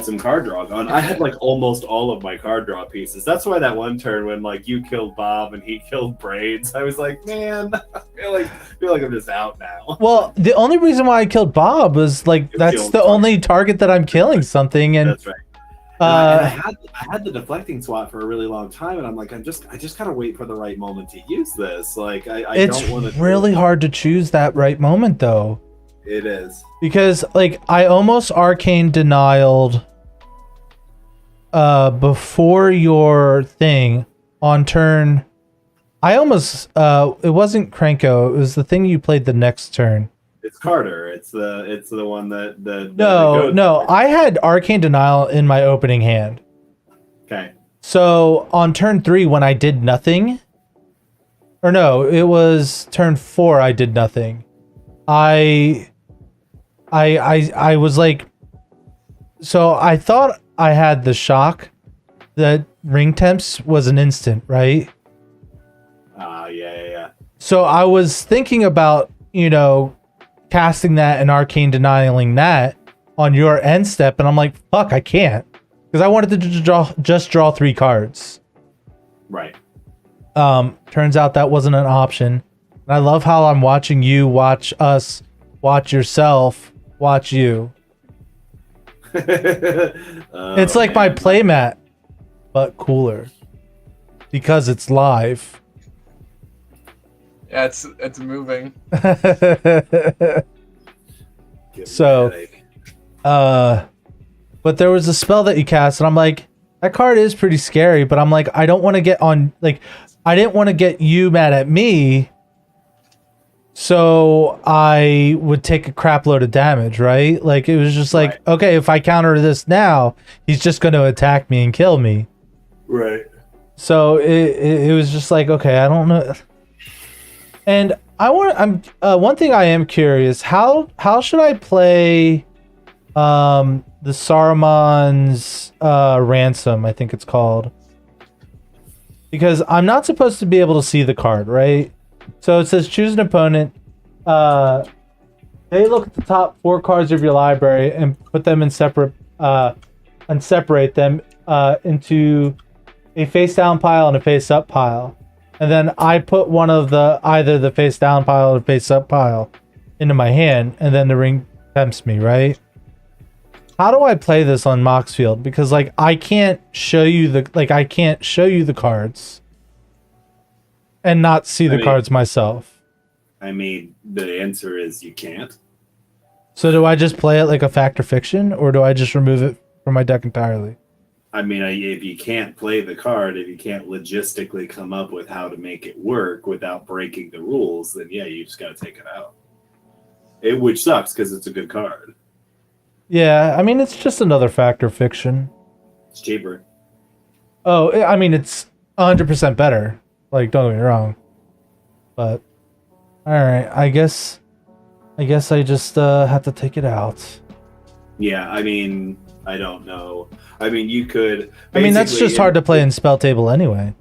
some card draw going. I had like almost all of my card draw pieces. That's why that one turn when like you killed Bob and he killed Braids, I was like, man, I feel like I'm just out now. Well, the only reason why I killed Bob was like that's the only target that I'm killing something, and that's right. I had the deflecting SWAT for a really long time, and I'm like, I just gotta wait for the right moment to use this. Like, I don't want to. It's really hard to choose that right moment, though. It is. Because like I almost arcane denialed before your thing on turn. I almost it wasn't Cranko, it was the thing you played the next turn. It's Carter. It's the one that No, I had arcane denial in my opening hand. Okay. So on turn 3 when I did nothing, or no, it was turn 4 I did nothing. I was like, so I thought I had the shock that ring temps was an instant, right? Yeah. So I was thinking about, casting that and arcane denying that on your end step, and I'm like, fuck, I can't, because I wanted to just draw 3 cards. Right. Turns out that wasn't an option. And I love how I'm watching you watch us, watch yourself, watch you. It's like my playmat, but cooler because it's live. Yeah, it's moving. So, but there was a spell that you cast, and I'm like, that card is pretty scary, but I'm like, I don't want to get on, like, I didn't want to get you mad at me, so I would take a crap load of damage, right? Like, it was just like, okay, if I counter this now, he's just going to attack me and kill me. Right. So it was just like, okay, I don't know. And one thing I am curious, how should I play the Saruman's Ransom, I think it's called. Because I'm not supposed to be able to see the card, right? So it says choose an opponent. They look at the top 4 cards of your library and put them in separate and separate them into a face down pile and a face up pile. And then I put one of either the face down pile or face up pile into my hand, and then the ring tempts me, right? How do I play this on Moxfield? Because like I can't show you the cards and not see the cards myself. I mean, the answer is you can't. So do I just play it like a fact or fiction, or do I just remove it from my deck entirely? I mean, if you can't play the card, if you can't logistically come up with how to make it work without breaking the rules, then yeah, you just got to take it out. Which sucks because it's a good card. Yeah, I mean, it's just another factor fiction. It's cheaper. Oh, I mean, it's 100% better. Like, don't get me wrong. But, alright, I guess I just have to take it out. Yeah, I mean, I don't know. I mean, you could... I mean, that's just hard to play in Spell Table anyway.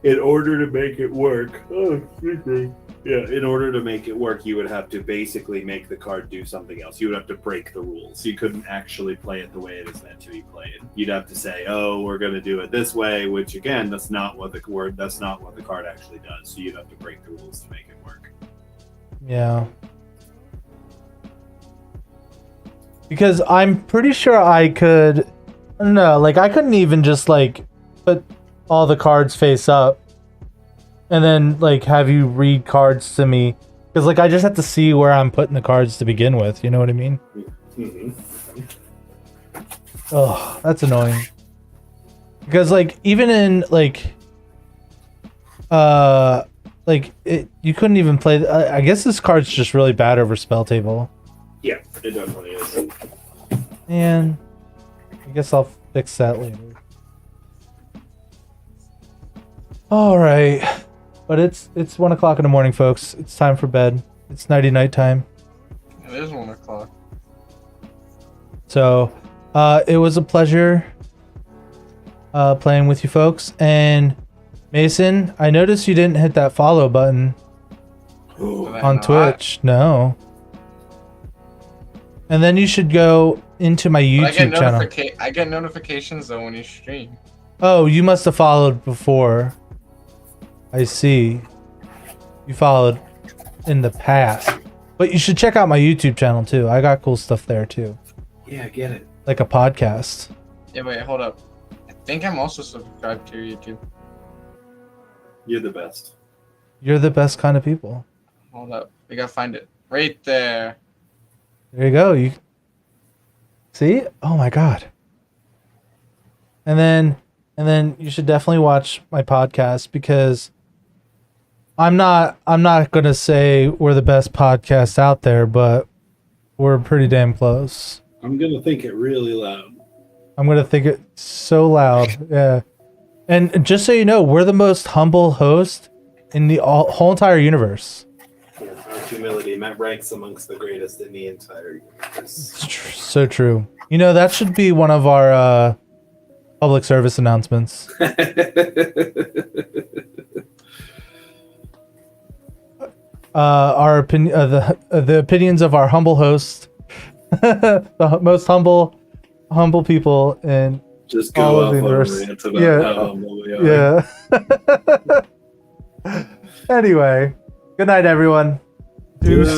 In order to make it work... Oh, excuse me. Yeah, in order to make it work, you would have to basically make the card do something else. You would have to break the rules. You couldn't actually play it the way it is meant to be played. You'd have to say, "Oh, we're going to do it this way," which again, that's not what the card actually does. So you'd have to break the rules to make it work. Yeah. Because I'm pretty sure I could... No, like, I couldn't even just, like, put all the cards face up and then, like, have you read cards to me. Because, like, I just have to see where I'm putting the cards to begin with. You know what I mean? Mm-hmm. Oh, that's annoying. Because, like, even in, like... you couldn't even play... I guess this card's just really bad over Spell Table. Yeah, it definitely is. And I guess I'll fix that later. Alright. But it's 1 o'clock in the morning, folks. It's time for bed. It's nighty night time. It is 1 o'clock. So, it was a pleasure playing with you folks. And Mason, I noticed you didn't hit that follow button on Twitch. No. And then you should go into my YouTube channel. I get notifications though when you stream. Oh, you must have followed before. I see. You followed in the past. But you should check out my YouTube channel too. I got cool stuff there too. Yeah, I get it. Like a podcast. Yeah, wait, hold up. I think I'm also subscribed to your YouTube. You're the best. You're the best kind of people. Hold up. We gotta find it. Right there. There you go. You see? Oh my god. And then you should definitely watch my podcast because I'm not gonna say we're the best podcast out there, but we're pretty damn close. I'm gonna think it really loud. I'm gonna think it so loud. Yeah. And just so you know, we're the most humble host in the whole entire universe. Yeah, our humility ranks amongst the greatest in the entire universe. So true. You know, that should be one of our public service announcements. Our opinion, the opinions of our humble host, the most humble people in just go all off of the on universe. rants about how humble we are. Yeah. Anyway, good night, everyone. Deuces.